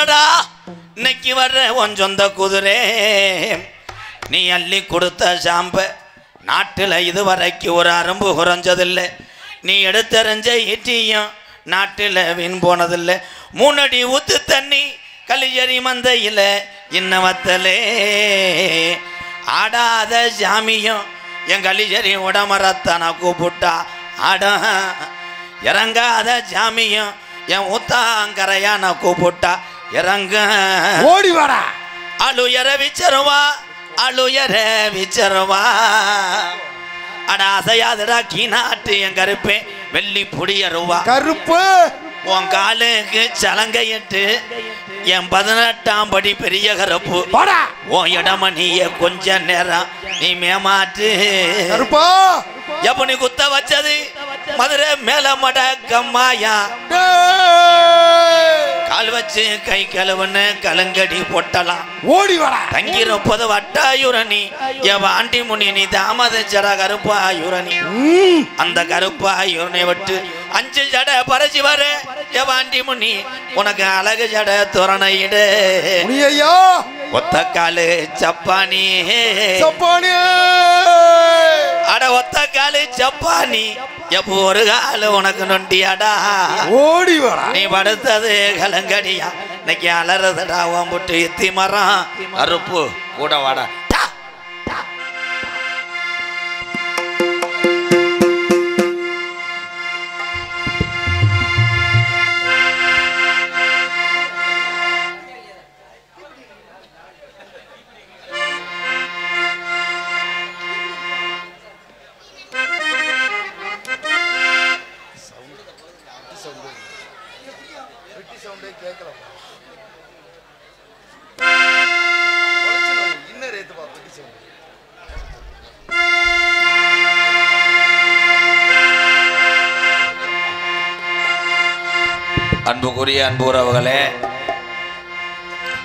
பாரடா இன்னைக்கு வர்ற உன் சொந்த குதிரை நீ அள்ளி கொடுத்த சாம்ப நாட்டில் இதுவரைக்கும் ஒரு அரும்பு குறைஞ்சதில்லை நீ எடுத்தறிஞ்ச ஈட்டியும் நாட்டில் வீண் போனதில்லை 3 அடி ஊத்து தண்ணி கலிஜரி மந்தையில் இன்னவத்தலே ஆடாத சாமியும் என் கலிஜரி உடமரத்தான கூப்பிட்டா ஆட இறங்காத சாமியும் என் ஊத்தாங்கரையான கூப்பிட்டா இறங்க ஓடி வாடா அழுயர விச்சருவா அழுயர விச்சருவா அட அசையாதடா கீநாட்டு என் கருப்பே வெள்ளி புடியருவா கருப்பு உன் காலுக்கு சலங்கையிட்டு என் 18ஆம் படி பெரிய கருப்பு உன் இடமணிய கொஞ்ச நேரம் நீ மேமாட்டு கருப்பா எப்ப நீ குத்த வச்சது மதுரை மேல மட கம்மாயா கால் வச்சு கை கழுவுன்னு கலங்கடி பொட்டலாம் ஓடி வாடா தங்கிருப்பது வட்டாயுரணி எவ ஆண்டி முனி நீ தாமதச்சட கருப்பாயுரணி அந்த கருப்பாயுரனை விட்டு 5 ஜடை பறச்சு வர எவ ஆண்டி முனி உனக்கு அழகு ஜடை துறனையிடு ஐயா ஒத்த காலு சப்பானி சப்பானி அட ஒத்த காலு சப்பானி எப்போ ஒரு கால உனக்கு நொண்டியாடா ஓடி வாடா நீ படுத்தது கலங்கடியா இன்னைக்கு அலறதுடா ஓம்புட்டு எத்தி மரம் அறுப்பு கூட வாடா அன்புக்குரிய அன்பு உறவுகளே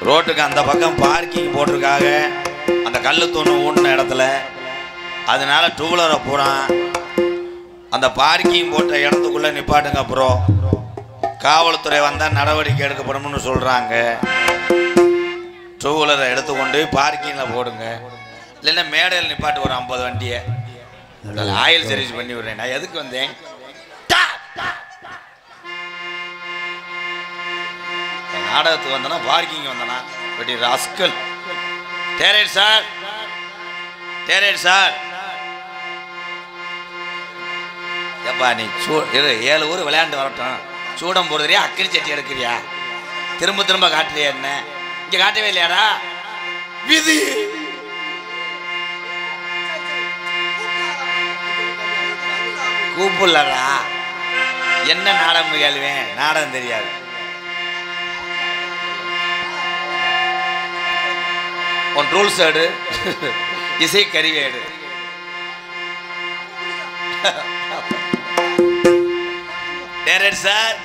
ரோட்டுக்கு அந்த பக்கம் பார்க்கிங் போட்டிருக்காங்க அந்த கல்லு தூணு ஊடின இடத்துல அதனால 2 வீலரை பூரா அந்த பார்க்கிங் போட்ட இடத்துக்குள்ள நிப்பாட்டுங்க அப்புறம் காவல்துறை வந்தால் நடவடிக்கை எடுக்கப்படும்னு சொல்கிறாங்க 2 வீலரை எடுத்துக்கொண்டு பார்க்கிங்கில் போடுங்க இல்லைன்னா மேடையில் நிப்பாட்டு ஒரு 50 வண்டியை ஆயில் சர்வீஸ் பண்ணி விடுறேன் நான் எதுக்கு வந்தேன் நாடகத்துக்கு வந்தனா பார்க்கிங் வந்தனா வெட்டி ராஸ்கல் டேரேட் சார் எப்பா நீ 7 ஊர் விளையாண்டு வரட்டும் சூடம் போடுறியா அக்கிரி சட்டி எடுக்கிறியா திரும்ப காட்டுறியா என்ன இங்க காட்டவே இல்லையாடா விதி கூப்பிடலடா என்ன நாடகம் கேள்வேன் நாடகம் தெரியாது உன் ரூல்ஸ் எடு இசை கருவேடு டேரேட் sir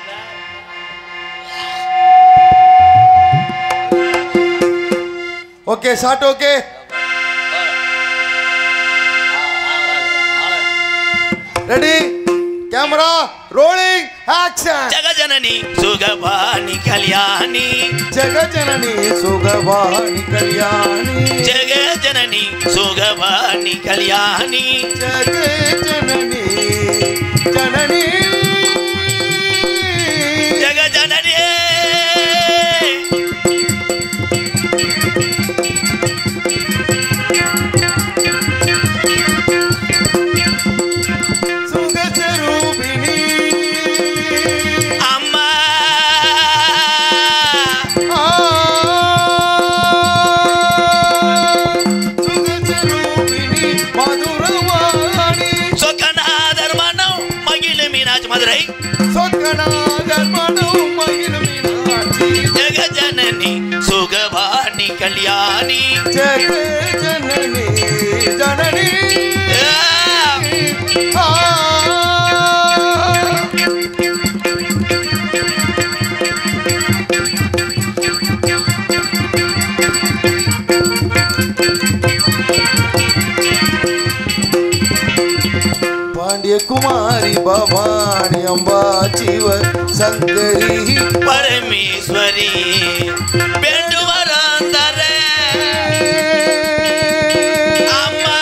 okay shot okay ready camera rolling action ஜெகஜனனி சுகவாணி கல்யாணி ஜெகஜனனி சுகவாணி கல்யாணி ஜெகஜனனி சுகவாணி கல்யாணி ஜெகஜனனி ஜனனி ஜெகஜனனி மதுரை ஜெகஜனனி சுகவாணி கல்யாணி ஜெகஜனனி ஜனனி குமாரி பவானி அம்பா சிவ சங்கரி பரமேஸ்வரி வேண்டுவராந்தர அம்மா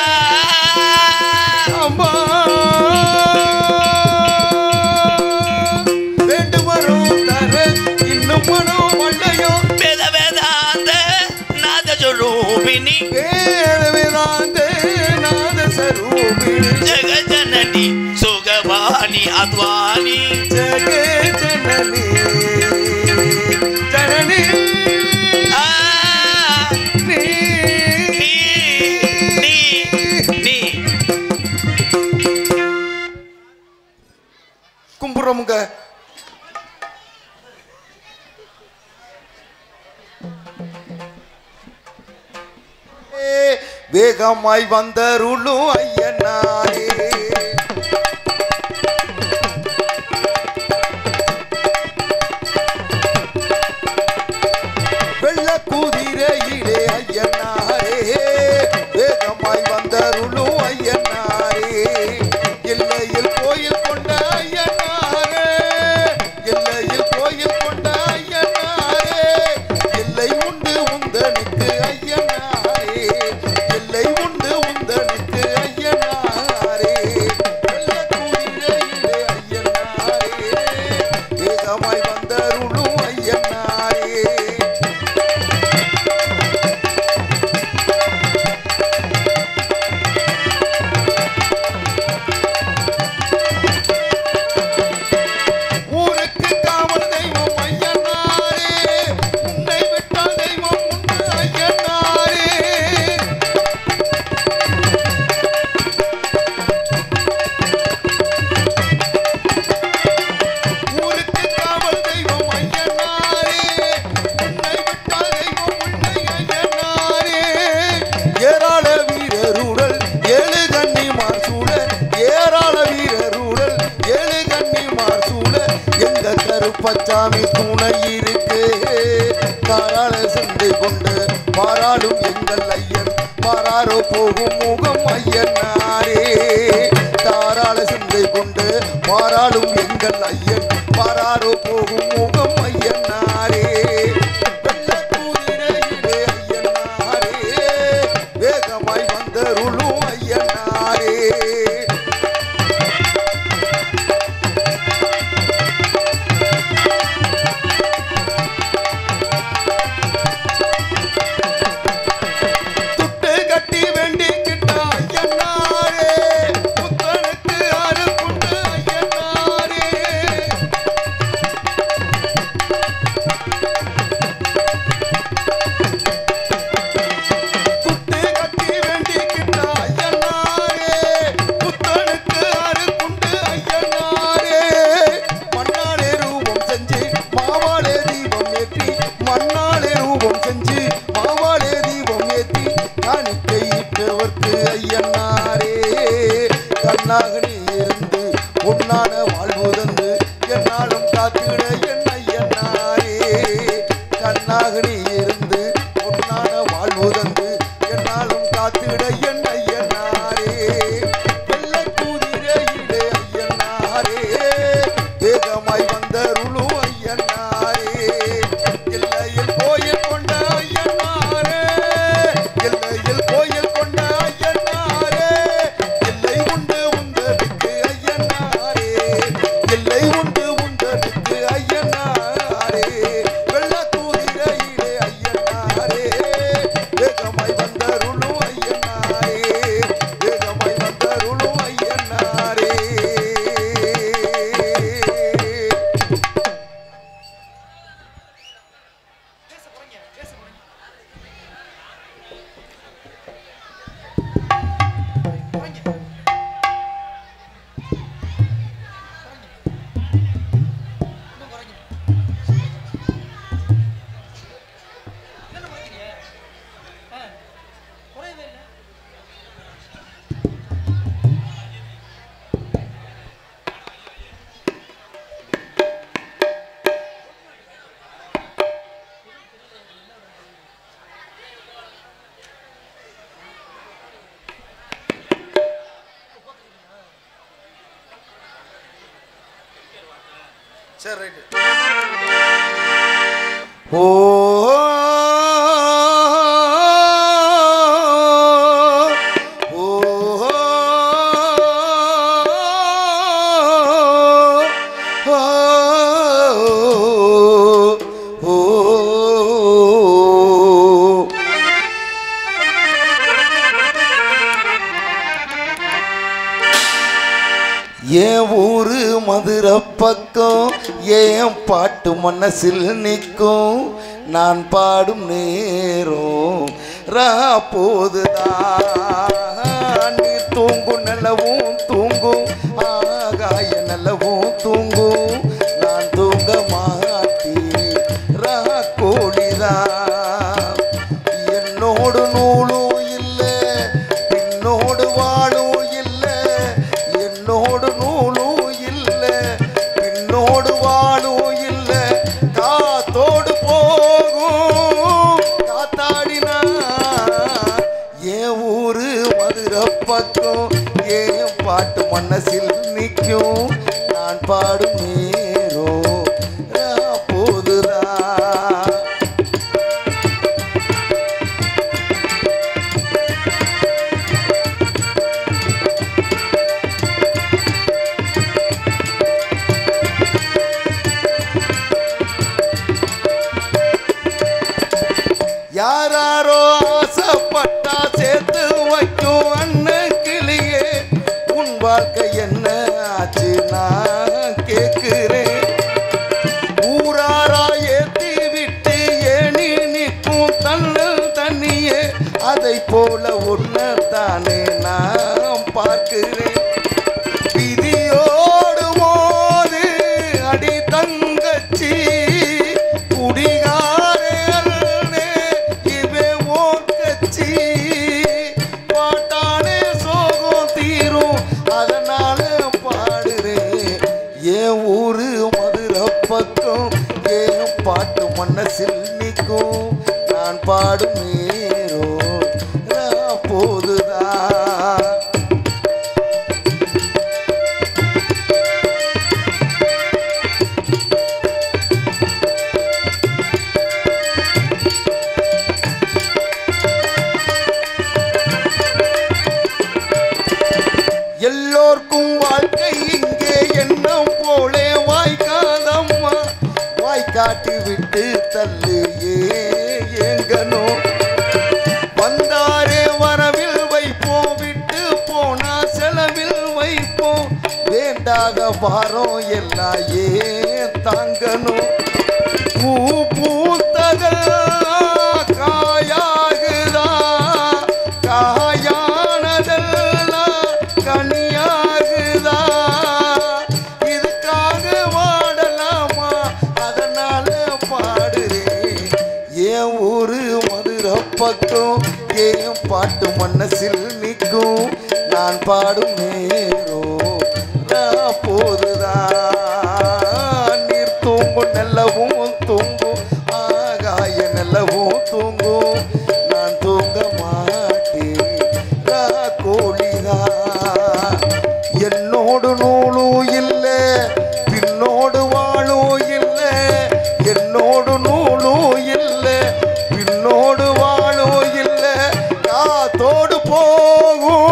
அம்பா வேண்டுவரும் தர இன்னும் மனோ மண்டையோ வேத வேதாந்த நாத சொரூபிணி வேத வேதாந்த நாத சரூபிணி ஜெகஜனனி சுகவாணி அத்வானி ஜெகே ஜனனி ஜனனி நீ நீ கும்பிடுறோமுங்க. வேகமாய் வந்தருளும் ஐயனாரே வெள்ள குதிரையிலே ஐயனாரே வேகமாய் வந்தருளும் ஐயனாரே எல்லையில் கோயில் கொண்ட ஐயனாரே எல்லையில் கோயில் கொண்ட ஐயனாரே எல்லை உண்டு உந்தனுக்கு ஐயனாரே எல்லை உண்டு உந்தனுக்கு ஐயனாரே வெள்ள குதிரையிலே ஐயனாரே வேகமாய் வந்தருளும் ஐயனாரே ஊருக்கு காவல் தெய்வம் ஐயனாரே உன்னை விட்டால் தெய்வம் உண்டு ஐயனாரே ஊருக்கு காவல் தெய்வம் ஐயனாரே உன்னை விட்டால் தெய்வம் உண்டு ஐயனாரே ஏராள வீரருடல் ஏழு கன்னிமார் சூழ ஏராள வீரருடல் ஏழு கன்னிமார் சூழ எங்க கருப்பச்சாமி துணை இருக்கு தாராள சிந்தை கொண்டு பாராளும் எங்கள் ஐயன் பாராரோ போகும் முகம் ஐயனாரே தாராள சிந்தை கொண்டு பாராளும் எங்கள் ஐயன் பாராரோ போகும் முகம் ஐயனாரே வெள்ள குதிரையிலே ஐயனாரே வேகமாய் வந்தருளும் ஐயனாரே துட்டு கட்டி வேண்டிக்கிட்ட ஐயனாரே புத்தனுக்கு அரு கொண்டு ஐயனாரே துட்டு கட்டி வேண்டிக்கிட்ட ஐயனாரே புத்தனுக்கு அரு கொண்டு ஐயனாரே மண்ணாலே ரூபம் செஞ்சு மாவாளே தீபம் ஏற்றி மண்ணாலே ரூபம் செஞ்சு மாவாளே தீபம் ஏற்றி காணிக்கையிட்டவர்க்கு ஐயனாரே கண்ணாக நீ இருந்து பொன்னான வாழ்வு தந்து என்னாலும் காத்திட என் ஐயனாரே கண்ணாக நீ இருந்து பொன்னான வாழ்வு தந்து என்னாலும் காத்திட என் ஐயனாரே வெள்ள குதிரையிலே ஐயனாரே வேகமாய் வந்தருளும் ஐயனாரே எல்லையில் கோயில் கொண்ட ஐயனாரே எல்லையில் கோயில் கொண்ட ஐயனாரே எல்லை உண்டு உந்தனுக்கு ஐயனாரே எல்லை உண்டு உந்தனுக்கு ஐயனாரே வெள்ள குதிரையிலே ஐயனாரே என் ஊரு மதுரை பக்கம் என் பாட்டு மனசில் நிற்கும் நான் பாடும் நேரம் போதுதான் நீ தூங்கும் நிலவும் தூங்கும் ஆகாய நிலவும் தூங்கும் நான் தூங்க மாட்டேன் கோழிதான் என்னோடு நூலும் இல்லை பின்னோடு வாழும் இல்லை என்னோடு நூலும் இல்லை பின்னோடு வாழும் இல்லை காத்தோடு போகும் காத்தாடினா என் ஊரு மதுரை பக்கம் என் பாட்டு மனசில் நிற்கும் நான் பாடும் நேரம் போதுதான் யாரோ ஆசைப்பட்டா சேர்த்து வைக்கும் அண்ணன் கிளியே உன் வாழ்க்கை என்ன ஆச்சு நான் கேட்கிறேன் ஊராரா ஏத்தி விட்டு ஏனி நிற்கும் தண்ணியே அதை போல ஒன்னத்தானே நான் பார்க்கிறேன் விதியோடு மோது அடி தங்கச்சி பாட்டு மனசில் நிற்கும் நான் பாடும் நேரம் போதுதான் எல்லோர்க்கும் வாழ்க்கை இங்கே எண்ணம் போலே வாய்க்காதம்மா காட்டி விட்டு தள்ளு ஏங்கனோ வந்தாரே வரவில் வைப்போம் விட்டு போனா செலவில் வைப்போம் வேண்டாத வாரம் எல்லாம் தாங்கணும் பூ பூத்ததல் காயாகுதா காயானதெல்லாம் கனியாகுதா இதுக்காக வாடலாமா என் ஊரு மதுரை பக்கம் என் பாட்டு மனசில் நிற்கும் நான் பாடும் நேரம் போதுதான் நீர் தூங்கும் நெல்லவும் தூங்கும் ஆகாய நெல்லவும் தூங்கும் நான் தூங்க மாட்டேன் கோழிதான் என்னோடு நூலும் இல்லை பின்னோடு வாழும் இல்லை என்னோடு நூலும் இல்லை பின்னோடு வாழும் இல்லை காத்தோடு போகும்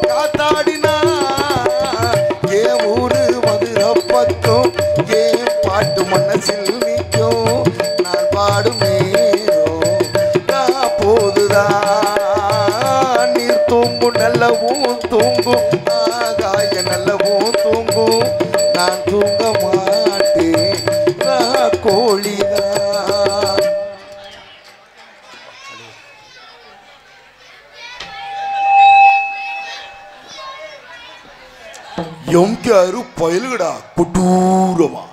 காத்தாடினா என் ஊரு மதுரை பக்கம் என் பாட்டு மனசில் நிற்கும் நான் பாடும் நேரம் போதுதான் நீர் தூங்கும் நல்லவும் தூங்கும் ஆகாய நல்லவும் தூங்கும் நான் தூங்க மாட்டேன் கோழிதான் எம்கேரு பயிலுகடா கொடூரமா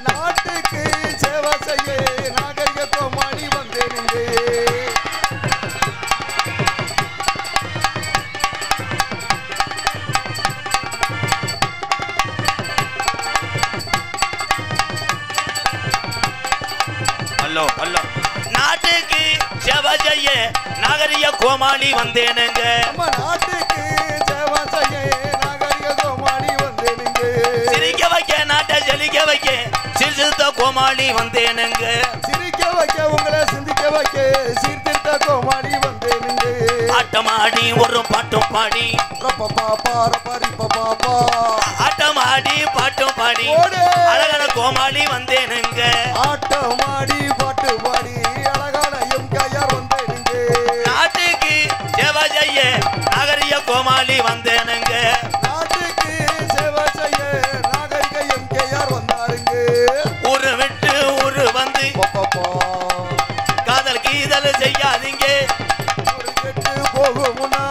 நாட்டுக்கு சேவை செய்ய நாகரிகத்தோ மாடி வந்தேனுங்க ஹலோ ஹலோ நாட்டுக்கு சேவை செய்ய நாகரிக கோமாளி வந்தேனுங்க நாட்டுக்கு சேவை செய்ய நாகரிக கோமாளி வந்தேனுங்க சிரிக்க வைக்க நாட்டை செழிக்க வைக்க சிறுத்த கோமாளி வந்தேனுங்க சிரிக்க வைக்க உங்களை சிந்திக்க வைக்க சீர்திருத்த கோமாளி வந்தேனுங்க ஆட்டமாடி ஒரு பாட்டும் பாடி பாப்பா பாப்பா ஆட்டமா ஆடி பாட்டும் பாடி அழகான கோமாளி வந்தேனுங்க ஆட்டமாடி பாட்டு பாடி அழகான எம்கையார் வந்தேனுங்க நாட்டுக்கு சேவை செய்ய நாகரிக கோமாளி வந்தேனுங்க நாட்டுக்கு சேவை செய்ய நாகரிக எம்கையார் வந்தாருங்க ஊரு விட்டு ஊரு வந்து காதல் கீதல் செய்யாதீங்க ஒரு கெட்டு போகுமுன்னா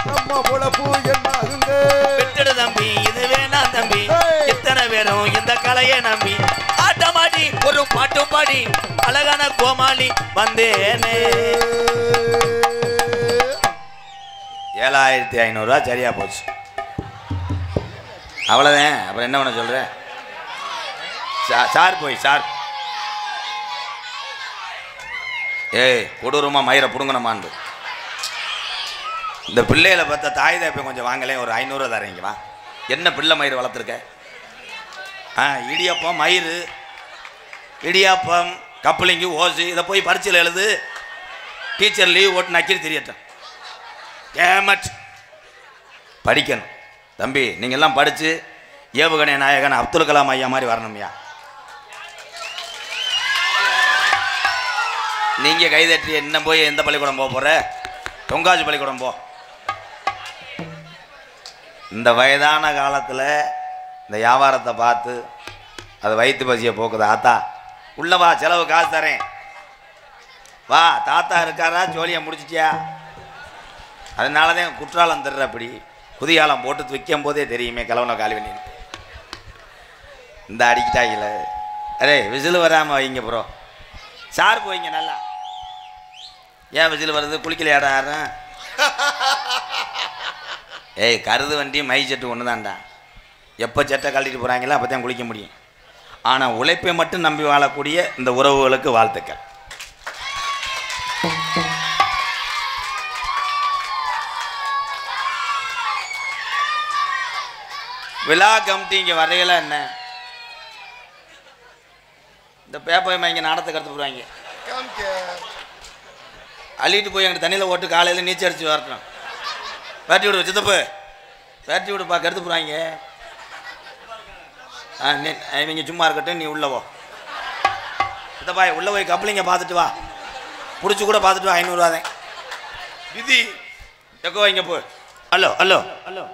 நம்ம பொழப்பு என்னாகுங்க விட்டுடு தம்பி இது வேணாம் தம்பி இத்தனை பேரும் இந்த கலையை நம்பி ஆட்டமாடி ஒரு பாட்டு பாடி அழகான கோமாளி வந்தேனே 7500 ரூபா சரியா போச்சு அவ்வளோதான் அப்புறம் என்ன பண்ண சொல்ற சார் போய் சார் ஏய் கொடூரமா மயிரை புடுங்கணுமான்னு இந்த பிள்ளைகளை பார்த்தா தாய் தாப்பை கொஞ்சம் வாங்கலே ஒரு 500 தரீங்க வா என்ன பிள்ளை மயிறு வளர்த்துருக்க இடியாப்பம் மயிறு இடியாப்பம் கப்பலிங்கி ஓசு இதை போய் பரீட்சையில் எழுது டீச்சர் லீவ் ஓட்டு நக்கிரி தெரியட்டும் ஏமட் படிக்கணும் தம்பி நீங்கள் எல்லாம் படித்து ஏவுகணை நாயகன் அப்துல் கலாம் ஐயா மாதிரி வரணும்யா நீங்கள் கைதட்டி என்ன போய் எந்த பள்ளிக்கூடம் போக போகிற தொங்காஜி பள்ளிக்கூடம் போ இந்த வயதான காலத்தில் இந்த வியாபாரத்தை பார்த்து அது வயிற்று பசியை போக்குது ஆத்தா உள்ளவா செலவு காசு தரேன் வா தாத்தா இருக்காரா ஜோலியை முடிச்சிட்டியா அதனால தான் குற்றாலம் தர்ற அப்படி குதியாலம் போட்டு விற்கும் போதே தெரியுமே கிளவனை காலி பண்ணி இந்த அடிக்கிட்டாங்கல அரே விசில் வராமல் வைங்க ப்ரோ சார் போய்ங்க நல்லா ஏன் விசில் வருது குளிக்கலையாடா யாரும் ஏய் கருது வண்டி மை செட்டு ஒன்று தான்டா எப்போ சட்டை கழட்டிட்டு போகிறாங்களோ அப்போ தான் குளிக்க முடியும் ஆனால் உழைப்பை மட்டும் நம்பி வாழக்கூடிய இந்த உறவுகளுக்கு வாழ்த்துக்கள் விழா கமிட்டி இங்கே வரையில என்ன இந்த பேப்பர் இங்கே நாடத்தை கருத்து போடுவாங்க அள்ளிட்டு போய் எங்கள் தண்ணியில் ஓட்டு காலையில் நீச்சல் அடிச்சு வரட்டும் பேட்டி விடு சித்தப்பு பேட்டி விடுப்பா கருத்து போடுவாங்க இவங்க சும்மா இருக்கட்டும் நீ உள்ளவோ சித்தப்பா உள்ள போய் கப்பலிங்க பார்த்துட்டு வா பிடிச்சி கூட பார்த்துட்டு வா 500 ரூபா தான் விதி எக்கோ இங்கே போ ஹலோ ஹலோ ஹலோ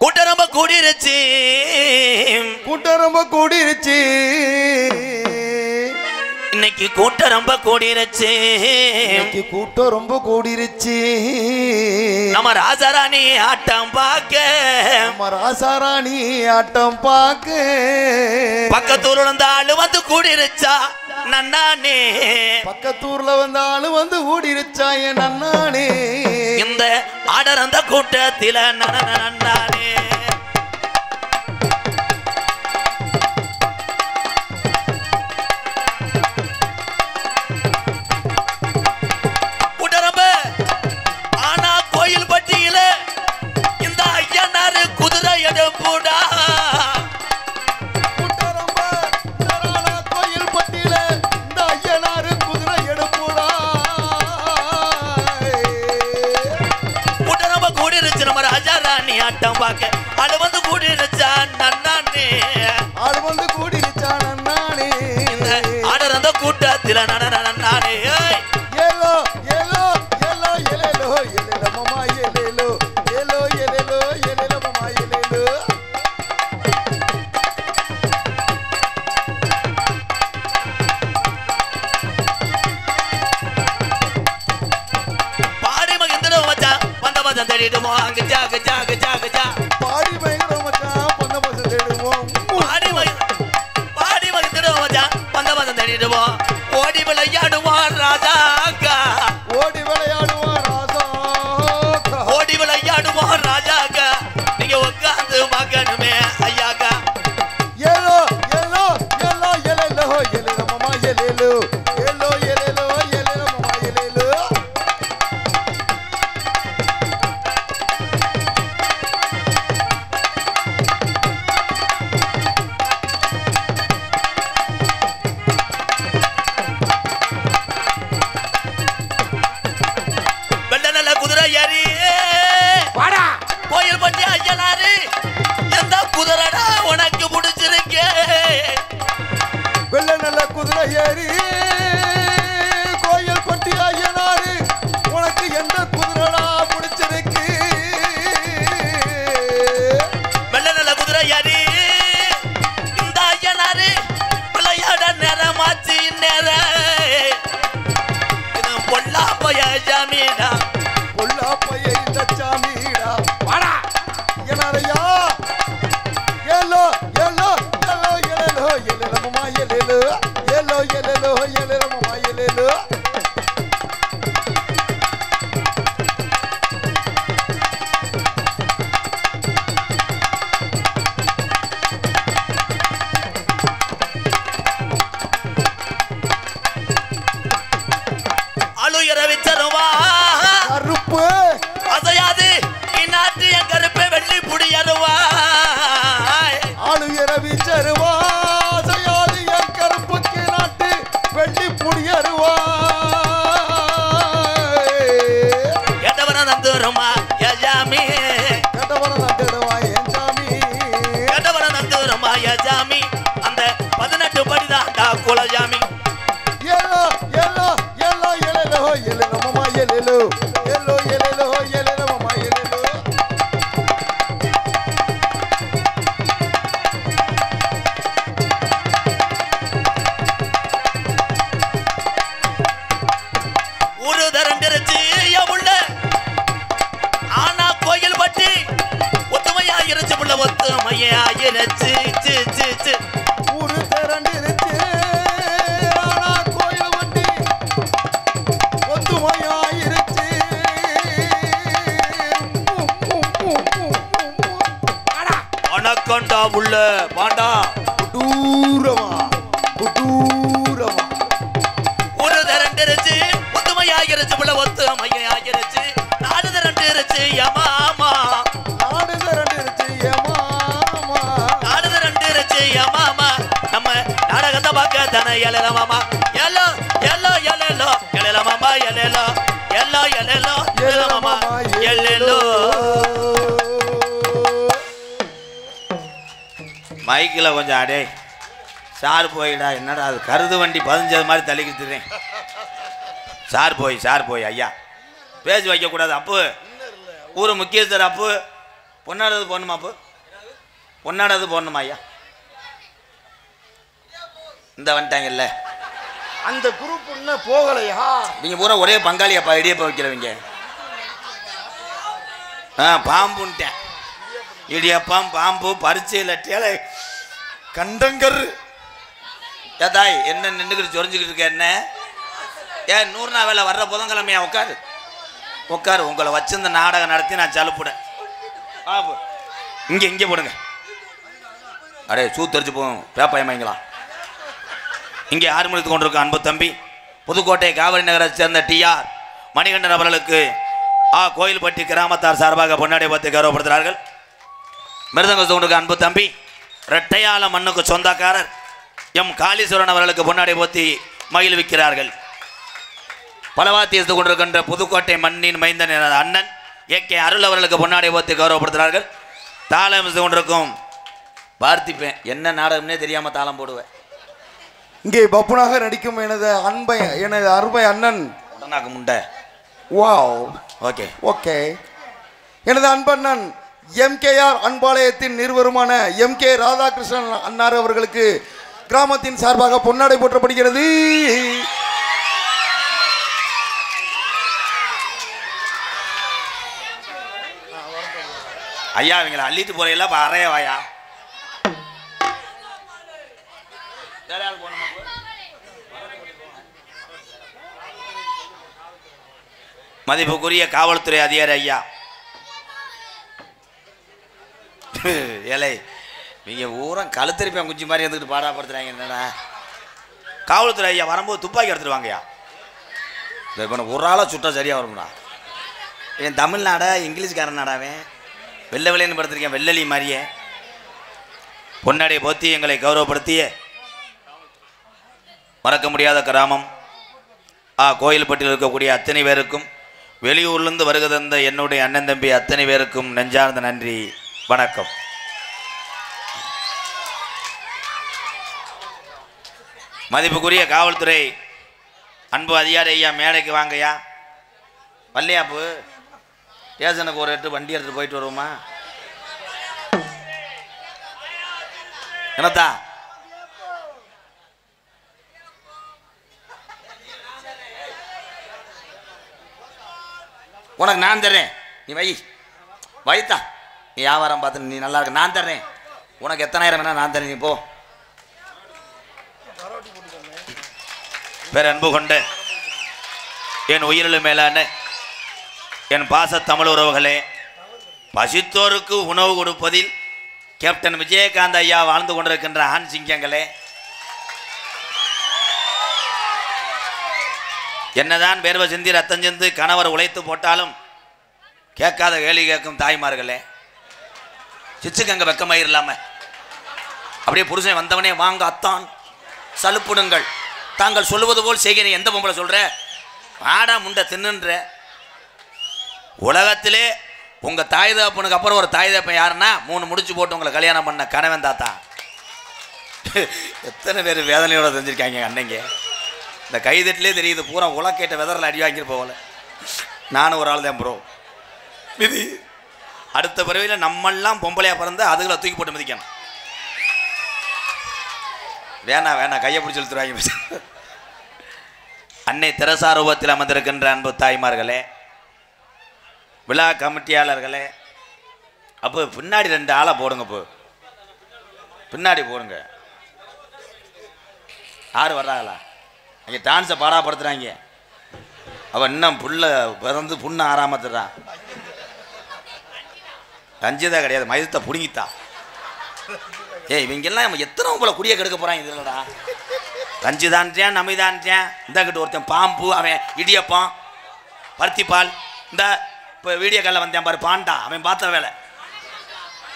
கூட்டம் ரொம்ப கூடிருச்சு கூட்டம் ரொம்ப கூடிருச்சு இன்னைக்கு கூட்டம் ரொம்ப கூடிருச்சு கூட்டம் ரொம்ப கூடிருச்சு நம்ம ராசாராணி ஆட்டம் பார்க்க நம்ம ராசாராணி ஆட்டம் பார்க்க பக்கத்தூர்ல இருந்த ஆளு வந்து கூடிருச்சா நன்னானே பக்கத்தூர்ல வந்த ஆளு வந்து கூடிருச்சா என் நன்னானே இந்த ஆடர் அந்த கூட்டத்தில நன்னானே ஆனா கோயில் பட்டியல இந்த ஐயனாரு குதிரை எடுப்புடா கோயில் பட்டியல இந்த ஐயனாரு குதிரை எடுப்புடா கூட்டம் ரொம்ப கூடிருச்சு நம்ம ராஜாராணி ஆட்டம் பார்க்க ஆளு வந்து கூடிருச்சா நன்னானே ஆளு வந்து கூடிருச்சா நன்னானே இந்த ஆடர் அந்த கூட்டத்தில நன்னானே ஏலோ ஏலோ ஏலோ ஏலேலோ ஏலேலோ மாமா ஏலேலோ ஏலோ ஏலேலோ ஏலேலோ மாமா ஏலேலோ பாடி மகிழ்ந்துடும் மச்சான் வந்த மச்சான் தேடிடுமோ அங்க ஜாக ஜாக ஜாக ஜா பாடி மகிழ்ந்துடும் மச்சான் வந்த மச்சான் தேடிடுவோம் பாடி மகிழ்ந்துடும் மச்சான் வந்த மச்சான் தேடிடுவோம் ஓடி விளையாடுவான் ராஜாக்கா ஓடி விளையாடுவான் ராஜாக்கா ஓடி விளையாடுவான் ராஜாக்கா நீங்க உட்காந்து பார்க்கணுமே ஐயாக்கா ஏலோ ஏலோ ஏலோ ஏலேலோ ஏலேலோ மாமா ஏலேலோ ஏலோ ஏலேலோ ஏலேலோ மாமா ஏலேலோ நந்துருமா யஜாமி கெட்டவன நந்துடுமா என் சாமி கெட்டவன நந்துருமா யஜாமி அந்த 18 படிதான்டா குலஜாமி எல்லோ எல்லோ எல்லோ எலலோ எலலோ மாமா எலலோ எல்லோ எலலோ எலலோ மாமா எலலோ ஒரு தரண்டிருச்சு எவுள்ள ஆனா கோயில் பட்டி ஒத்துமையா இருச்சு புள்ள ஒத்துமையா இருச்சு ஊரு திரண்டிருச்சு ஆனா கோயில் வண்டி ஒத்துமையாயிருச்சு வணக்கண்டா உள்ள பாண்டா தூரமா தூரமா ஒரு தரண்டிருச்சு ஒத்துமையா இருச்சு புள்ள ஒத்துமையா இருச்சு நாடு தரண்டிருச்சு யமாமா நாடு திரண்டிருச்சு ஏமாமா நாடு தரண்டிருச்சு யமாமா நம்ம நாடகத்தை பார்க்க தானே எழல மாமா எல்லோ எல்லோ எல்லோ எழல மாமா எல்லோ எல்லோ எல்லோ எழல மாமா எல்லோ மைக்கில் கொஞ்சம் அடே சார் போயிடா என்னடா அது கருது வண்டி பதிஞ்சது மாதிரி தள்ளிக்கிட்டுறேன் சார் போய் ஐயா பேசி வைக்கக்கூடாது அப்பு ஊர் முக்கியஸ்தர் அப்பு பொன்னாடது போடணுமா அப்பு பொன்னாடது போடணுமா ஐயா இந்த வந்துட்டாங்கல்ல அந்த குரூப் இன்னும் போகலையா நீங்கள் பூரா ஒரே பங்காளியாப்பா இடியப்பா வைக்கிறவங்க பாம்புன்ட்டேன் இடியப்பம் பாம்பு பரிச்சையில் டேலை கண்டங்கர் ஏதாய் என்ன நின்றுக்கிட்டு சொரிஞ்சுக்கிட்டு இருக்க என்ன ஏன் 100 நாள் வேலை வர்ற புதன்கிழமையா உட்காரு உங்களை வச்சிருந்த நாடகம் நடத்தி நான் சலுப்புடேன் இங்கே போடுங்க அடே சூத்தரிச்சு போகும் பேப்பாயமாங்களா இங்கே ஆறுமணித்து கொண்டிருக்க அன்பு தம்பி புதுக்கோட்டை காவிரி நகரை சேர்ந்த TR மணிகண்டன் அவர்களுக்கு கோயில்பட்டி கிராமத்தார் சார்பாக பொன்னாடை பற்றி கௌரவப்படுத்துகிறார்கள் மிருதங்க கொண்டிருக்க அன்பு தம்பி ரெட்டையால மண்ணுக்கு சொந்தக்காரர் எம் காளீஸ்வரன் அவர்களுக்கு பொன்னாடை போத்தி மகிழ்விக்கிறார்கள் பலவாத்தியத்து கொண்டிருக்கின்ற புதுக்கோட்டை மண்ணின் மைந்தன் அண்ணன் AK அருள் அவர்களுக்கு பொன்னாடை போத்தி கௌரவப்படுத்துகிறார்கள் தாளம் கொண்டிருக்கும் பார்த்திப்பேன் என்ன நாடகம்னே தெரியாம தாளம் போடுவேன் இங்கே பப்புனாக நடிக்கும் எனது அருமை அண்ணன் உடனாக்கு முண்டை வாவ் ஓகே ஓகே எனது அன்பண்ணன் MKR அன்பாலயத்தின் நிறுவனமான MK ராதாகிருஷ்ணன் அன்னார் அவர்களுக்கு கிராமத்தின் சார்பாக பொன்னாடை போற்றப்படுகிறது ஐயா இவங்களை அள்ளிட்டு போறீங்களா அறைய வாயா மதிப்புக்குரிய காவல்துறை அதிகாரி ஐயா ஏலை நீங்க ஊரம் கழுத்தரிப்பேன் குச்சி மாதிரி இருந்துக்கிட்டு பாடாப்படுத்துறாங்க என்னடா காவல்துறை ஐயா வரும்போது துப்பாக்கி எடுத்துட்டு வாங்கய்யா இப்போ ஒரு ஆளாக சுட்டா சரியாக வரும்டா என் தமிழ்நாடா இங்கிலீஷ்காரன் நாடாவேன் வெள்ளை வெள்ளைன்னு படுத்திருக்கேன் வெள்ளலி மாதிரியே பொன்னாடை போத்தி எங்களை கௌரவப்படுத்திய மறக்க முடியாத கிராமம் கோயில்பட்டியில் இருக்கக்கூடிய அத்தனை பேருக்கும் வெளியூர்லேருந்து வருகை தந்த என்னுடைய அண்ணன் தம்பி அத்தனை பேருக்கும் நெஞ்சார்ந்த நன்றி வணக்கம். மதிப்புக்குரிய காவல்துறை அன்பு அதிகாரி ஐயா மேடைக்கு வாங்கய்யா. வல்லையாப்பு ஸ்டேஷனுக்கு ஒரு 8 வண்டி எடுத்துட்டு போயிட்டு வருவோமா? என்னத்தா உனக்கு நான் தர்றேன், நீ வைத்தா நீ வியாபாரம் பார்த்து நீ நல்லா இருக்க, நான் தர்றேன் உனக்கு எத்தனாயிரம் வேணா நான் தரேன், நீ போ. வேற அன்பு கொண்ட என் உயிரிலும் மேலான என் பாச தமிழ் உறவுகளே, பசித்தோருக்கு உணவு கொடுப்பதில் கேப்டன் விஜயகாந்த் ஐயா வாழ்ந்து கொண்டிருக்கின்ற ஆண் சிங்கங்களே, என்னதான் வேர்வை சிந்தி ரத்தம் சிந்து கணவர் உழைத்து போட்டாலும் கேட்காத கேள்வி கேட்கும் தாய்மார்களே, சிச்சுக்கங்க வெக்கமாயிரலாம அப்படியே புருஷன் வந்தவனே வாங்க அத்தான் சலுப்புடுங்கள், தாங்கள் சொல்லுவது போல் செய்கிறேன். எந்த பொம்பளை சொல்ற ஆடா முண்டை தின்னுன்ற உலகத்திலே உங்க தாய் தகப்பனுக்கு அப்புறம் ஒரு தாய் தகப்பன் யாருன்னா 3 முடிச்சு போட்டு உங்களை கல்யாணம் பண்ண கணவன் தாத்தா. எத்தனை பேர் வேதனையோட செஞ்சிருக்காங்க அன்னைங்க. இந்த கைதட்டிலே தெரியுது பூரா உலக்கேட்ட வெதரில் அடி வாங்கிட்டு போகல. நானும் ஒரு ஆள் தான் ப்ரோ. இது அடுத்த பிறவியில் நம்மெல்லாம் பொம்பளையா பிறந்து அதுகளை தூக்கி போட்டு மிதிக்கணும். வேணா கையை பிடிச்சி இழுத்துருவாங்க. அன்னை தெரசா ரூபத்தில் அமர்ந்திருக்கின்ற அன்பு தாய்மார்களே, விழா கமிட்டியாளர்களே, அப்போ பின்னாடி 2 ஆளை போடுங்க. இப்போ பின்னாடி போடுங்க. யார் வர்றாங்களா? அங்கே டான்ஸை பாடாப்படுத்துகிறாங்க. அவன் இன்னும் புள்ள பிறந்து புண்ணு ஆறாமத்துறான். ரஞ்சிதா கிடையாது, மயத்தை பிடுங்கித்தா. இவங்கெல்லாம் எத்தனை உங்களை குடியை கெடுக்க போகிறாங்க. இது இல்லைடா, ரஞ்சிதான்றியான் நமிதான்றியான் இந்த கிட்ட ஒருத்தன் பாம்பு, அவன் இடியப்பம் பருத்திப்பால். இந்த இப்போ வீடியோ காலில் வந்தேன் பாரு பாண்டா, அவன் பார்த்த வேலை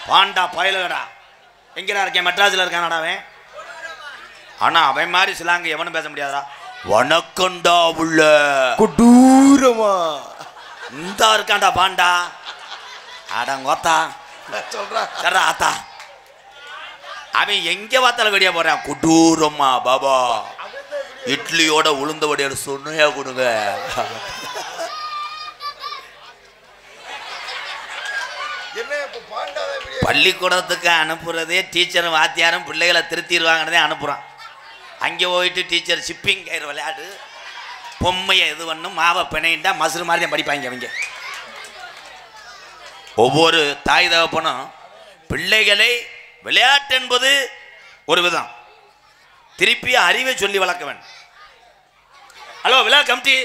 பாண்டா பயலுடா. எங்கடா இருக்கேன்? மெட்ராஸில் இருக்கானடா அவன். ஆனால் அவன் மாதிரி சிலாங்க எவனும் பேச முடியாதா. வணக்கண்டா உள்ள கொடூரமா இந்த இருக்காண்டா பாண்டா. அடங்கோத்தா சொல்றா ஆத்தா. அவன் எங்க பார்த்தாலும் வெடியா போறான். கொடூரமா பாபா இட்லியோட உளுந்த வடையோட சொன்னையா கொடுங்க. பள்ளிக்கூடத்துக்கு அனுப்புறதே டீச்சரும் வாத்தியாரும் பிள்ளைகளை திருத்திடுவாங்கன்னதே அனுப்புகிறான். அங்கே போயிட்டு டீச்சர் ஷிப்பிங் கயிறு விளையாடு, பொம்மையை இது பண்ணும், மாவை பிணைண்டா மசுறு மாதிரி தான் படிப்பாங்க அவங்க. ஒவ்வொரு தாய் தகப்பனும் பிள்ளைகளை விளையாட்டு என்பது ஒரு விதம், திருப்பி அறிவை சொல்லி வளர்க்க வேண்டும். ஹலோ விழா கமிட்டி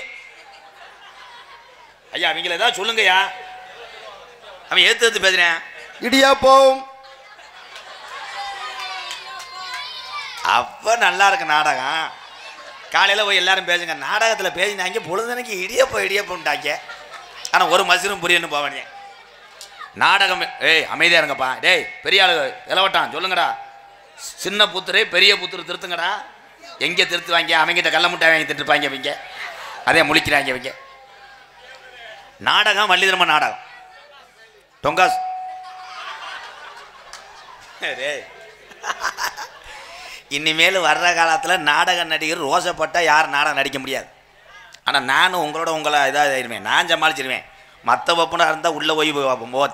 ஐயா, அவங்கள ஏதாவது சொல்லுங்கய்யா. அவன் ஏத்து பேசுறேன். இடியாப்பம் அப்ப நல்லா இருக்கு நாடகம். காலையில் போய் எல்லாரும் பேசுங்க. நாடகத்தில் பேசினாங்க பொழுதுனைக்கு இடியப்பம்ட்டாங்க. ஆனால் ஒரு மசிரும் புரியன்னு போவானே நாடகம். அமைதியாக இருங்கப்பா. டேய் பெரிய ஆளு இலவட்டான் சொல்லுங்கடா. சின்ன புத்துரு பெரிய புத்துரு திருத்துங்கடா. எங்கே திருத்துவாங்க? அவங்ககிட்ட கள்ள முட்டை வாங்கி திட்டுப்பாங்க அவங்க. அதே முழிக்கிறாங்க அவங்க. நாடகம் வள்ளிதர்ம நாடகம் டொங்காஸ். இனிமேல் வர்ற காலத்தில் நாடக நடிகர் ரோசப்பட்டால் யார் நாடகம் நடிக்க முடியாது. ஆனால் நானும் உங்களை இதாக ஆயிடுவேன். நான் சமாளிச்சிருவேன். மற்ற வப்புனா இருந்தால் உள்ளே போய்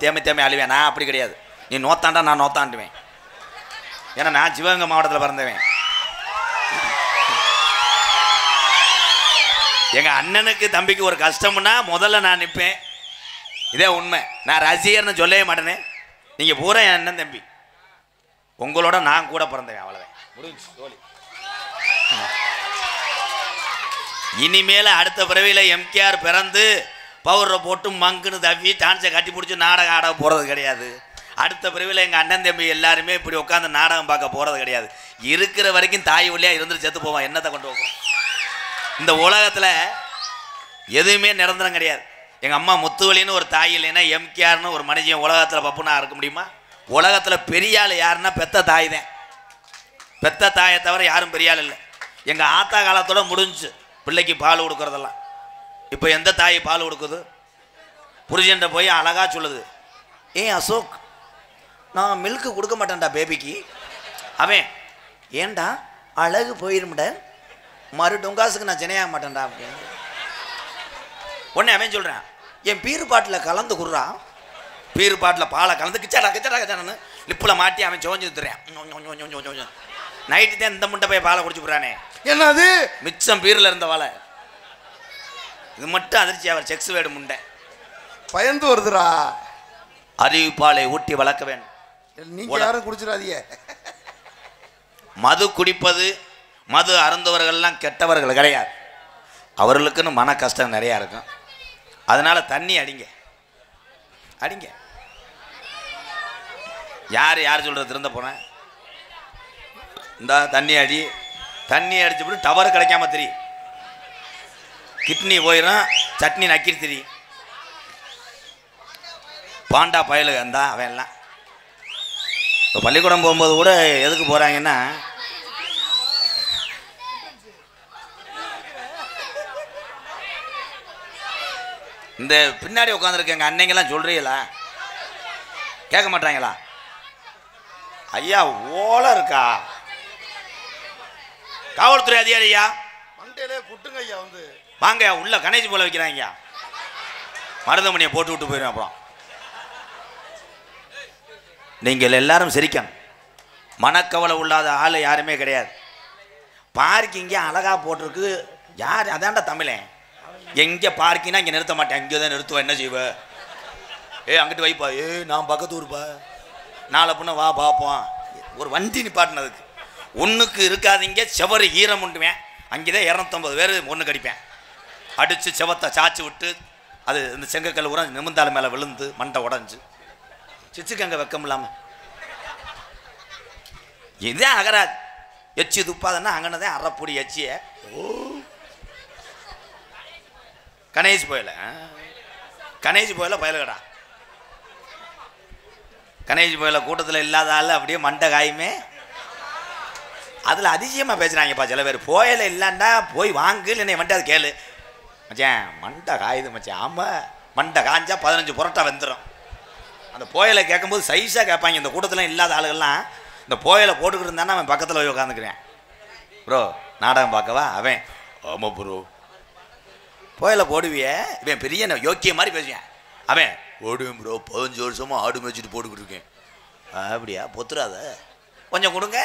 தேமை அழிவேன். நான் அப்படி கிடையாது. நீ நோத்தாண்டா நான் நோத்தாண்டுவேன். ஏன்னா நான் சிவகங்கை மாவட்டத்தில் பிறந்தவேன். எங்கள் அண்ணனுக்கு தம்பிக்கு ஒரு கஷ்டம்னா முதல்ல நான் நிற்பேன். இதே உண்மை. நான் ரசிகர்னு சொல்லவே மாட்டேனே. நீங்கள் பூரா என் அண்ணன் தம்பி. உங்களோட நான் கூட பிறந்தேன். அவ்வளோதான் முடிஞ்சு தோழி. இனிமேல் அடுத்த பிறவியில் எம்கேஆர் பிறந்து பவுடரை போட்டு மங்குன்னு தவி டான்ஸை கட்டி பிடிச்சி நாடகம் ஆட போகிறது கிடையாது. அடுத்த பிறவியில் எங்கள் அண்ணன் தம்பி எல்லாருமே இப்படி உட்காந்து நாடகம் பார்க்க போகிறது கிடையாது. இருக்கிற வரைக்கும் தாய் வழியாக இருந்துட்டு செத்து போவான். என்னத்தை கொண்டு போவோம்? இந்த உலகத்தில் எதுவுமே நிரந்தரம் கிடையாது. எங்கள் அம்மா முத்துவலின்னு ஒரு தாய் இல்லைன்னா எம்கேஆர்னு ஒரு மனுஷன் உலகத்தில் பப்புனா இருக்க முடியுமா? உலகத்தில் பெரிய ஆள் யாருன்னா பெத்த தாய் தான். பெத்த தாயை தவிர யாரும் பெரிய ஆள் இல்லை. எங்கள் ஆத்தா காலத்தோட முடிஞ்சு பிள்ளைக்கு பால் கொடுக்குறதெல்லாம். இப்போ எந்த தாய் பால் கொடுக்குது? புருஷன்ட்ட போய் அழகாக சொல்லுது, அசோக் நான் மில்க்கு கொடுக்க மாட்டேன்டா பேபிக்கு. அவன் ஏன்டா அழகு போயிருமுட மறு டொங்காசுக்கு நான் சென்னையாக மாட்டேன்டா அப்படின்னு. உடனே அவன் சொல்கிறான், என் பீரு பாட்டில் கலந்து குடுறா. பீரு பாட்டில் பாலை கலந்து கிச்சாடான்னு லிப்பில் மாட்டி அவன் சோஞ்சு வித்துறேன். நைட்டு தான் இந்த முண்டை போய் பாலை குடிச்சு போடுறானே. என்னது மிச்சம் பீரில் இருந்த வாழை. இது மட்டும் அதிர்ச்சி. அவர் செக்ஸ் வேடு முண்டை பயந்து வருதுரா. அறிவிப்பாலை ஊட்டி வளர்க்க வேண்டும். நீங்க யாரும் குடிச்சிடாதீங்க. மது குடிப்பது மது அருந்தவர்கள்லாம் கெட்டவர்கள் கிடையாது. அவர்களுக்குன்னு மன கஷ்டம் நிறையா இருக்கும். அதனால தண்ணி அடிங்க. யார் சொல்றது திருந்த போனேன். இந்த தண்ணி அடிச்சு போட்டு டவர் கிடைக்காம தெரியும். கிட்னி போயிடும், சட்னி நக்கிட்டு தெரியும். பாண்டா பயலுக இருந்தா அவன் எல்லாம். இப்போ பள்ளிக்கூடம் போகும்போது கூட எதுக்கு போகிறாங்கன்னா, இந்த பின்னாடி உட்காந்துருக்க எங்கள் அன்னைங்கெல்லாம் சொல்கிறீங்களா? கேட்க மாட்டாங்களா? ஐயா ஓலை இருக்கா? காவல்துறை அதிகாரி ஐயா மண்டையிலே குட்டுங்க ஐயா வந்து வாங்க உள்ள கணேஜ் போல வைக்கிறாங்க. மருதமணியை போட்டு விட்டு போயிடும். அப்புறம் நீங்கள் எல்லாரும் சிரிக்கணும். மனக்கவலை உள்ளாத ஆள் யாருமே கிடையாது. பார்க்கிங்க அழகா போட்டிருக்கு. யார் அதான்டா தமிழன். எங்கே பார்க்கிங்னா இங்கே நிறுத்த மாட்டேன், இங்கே தான் நிறுத்துவேன். என்ன செய்வ? அங்கிட்டு வைப்பா. நான் பக்கத்து ஊருப்பா, நாளை பொண்ணு வா பார்ப்போம். ஒரு வண்டி நிப்பாட்டினதுக்கு ஒன்றுக்கு இருக்காதீங்க. செவரு ஈரம் உண்டுவேன். அங்கே தான் 250 பேர் ஒன்று கடிப்பேன். அடித்து செவத்தை சாய்ச்சி விட்டு அது இந்த செங்கக்கல் உரம் நிமிந்தால மேலே விழுந்து மண்டை உடஞ்சி சிச்சுக்கங்க வெக்கம் இல்லாமல் இதுதான் அகராது. எச்சி துப்பாதன்னா அங்கனதான் அரைப்பொடி எச்சிய. கணேஷ் போயில பயலுகடா. கணேஷ் போயில கூட்டத்தில் இல்லாத ஆள் அப்படியே மண்டை காயுமே. அதில் அதிசயமாக பேசுகிறாங்கப்பா சில பேர். போயில இல்லைண்டா போய் வாங்கு என்னை வந்துட்டு அது கேளு மச்சான். மண்டை காயுது மச்சான். ஆமாம், மண்டை காய்ஞ்சா 15 புரோட்டா வந்துடும். அந்த போயலை கேட்கும்போது சைஸாக கேட்பாங்க. இந்த கூட்டத்தில் இல்லாத ஆளுகள்லாம் இந்த போயலை போட்டுக்கிட்டு இருந்தானே அவன் பக்கத்தில் போய் உட்காந்துக்கிறேன். ப்ரோ நாடகம் பார்க்கவா? அவன் ஆமாம் ப்ரோ. போயலை போடுவிய? இவன் பெரிய யோக்கிய மாதிரி பேசுவேன். அவன் ஓடுவேன் ப்ரோ, 15 வருஷமாக ஆடு மேய்ச்சிட்டு போட்டுக்கிட்டு இருக்கேன். அப்படியா? பொத்துறாத, கொஞ்சம் கொடுங்க.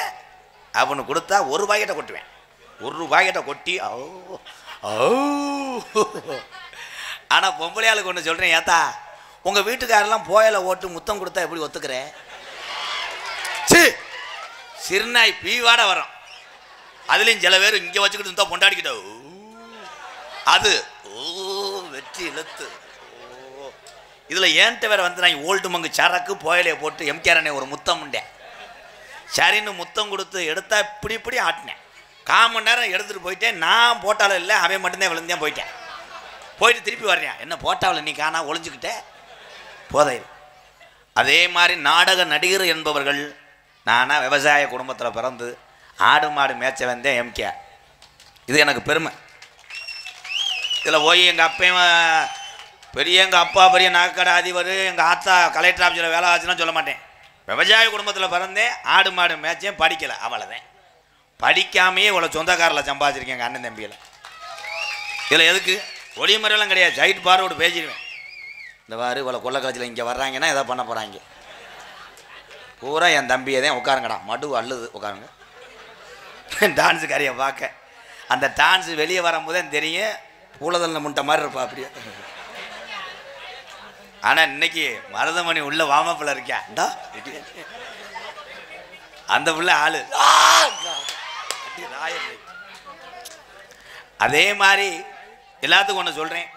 அவனு கொடுத்தா 1 பாக்கெட்டை கொட்டுவேன். 1 பாக்கெட்டை கொட்டி ஆனால் பொம்பளையாளுக்கு ஒன்று சொல்கிறேன். ஏத்தா உங்கள் வீட்டுக்காரெல்லாம் போயலை ஓட்டு முத்தம் கொடுத்தா எப்படி ஒத்துக்கிறேன்? சிறுநாய் பீவாட வரும். அதுலேயும் சில பேர் இங்கே வச்சுக்கிட்டு இருந்தால் பொண்டாடிக்கிட்ட அது வெற்றி இழுத்து. இதில் ஏன்ட்ட வேற வந்து நான் ஓல்டு மங்கு சரக்கு போயலையை போட்டு எம்கேரனே ஒரு முத்தம் உண்டேன். சரின்னு முத்தம் கொடுத்து எடுத்தா இப்படி இப்படி ஆட்டினேன். 1/4 மணி நேரம் எடுத்துகிட்டு போயிட்டேன். நான் போட்டாலும் இல்லை, அவன் மட்டும்தான் விழுந்தேன். போயிட்டேன். போயிட்டு திருப்பி வர்றேன். என்ன போட்டாவில் நீ காணா ஒளிஞ்சுக்கிட்டே போதையில். அதே மாதிரி நாடக நடிகர் என்பவர்கள். நானாக விவசாய குடும்பத்தில் பிறந்து ஆடு மாடு மேய்ச்ச வந்தேன் எம்கே. இது எனக்கு பெருமை. இதில் போய் எங்கள் அப்பையும் எங்கள் அப்பா பெரிய நகைக்கடை அதிபர், எங்கள் ஆத்தா கலெக்டர் ஆஃபீஸில் வேலை ஆச்சுன்னா சொல்ல மாட்டேன். விவசாய குடும்பத்தில் பிறந்தேன், ஆடு மாடு மேய்ச்சேன், படிக்கலை. அவ்வளோதான். படிக்காமையே இவ்வளோ சொந்தக்காரில் சம்பாதிச்சிருக்கேன் எங்கள் அண்ணன் தம்பியில். இதில் எதுக்கு ஒளிமுறையெல்லாம் கிடையாது. சைட் பார்வோடு பேசிடுவேன். இந்த வாரு இவ்வளோ கொள்ள காலத்தில் இங்கே வர்றாங்கன்னா எதை பண்ண போகிறாங்க. பூரா என் தம்பியை தான் உட்காருங்கடா, மடு அள்ளுது உட்காருங்க. டான்ஸு காரியை பார்க்க அந்த டான்ஸு வெளியே வரும்போதே தெரியும். பூலதல்ல முட்டை மாதிரி இருப்பா அப்படியே. ஆனால் இன்னைக்கு மருதமணி உள்ள வாமப்பில் இருக்கேன்டா. அந்த பிள்ளை ஆளு. அதே மாதிரி எல்லாத்துக்கும் ஒன்று சொல்கிறேன்.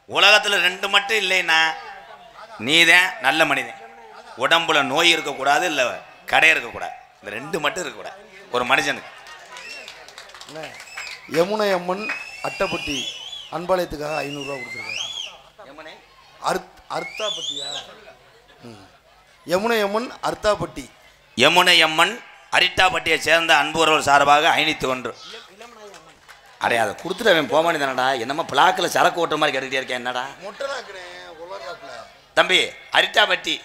உலகத்தில் 2 மட்டும் இல்லைன்னா நீதான் நல்ல மனிதன். உடம்புல நோய் இருக்கக்கூடாது, இல்லை கடை இருக்கக்கூடாது. இந்த 2 மட்டும் இருக்கக்கூடாது ஒரு மனுஷனுக்கு. யமுனை அம்மன் அட்டைப்பட்டி அன்பாளையத்துக்காக 500 ரூபா கொடுத்துருக்காங்க. அர்த்தாப்பட்டியா? யமுனை அம்மன் அர்த்தாப்பட்டி. யமுனை அம்மன் அரிட்டாப்பட்டியை சேர்ந்த அன்புறவர் சார்பாக 501. அடே அதை கொடுத்துட்டு அவன் போக வேண்டியதானடா. என்னம்மா பிளாக்கில் சரக்கு ஓட்டுற மாதிரி கேட்டுக்கிட்டே இருக்கேன். என்னடா தம்பி அரிட்டாப்பட்டி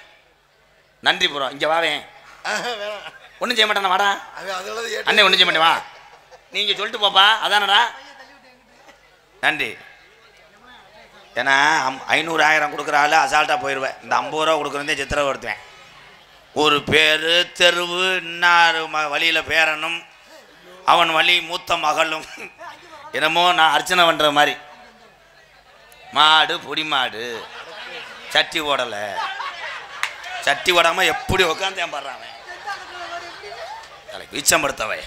நன்றி புறம். இங்கே வாவேன். ஒன்றும் செய்ய மாட்டேண்ணா. வாடா அண்ணே, ஒன்றும் செய்ய மாட்டேன். வா நீங்கள் சொல்லிட்டு போப்பா. அதானடா நன்றி. ஏன்னா 500 1000 கொடுக்குற ஆள் அசால்ட்டாக போயிடுவேன். இந்த 50 ரூபா கொடுக்குறதே சித்திரவை எடுத்துவேன். ஒரு பேர் தெருவு இன்னார் வழியில் பேரனும் அவன் வழி மூத்த மகளும் என்னமோ நான் அர்ச்சனை பண்ணுற மாதிரி. மாடு பொடி மாடு சட்டி ஓடலை. சட்டி ஓடாமல் எப்படி உட்காந்து ஏன் தலைக்கு வீச்சம்படுத்தவை.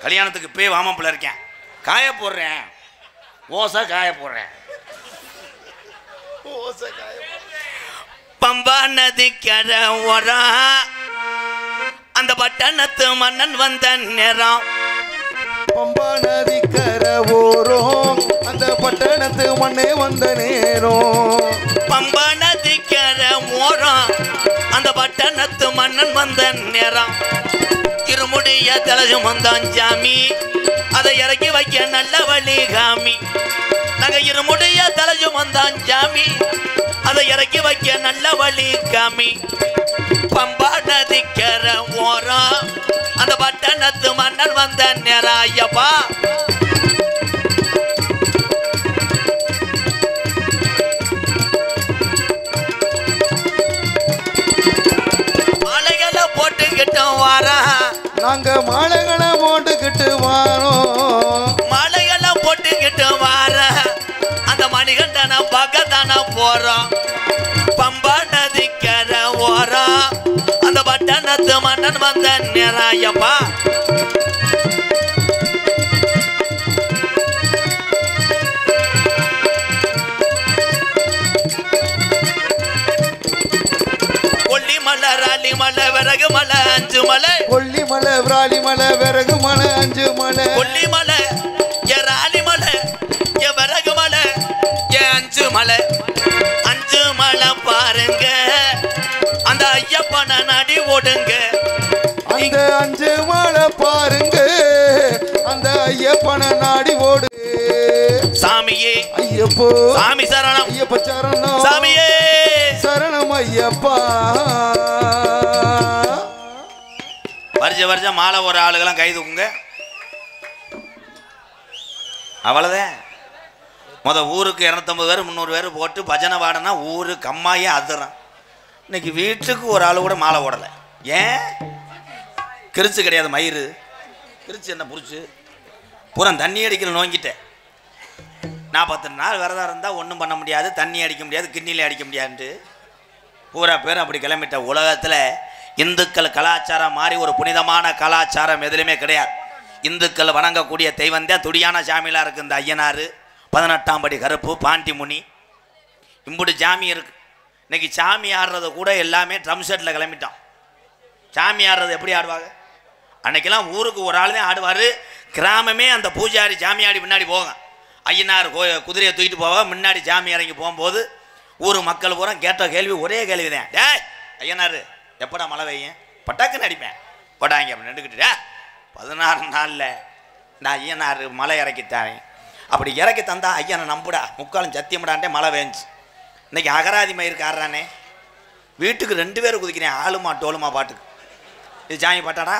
கல்யாணத்துக்கு போய் வாமப்பில் இருக்கேன். காய போடுறேன். ஓசை காய போடுறேன். பம்பா நதி கரை ஓரம் அந்த பட்டணத்து மன்னன் வந்த நேரம். பம்பா நதி கரை ஓரம் அந்த பட்டணத்து மண்ணே வந்த நேரம். பம்பா நதி கரை ஓரம் அந்த பட்டணத்து மன்னன் வந்த நேரம். இருமுடிய தலஜு வந்தான் சாமி. அதை இறக்கி வைக்க நல்ல வழி காமி. நாங்க இருமுடைய தலைஞ்சு வந்தான் ஜாமி, அதை இறக்கி வைக்க நல்ல வழி காமி. பம்பா நதிக்கர ஓரம் அந்த பட்டணத்து மன்னன் வந்த நேரம் ஐயப்பா. மாலைகளை போட்டுக்கிட்டு வாரம், நாங்க மாலைகளை போட்டுக்கிட்டு வாரோம். மாலைகளை போட்டுக்கிட்டு வார அந்த மணிகண்டனை பக்கத்தான போறோம். பம்பா நதிக்கர ஓரம் அந்த பட்டணத்து மன்னன் வந்த நேரம் ஐயப்பா. கொல்லிமலை ராலிமலை விறகு மலை அஞ்சு மலை, கொல்லிமலை விராலிமலை விறகு மலை அஞ்சு மலை. கொல்லிமலை ஏ ராலிமலை ஏ விறகு மலை ஏ அஞ்சு மலை. அஞ்சு மலை பாருங்க அந்த ஐயப்பனை நடி ஓடுங்க. அந்த அஞ்சு மலை பாருங்க அந்த ஐயப்பனை நாடி ஓடு. சாமியே ஐயப்போ சாமி சரணம், ஐயப்ப சரணம், சாமியே சரணம் ஐயப்பா. வருஷம் மாலை ஒரு ஆளுகெல்லாம் கை தூக்குங்க. அவ்வளோதான். ஊருக்கு 250 பேர் 300 பேர் போட்டு பஜனை பாடனா ஊரு கம்மாயே அதுறான். இன்னைக்கு வீட்டுக்கு ஒரு ஆள் கூட மாலை ஓடலை. ஏன்? கிரிச்சு கிடையாது, மயிறு கிரிச்சு என்ன புரிச்சு பூரா தண்ணி அடிக்கல நோங்கிட்டேன். 40 நாள் விரதம் இருந்தால் ஒன்றும் பண்ண முடியாது, தண்ணி அடிக்க முடியாது, கிண்ணியில் அடிக்க முடியாதுன்ட்டு பூரா பேர் அப்படி கிளம்பிட்ட. உலகத்தில் இந்துக்கள் கலாச்சாரம் மாதிரி ஒரு புனிதமான கலாச்சாரம் எதுலையுமே கிடையாது. இந்துக்கள் வணங்கக்கூடிய தெய்வம் தான் துடியான சாமியெலாம் இருக்குது. இந்த ஐயனார், 18ஆம் படி கருப்பு, பாண்டி முனி, இம்புடு சாமி இருக்குது. இன்றைக்கி சாமி ஆடுறது கூட எல்லாமே ட்ரம் செட்டில் கிளம்பிட்டோம். சாமி ஆடுறது எப்படி ஆடுவாங்க? அன்றைக்கெல்லாம் ஊருக்கு ஒரு ஆள் தான் ஆடுவார். கிராமமே அந்த பூஜாரி சாமி ஆடி முன்னாடி போங்க. ஐயனார் குதிரையை தூக்கிட்டு போவா, முன்னாடி சாமி இறங்கி போகும்போது ஊர் மக்கள் பூரா கேட்ட கேள்வி ஒரே கேள்வி தான். டே ஐயனார் எப்படா மழை பெய்யும்? பட்டாக்குன்னு அடிப்பேன் போட்டாங்க அப்படி நின்றுக்கிட்டு. 16 நாளில் நான் ஐயனார் மழை இறக்கித்தானே, அப்படி இறக்கி தந்தா ஐயனை நம்புடா, முக்காலும் சத்தியம்டான்ட்டே மழை வேஞ்சி. இன்றைக்கி அகராதி மயிருக்கு ஆடுறானே, வீட்டுக்கு 2 பேர் குதிக்கிறேன், ஆளுமா டோலுமா பாட்டுக்கு. இது சாமி பாட்டாடா?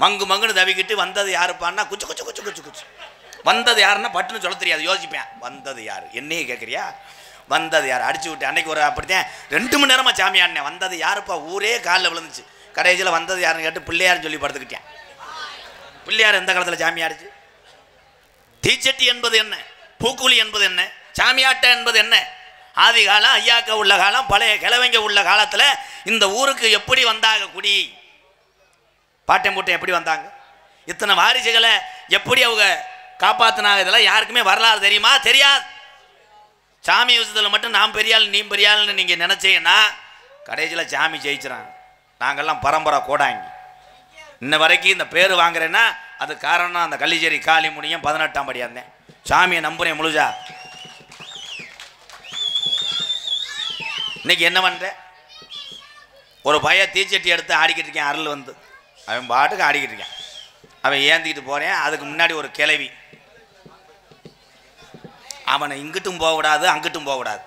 மங்கு மங்குன்னு தவிக்கிட்டு வந்தது யாருப்பான்னா குச்சு குச்சு குச்சு குச்சு குச்சு. வந்தது யாருன்னா பட்டுன்னு சொல்ல தெரியாது, யோசிப்பேன். வந்தது யார்? என்னையே கேட்குறியா? வந்தது யார்? அடிச்சு விட்டு அன்னைக்கு ஒரு அப்படித்தான் 2 மணி நேரமாக சாமி ஆடினேன். வந்தது யாருப்பா? ஊரே காலில் விழுந்துச்சு. கடைசியில் வந்தது யாருன்னு கேட்டு பிள்ளையாருன்னு சொல்லி படுத்துக்கிட்டேன். பிள்ளையார் எந்த காலத்தில் சாமி ஆடிச்சு? தீச்சட்டி என்பது என்ன? பூக்குழி என்பது என்ன? சாமியாட்டம் என்பது என்ன? ஆதி காலம், ஐயாக்க உள்ள காலம், பழைய கிழவங்க உள்ள காலத்தில் இந்த ஊருக்கு எப்படி வந்தாங்க குடி? பாட்டம் பூட்டம் எப்படி வந்தாங்க? இத்தனை வாரிசுகளை எப்படி அவங்க காப்பாற்றினாங்க? இதெல்லாம் யாருக்குமே வரலாறு தெரியுமா? தெரியாது. சாமி விஷயத்தில் மட்டும் நான் பெரியாள் நீ பெரியாள்னு நீங்கள் நினச்சீங்கன்னா கடைசியில் சாமி ஜெயிச்சிடாங்க. நாங்கள்லாம் பரம்பரை கோடாங்கி. இன்ன வரைக்கும் இந்த பேர் வாங்குறேன்னா அது காரணம் அந்த கள்ளிச்சேரி காளி முனியும் 18ஆம் படி இருந்தேன். சாமியை நம்புறேன் முழுசா. இன்னைக்கு என்ன பண்ணுறேன்? ஒரு பையன் தீச்சட்டி எடுத்து ஆடிக்கிட்டு இருக்கேன். அருள் வந்து அவன் பாட்டுக்கு ஆடிக்கிட்டு இருக்கேன். அவன் ஏந்திக்கிட்டு போகிறேன். அதுக்கு முன்னாடி ஒரு கிளவி, அவனை இங்கிட்டும் போகக்கூடாது அங்கிட்டும் போகக்கூடாது,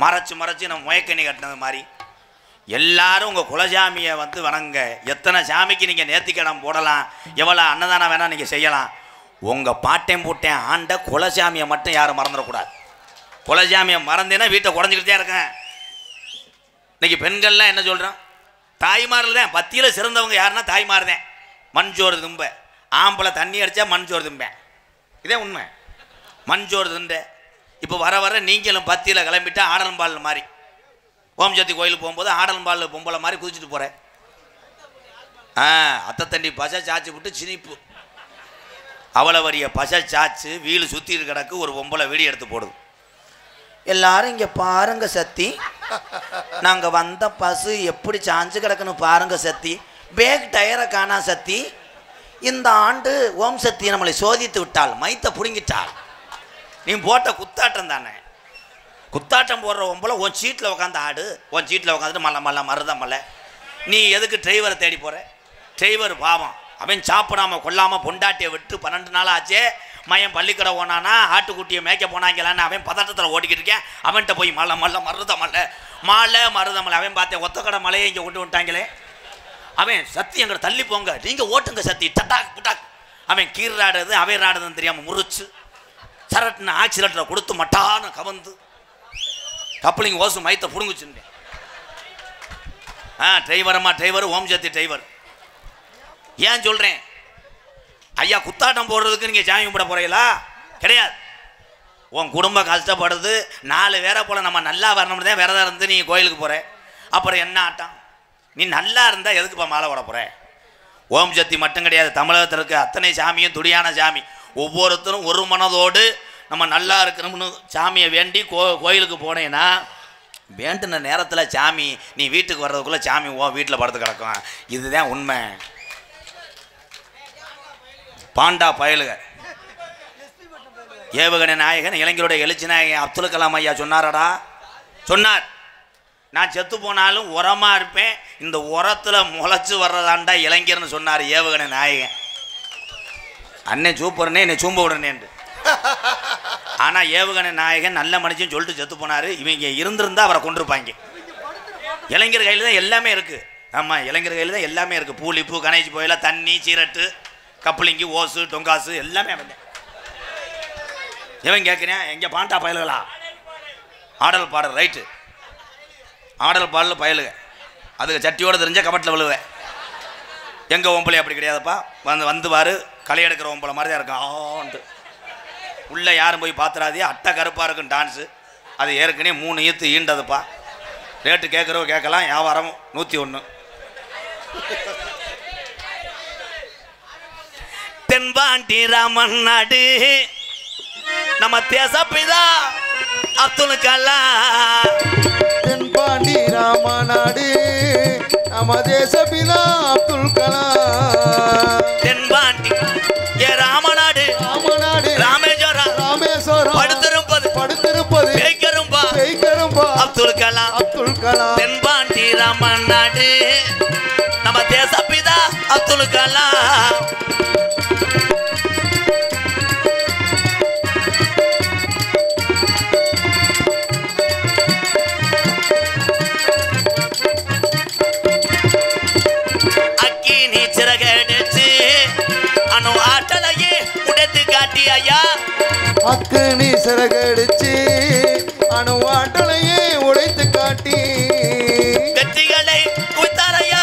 மறைச்சு மறைச்சு நம்ம முயக்கணி கட்டினது மாதிரி. எல்லாரும் உங்கள் குலசாமியை வந்து வணங்க. எத்தனை சாமிக்கு நீங்கள் நேர்த்திக்கடன் போடலாம், எவ்வளோ அன்னதானம் வேணால் நீங்கள் செய்யலாம். உங்கள் பாட்டையும் போட்டேன் ஆண்ட குலசாமியை மட்டும் யாரும் மறந்துடக்கூடாது. குலசாமியை மறந்தேன்னா வீட்டை குறைஞ்சிக்கிட்டே இருக்கேன். இன்றைக்கி பெண்கள்லாம் என்ன சொல்கிறோம்? தாய்மார்கள் தான். பத்தியில் சிறந்தவங்க யாருன்னா தாய்மார் தான். மண்சோறு தும்ப. ஆம்பளை தண்ணி அடித்தா மண்சோறு தும்பேன். இதே உண்மை. மண்சோறு துண்ட. இப்போ வர வர நீங்களும் பத்தியில் கிளம்பிட்டா ஆடலம்பால் மாதிரி. ஓம் சக்தி கோயிலுக்கு போகும்போது ஆடலம்பால் பொம்பளை மாதிரி குதிச்சுட்டு போகிறேன். அத்தை தண்டி பசை சாய்ச்சி விட்டு சினிப்பு அவளை வரிய பசை சாய்ச்சி வீடு சுற்றிட்டு கிடக்கு. ஒரு பொம்பளை வீடியோ எடுத்து போடுது. எல்லாரும் இங்கே பாருங்க சத்தி, நாங்கள் வந்த பசு எப்படி சாஞ்சு கிடக்குன்னு பாருங்க சத்தி. பேக் டயரை காணா சத்தி. இந்த ஆண்டு ஓம் சக்தி நம்மளை சோதித்து விட்டாள், மைத்தை பிடுங்கிட்டாள். நீ போட்ட குத்தாட்டம் தானே. குத்தாட்டம் போடுற பொம்பளை உன் சீட்டில் உட்காந்து ஆடு. உன் சீட்டில் உட்காந்துட்டு மல்ல மல்ல மருத மல்ல. நீ எதுக்கு டிரைவரை தேடி போகிற? டிரைவர் பாவம் அவன் சாப்பிடாம கொல்லாமல் பொண்டாட்டியை விட்டு 12 நாள் ஆச்சே. மயன் பள்ளிக்கடை ஓனானா ஆட்டுக்குட்டியை மேய்க்க போனாங்களான்னு அவன் பதட்டத்தில் ஓடிக்கிட்டு இருக்கேன். அவன்கிட்ட போய் மலை மருதமலை அவன் பார்த்தேன். ஒத்தக்கடை மலையை இங்கே கொண்டு வந்துட்டாங்களே. அவன் சத்தி எங்களை தள்ளி போங்க, நீங்கள் ஓட்டுங்க சத்தி, டட்டாக் புட்டாக். அவன் கீராடுறது அவன் ராடுறதுன்னு தெரியாமல் முறிச்சு சரட்டுன்னு ஆக்சிலேட்டரை கொடுத்து மட்டான்னு கவந்து கப்பலிங்க ஓசு மயத்தை பிடுங்குச்சுட்டேன். டிரைவர் ஓம் சக்தி டிரைவர். ஏன் சொல்கிறேன், ஐயா குத்தாட்டம் போடுறதுக்கு நீங்கள் சாமி கும்பிட போகிறீங்களா? கிடையாது. உன் குடும்பம் கஷ்டப்படுது, 4 பேரை போல் நம்ம நல்லா வரணும்னு தான் விரதம் இருந்து நீங்கள் கோயிலுக்கு போகிற. அப்புறம் என்ன ஆட்டம்? நீ நல்லா இருந்தால் எதுக்குப்பா மாலை போட போகிற? ஓம் சக்தி மட்டும் கிடையாது, தமிழகத்தில் இருக்க அத்தனை சாமியும் துடியான சாமி. ஒவ்வொருத்தரும் ஒரு மனதோடு நம்ம நல்லா இருக்கணும்னு சாமியை வேண்டி கோயிலுக்கு போனேன்னா வேண்டின நேரத்தில் சாமி நீ வீட்டுக்கு வர்றதுக்குள்ளே சாமி வீட்டில் படுத்து கிடக்கும். இதுதான் உண்மை. பாண்டா பயலுக ஏவுகணை நாயகன் இளைஞருடைய எழுச்சி நாயகன் அப்துல் கலாம் ஐயா சொன்னார், நான் செத்து போனாலும் உரமாக இருப்பேன், இந்த உரத்தில் முளைச்சி வர்றதாண்டா இளைஞர்னு சொன்னார் ஏவுகணை நாயகன். அண்ணன் சூப்பர்னே என்னை சூம்ப விடனேன்ட்டு. ஆனால் ஏவுகணை நாயகன் நல்ல மனுஷன் சொல்லிட்டு செத்து போனார். இவங்க இருந்திருந்தால் அவரை கொண்டிருப்பாங்க. இளைஞர் கையில் தான் எல்லாமே இருக்குது. ஆமாம், இளைஞர் கையில் தான் எல்லாமே இருக்குது. பூலிப்பு கணேஷ் போயில தண்ணி சீரட்டு கப்பலிங்கி ஓசு டொங்காசு எல்லாமே அவன். இவன் கேட்குறேன், எங்கே பாண்டா பயலுகளா? ஆடல் பாடல் ரைட்டு, ஆடல் பாடல் பயலுக. அதுக்கு சட்டியோடு தெரிஞ்ச கபட்டில் விழுவேன். எங்கள் ஓம்பளை அப்படி கிடையாதுப்பா. வந்து பாரு, களை எடுக்கிற ஓம்பளை மாதிரி தான் இருக்கும். ஆண்டு உள்ளே யாரும் போய் பார்த்துறாதே. அட்டை கருப்பாக இருக்கும் டான்ஸு. அது ஏற்கனவே 3 ஈத்து ஈண்டதுப்பா. ரேட்டு கேட்குறவ கேட்கலாம். வியாபாரம் 101. தென்பாண்டி ராமன் நாடு நம்ம தேசப்பிதா அப்துல் கலாம். தென்பாண்டி ராமநாடு நம்ம தேசப்பிதா அப்துல் கலாம். தென்பாண்டி ஏ ராமநாடு ராமேஸ்வரம் படுத்திருப்பது பெய்கரும்பா அப்துல் கலாம். தென்பாண்டி ராமநாடு நம்ம தேசப்பிதா அப்துல் கலாம். அக்கினி சிறகடிச்சு அணுவாட்டலையே உடைத்து காட்டி வெற்றிகளை குத்தாரையா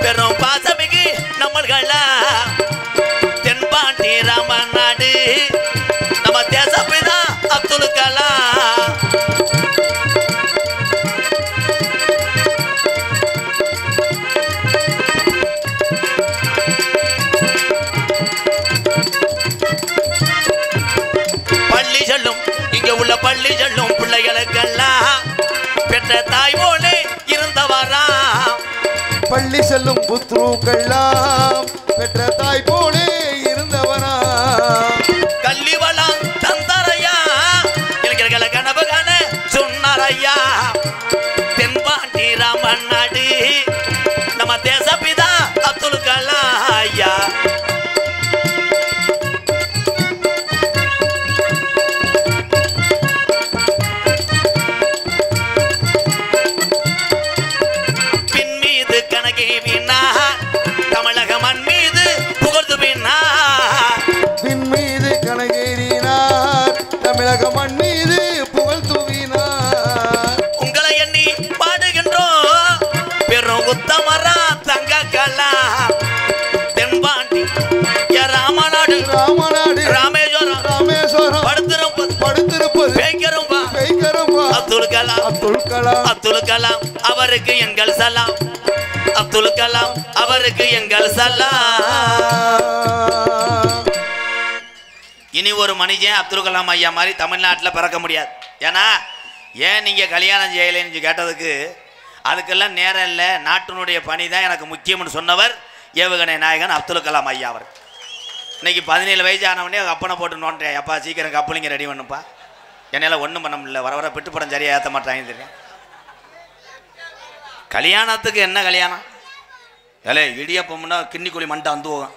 பெரும் பாசமிகு நம்மள்களா. தென்பாண்டி ராமநாடு நம்ம தேசப்பிதா அப்துல் கலாம். இங்க உள்ள பள்ளி செல்லும் பிள்ளைகளுக்கெல்லாம் பெற்ற தாய் போலே இருந்தவரா. பள்ளி செல்லும் புத்ருக்கெல்லாம் பெற்ற தாய் போலே இருந்தவரா. கல்விவளம் தந்தரையா இளைஞர்களை கனவு காண சொன்னாரையா. தென்பாண்டி ராமநாடு நம்ம தேசப்பிதா அப்துல் கலாம் ஐயா. தமிழக மண் மீது புகழ்ந்து கணகேறினார், தமிழக மண் மீது புகழ் தூவினார். உங்களை எண்ணி பாடுகின்றோம் பெரும் உத்தமரா தங்க கலாம். தென்பாண்டி ராமநாடு ராமேஸ்வரம் படுத்திருப்பது பெய்கரும்பா அப்துல் கலாம் அவருக்கு எங்கள் சலாம். அப்துல் கலாம் அவருக்கு எங்கள் சலாம். இனி ஒரு மனுஷன் அப்துல் கலாம் ஐயா மாதிரி தமிழ்நாட்டில் பிறக்க முடியாது. ஏன்னா ஏன் நீங்கள் கல்யாணம் செய்யலைன்னு கேட்டதுக்கு அதுக்கெல்லாம் நேரம் இல்லை, நாட்டினுடைய பணி தான் எனக்கு முக்கியம்னு சொன்னவர் ஏவுகணை நாயகன் அப்துல் கலாம் ஐயா அவர். இன்னைக்கு 17 வயசு ஆனவனே அப்பனை போட்டு நோண்டேன், அப்பா சீக்கிரம் கப்பலிங்க ரெடி பண்ணுப்பா. என்னால் ஒன்றும் பண்ண முடியல, வர பெட்டு படம் சரியாக ஏற்ற மாட்டாங்க தெரியும். கல்யாணத்துக்கு என்ன கல்யாணம்? ஏலே இடியப்பம்னா கிண்ணி கோழி மண்டை வந்து போகும்.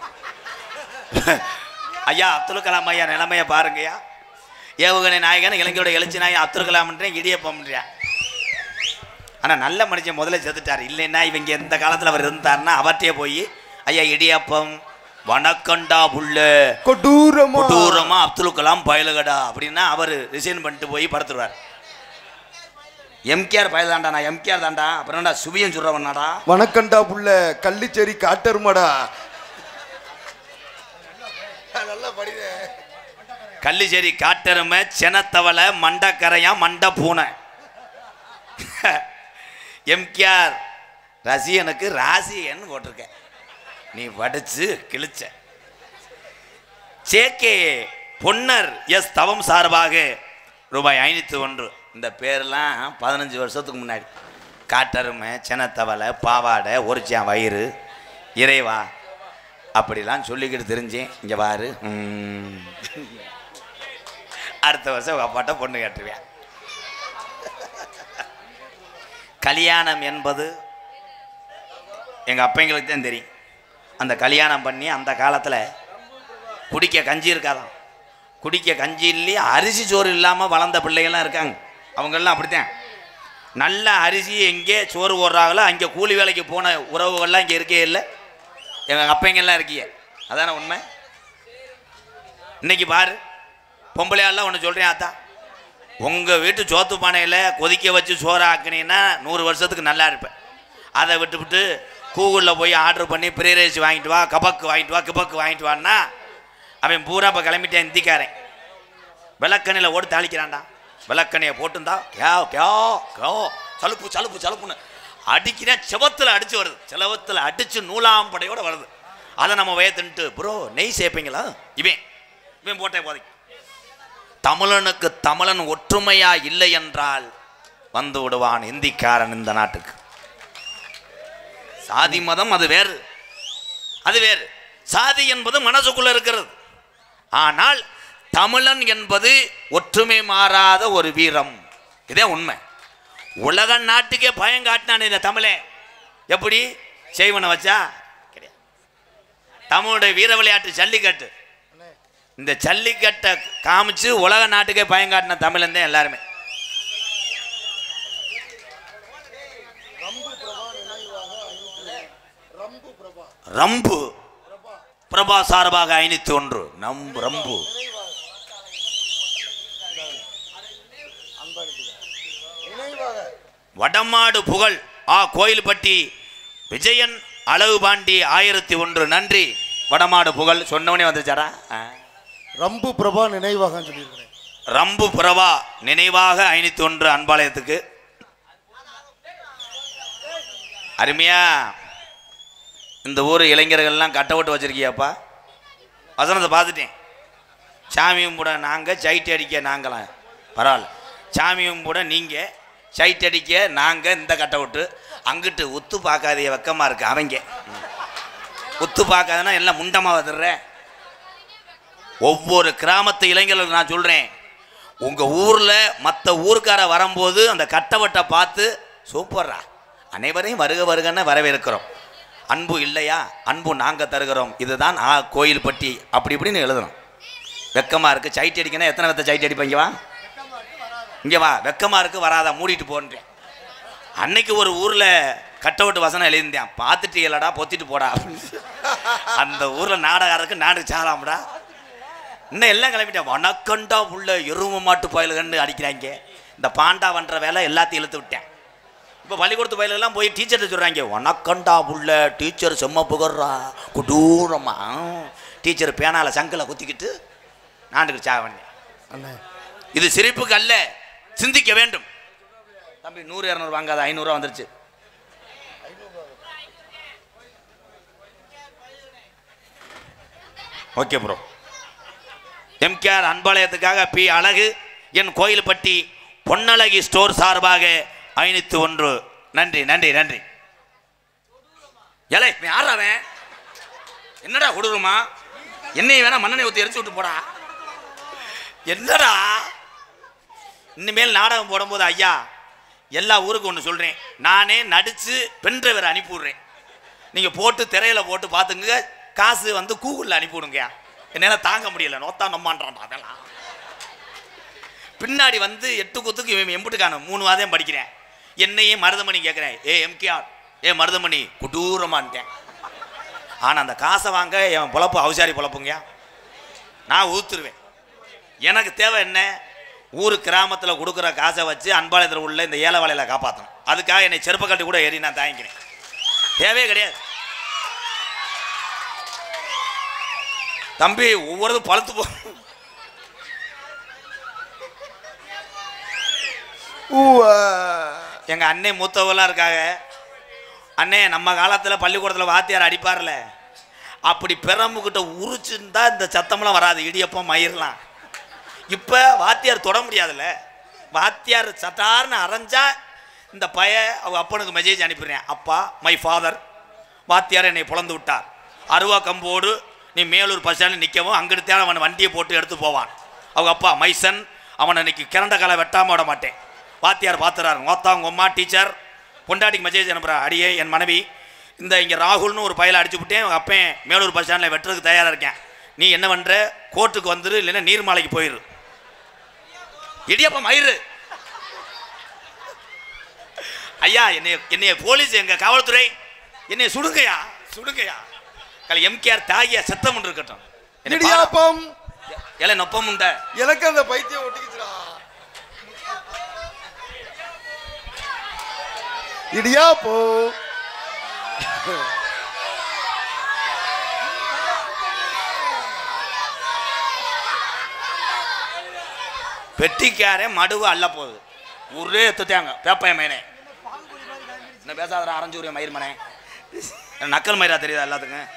ஐயா அப்துல் கலாம் ஐயா நிலைமையை பாருங்கய்யா. ஏவுகணை நாயகன் இலங்கையோட எழுச்சி நாயகன் அப்துல் கலாம்ன்றேன், இடியப்பம்ன்றியா. ஆனால் நல்ல மனுஷன் முதல்ல செத்துட்டார். இல்லைன்னா இவங்க எந்த காலத்தில் அவர் இருந்தாருன்னா அவர்கிட்டயே போய் ஐயா இடியப்பம் வணக்கண்டா புள்ள கொடூரமா அப்துல் கலாம் பயலுகடா அப்படின்னா அவர் ரிசைன் பண்ணிட்டு போய் படுத்துருவார். எம்கேஆர் பயல் தாண்டா, நான் எம்கேஆர் தாண்டா, அப்புறம்டா சுபியம் சொல்றவனாடா வணக்கண்டா புள்ள கள்ளிச்சேரி காட்டருமாடா. நல்லா படிதே. கள்ளிச்சேரி காட்டெருமை செனத்தவளை மண்டக்கரையா மண்ட பூனை. எம்கேஆர் ரசிகனுக்கு ராசின்னு போட்டிருக்க, நீ படிச்சு கிழிச்ச. சேகே பொன்னர் எஸ் தவம் சார்பாக ரூபாய் 501. இந்த பேரெல்லாம் 15 வருஷத்துக்கு முன்னாடி. காட்டெருமை செனத்தவளை பாவாடை ஒரிச்சான் வயிறு இறைவா அப்படிலாம் சொல்லிக்கிட்டு தெரிஞ்சேன். இங்கே பாரு, அடுத்த வருஷம் உங்கள் அப்பாட்ட பொண்ணு கேட்டுருவேன். கல்யாணம் என்பது எங்கள் அப்பங்களுக்கு தான் தெரியும். அந்த கல்யாணம் பண்ணி அந்த காலத்தில் குடிக்க கஞ்சி இருக்காதான், குடிக்க கஞ்சி இல்லையே அரிசி சோறு இல்லாமல் வளர்ந்த பிள்ளைகள்லாம் இருக்காங்க. அவங்கெல்லாம் அப்படித்தான். நல்ல அரிசி எங்கே சோறு ஓடுறாங்களோ அங்கே கூலி வேலைக்கு போன உறவுகள்லாம் இங்கே இருக்கே இல்லை. எங்கள் அப்பங்கெல்லாம் இருக்கிய, அதான உண்மை. இன்னைக்கு பாரு பொம்பளையாலாம் ஒன்று சொல்கிறேன் ஆத்தா, உங்கள் வீட்டு சோத்து பானையில் கொதிக்க வச்சு சோறு ஆக்குனீங்கன்னா 100 வருஷத்துக்கு நல்லா இருப்பேன். அதை விட்டுவிட்டு கூகுளில் போய் ஆர்டர் பண்ணி ஃப்ரீ ரைஸ் வாங்கிட்டு வா, கபக்கு வாங்கிட்டு வா, கிபக்கு வாங்கிட்டு வான்னா அவன் பூரா இப்போ கிளம்பிட்டேன். இந்திக்காரன் விளக்கண்ணில் ஓடி தாளிக்கிறான்டா. விளக்கண்ணையை போட்டுருந்தா சலுப்பு சலுப்பு சலுப்புன்னு அடிக்கிறேன். செவத்தில் அடித்து வருது, செலவத்தில் அடித்து நூலாம்படையோடு வருது. அதை நம்ம வயத்துன்ட்டு ப்ரோ நெய் சேர்ப்பீங்களா, இவன் போட்டே போதைக்கு. தமிழனுக்கு தமிழன் ஒற்றுமையா இல்லை என்றால் வந்து விடுவான் இந்திக்காரன் இந்த நாட்டுக்கு. சாதி மதம் அது வேறு, அது வேறு. சாதி என்பது மனசுக்குள்ள இருக்கிறது. ஆனால் தமிழன் என்பது ஒற்றுமை மாறாத ஒரு வீரம். இதே உண்மை. உலக நாட்டுக்கே பயம் காட்டினான் இந்த தமிழே. எப்படி செய்வனை வச்சா கிடையாது. தமிழுடைய வீர விளையாட்டு ஜல்லிக்கட்டு, இந்த ஜல்லிக்கட்டை காமிச்சு உலக நாட்டுக்கே பயம் காட்டின தமிழன் தான் எல்லாருமே. ரம்பு பிரபா சார்பாக 501. ரம்பு வடமாடு புகழ் கோயில்பட்டி விஜயன் அழகு பாண்டி 1001. நன்றி வடமாடு புகழ். சொன்னவனே வந்துச்சாரா. ரம்பு பிரபா நினைவாக சொல்லியிருக்கிறேன். ரம்பு பிரபா நினைவாக 501 அன்பாலயத்துக்கு. அருமையா இந்த ஊர் இளைஞர்கள்லாம் கட்ட விட்டு வச்சிருக்கியாப்பா. வசனத்தை பார்த்துட்டேன். சாமியும் கூட நாங்கள் சைட்டு அடிக்க நாங்களாம் பரவாயில்ல. சாமியும் கூட நீங்கள் சைட் அடிக்க நாங்கள் இந்த கட்ட விட்டு அங்கிட்டு உத்து பார்க்காதே வெக்கமாக இருக்கு. அவங்க உத்து பார்க்காதனா எல்லாம் முண்டமாக வந்துடுற. ஒவ்வொரு கிராமத்து இளைஞர்களுக்கு நான் சொல்கிறேன், உங்கள் ஊரில் மற்ற ஊருக்கார வரும்போது அந்த கட்டவட்டை பார்த்து சூப்பர்ரா, அனைவரையும் வருக வருகன்னு வரவேற்கிறோம். அன்பு இல்லையா, அன்பு நாங்கள் தருகிறோம், இதுதான் கோயில்பட்டி அப்படி இப்படின்னு எழுதணும். வெக்கமாக இருக்குது சைட் அடிக்கணும். எத்தனை வெத்த சைட் அடிப்பீங்க? வா இங்கே வா. வெக்கமாக இருக்குது வராதா, மூடிட்டு போன்றேன். அன்னைக்கு ஒரு ஊரில் கட்டவுட்டு வசனம் எழுதியிருந்தேன். பார்த்துட்டு இல்லடா பொத்திட்டு போடா அப்படின்னு. அந்த ஊரில் நாடகாருக்கு நாடு சாராமடா. இன்னும் எல்லாம் கிளம்பிட்டேன். வணக்கண்டா உள்ள எரும மாட்டு பயலுகன்னு அடிக்கிறாங்க. இந்த பாண்டா பண்ணுற வேலை எல்லாத்தையும் இழுத்து விட்டேன். இப்போ பள்ளிக்கூடத்து பயிலெல்லாம் போய் டீச்சர்கிட்ட சொல்கிறாங்க, வணக்கண்டா உள்ள டீச்சர் செம்ம புகர்றா கொடூரமா. டீச்சர் பேனால சங்கில் குத்திக்கிட்டு நாண்டுக்கு சாவண்ணே. இது சிரிப்புக்கு அல்ல, சிந்திக்க வேண்டும். தம்பி 100 200 வாங்காத, 500 வந்துருச்சு. Okay bro. எம்கேஆர் அன்பாலயத்துக்காக பி அழகு என் கோயில்பட்டி பொன்னழகி ஸ்டோர் சார்பாக 501. நன்றி நன்றி நன்றி. ஏலே யாராவன் என்னடா கொடுருமா, என்னையும் வேணா மண்ணெண்ணெய் ஊற்றி எரிச்சு விட்டு போடா. என்னடா இனிமேல் நாடகம் போடும்போது ஐயா எல்லா ஊருக்கும் ஒன்று சொல்கிறேன், நானே நடித்து பெண் டிரைவரை அனுப்பி விட்றேன். நீங்கள் போட்டு திரையில் போட்டு பார்த்துங்க. காசு வந்து கூகுளில் அனுப்பிவிடுங்க. என்னால் தாங்க முடியல, நோத்தா நம்மான்றான். அதெல்லாம் பின்னாடி வந்து 8 குத்துக்கு இவன் எம்புட்டுக்கான 3 வாதையும் படிக்கிறேன். என்னையும் மருதமணி கேட்குறேன், எம்கேஆர் மருதமணி குடூரமான்ட்டேன். ஆனால் அந்த காசை வாங்க என் பொழப்பு அவசாரி பொழப்புங்க. நான் ஊத்துருவேன். எனக்கு தேவை என்ன? ஊர் கிராமத்தில் கொடுக்குற காசை வச்சு அன்பாளையத்தில் உள்ள இந்த ஏழை வேலையில் காப்பாற்றணும். அதுக்காக என்னை செருப்ப கட்டி கூட ஏறி நான் தாங்கிக்கிறேன். தேவையே கிடையாது தம்பி. ஒவ்வொரு பழுத்து போ. எங்கள் அண்ணே மூத்தவெல்லாம் இருக்காங்க. அண்ணே நம்ம காலத்தில் பள்ளிக்கூடத்தில் வாத்தியார் அடிப்பார்ல, அப்படி பெரம்புக்கிட்ட உரிச்சுருந்தா இந்த சத்தமெல்லாம் வராது, இடியப்பம் மயிரலாம். இப்போ வாத்தியார் தொட முடியாதுல்ல. வாத்தியார் சட்டார்னு அரைஞ்சா இந்த அவங்க அப்பனுக்கு மெசேஜ் அனுப்பிடுறேன், அப்பா மை ஃபாதர் வாத்தியார் என்னை புலந்து விட்டார், அருவா கம்போடு நீ மேலூர் பஸ் ஸ்டாண்டில் நிற்கவும், அங்கிட்டு அவன் வண்டியை போட்டு எடுத்து போவான். அவங்க அப்பா மைசன் அவனை இன்னைக்கு கிரண்ட காலை வெட்டாமல் விட மாட்டேன். வாத்தியார் பார்த்துறாரு, மொத்தம் அம்மா டீச்சர் பொண்டாட்டிக்கு மெசேஜ் அனுப்புகிறா, அடியே என் மனைவி இந்த இங்கே ராகுல்னு ஒரு பையலை அடிச்சு விட்டேன், உங்கள் அப்பேன் மேலூர் பஸ் ஸ்டாண்டில் வெட்டுறதுக்கு தயாராக இருக்கேன், நீ என்ன பண்ணுற கோர்ட்டுக்கு வந்துரு, இல்லைன்னா நீர்மாலைக்கு போயிரு. இடியப்பம் மயிறு. ஐயா என்னைய போலீஸ் எங்கள் காவல்துறை என்னைய சுடுங்கயா சுடுங்கயா. எம்கேஆர் தாகியா செத்தம் இருக்கட்டும். இடியாப்பம் எல்லாம் நொப்பம் உண்ட. எனக்கு அந்த பைத்தியம் ஒட்டிக்கிச்சுடா. இடியாப்போ பெட்டிக்காரே மடுவு அல்ல போகுது, ஊரே எத்துட்டாங்க பேப்பைய மேனே. என்ன பேசாத அரஞ்சூரிய மயிர் மனே, நக்கல் மயிரா தெரியுதா எல்லாத்துக்கும்?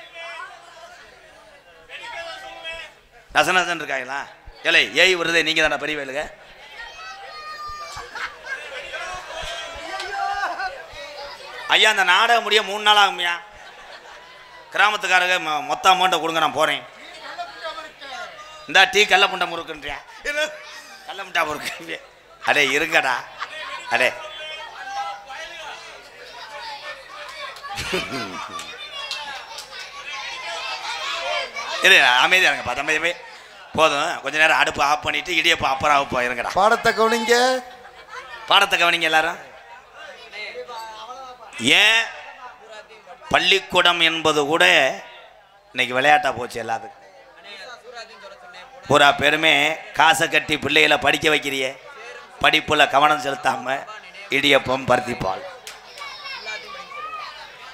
நசனசன் இருக்காங்களா? ஏலே ஏய் வருதே, நீங்க தானே பெரிய வேலுங்க. ஐயா அந்த நாடகம் முடிய 3 நாள் ஆகும்யா. கிராமத்துக்காரங்க மொத்த அமௌண்ட்டை கொடுங்க, நான் போறேன். இந்த டீ கல்ல முண்டை முறுக்குன்றியா? கல்ல முண்டா முறுக்கு. அடே இருங்கடா, அடே இரு, அமைதியா இருங்க. தம்பி போதும், கொஞ்ச நேரம் அடுப்பு ஆஃப் பண்ணிட்டு இடியப்பா அப்புறம் ஆஃப் இருங்கடா. பாடத்தை கவனிங்க, பாடத்தை கவனிங்க எல்லாரும். ஏன் பள்ளிக்கூடம் என்பது கூட இன்னைக்கு விளையாட்டா போச்சு எல்லாத்துக்கும். பூரா பேருமே காசை கட்டி பிள்ளைகளை படிக்க வைக்கிறியே, படிப்புல கவனம் செலுத்தாம இடியப்பம் பருத்திப்பால்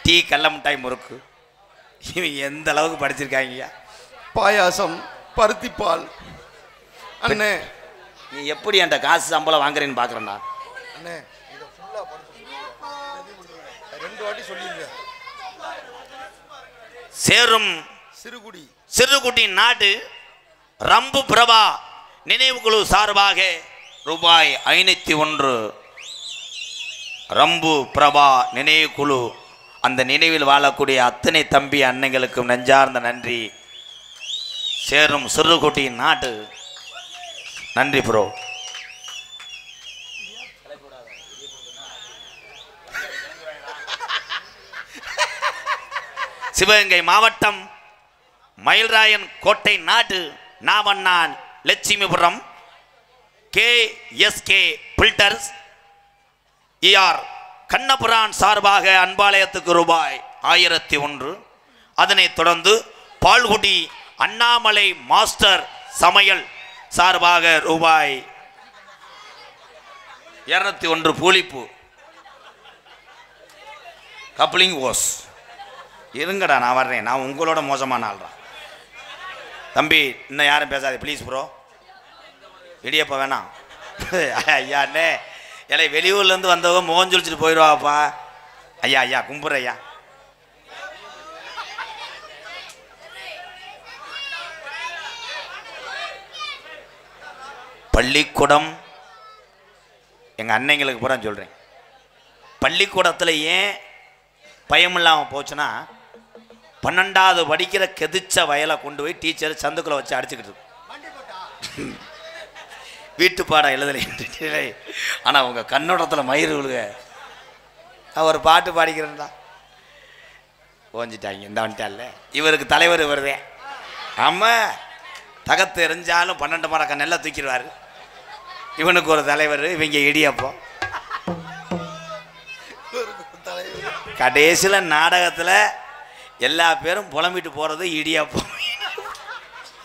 டீ கல்ல மிட்டாய் முறுக்கு, இவங்க எந்த அளவுக்கு படிச்சிருக்காங்க? பாயாசம் பருத்திப்பால். அண்ணே நீ எப்படி என்கிட்ட காசு சம்பளம் வாங்குறேன்னு பாக்குறேன்டா. அண்ணே இத ஃபுல்லா படிச்சு 2 வாட்டி சொல்லிருங்க. சேரும் சிறுகுடி நாடு ரம்பு பிரபா நினைவுக்குழு சார்பாக ரூபாய் 501 ரம்பு பிரபா நினைவுக்குழு. அந்த நினைவில் வாழக்கூடிய அத்தனை தம்பி அன்னைகளுக்கும் நெஞ்சார்ந்த நன்றி. சேரும் சிறுகுடி நாடு நன்றி ப்ரோ. சிவகங்கை மாவட்டம் மயில்ராயன் கோட்டை நாடு நாவண்ணான் லட்சுமிபுரம் KSK பில்டர்ஸ் ER கண்ணபுரான் சார்பாக அன்பாலயத்துக்கு ரூபாய் 1001. அதனைத் தொடர்ந்து பால்குடி அண்ணாமலை மாஸ்டர் சமையல் சார்பாக ரூபாய் 201 பூலிப்பு கப்ளிங் ஓஸ். இருங்கடா நான் வர்றேன், நான் உங்களோட மோசமான ஆள்றேன் தம்பி. இன்னும் யாரும் பேசாதே ப்ளீஸ் ப்ரோ. இடியப்பா வேணாம் ஐயா. அண்ணே இல்லை வெளியூர்லேருந்து வந்தவங்க மோகன் சொல்லிச்சுட்டு போயிடுவாப்பா. ஐயா ஐயா கும்புற ஐயா. பள்ளிக்கூடம் எங்கள் அன்னைங்களுக்கு பூரா சொல்கிறேன். பள்ளிக்கூடத்தில் ஏன் பயம் இல்லாமல் போச்சுன்னா, 12வது படிக்கிற கெதிச்ச வயலை கொண்டு போய் டீச்சர் சந்துக்குள்ள வச்சு அடிச்சுக்கிட்டு வீட்டு பாடம் எழுதலை. ஆனால் உங்கள் கண்ணோட்டத்தில் மயிறு விழுக. நான் ஒரு பாட்டு பாடிக்கிறேன்டா. ஓஞ்சிட்டாங்க இந்த வந்துட்டால இவருக்கு தலைவர் வருதே. ஆமாம், தகத்து எரிஞ்சாலும் 12 மரக்க நெல்லை தூக்கிடுவார். இவனுக்கு ஒரு தலைவர், இவங்க இடியப்போ. கடைசியில் நாடகத்தில் எல்லா பேரும் புலம்பிட்டு போகிறது இடியப்போ.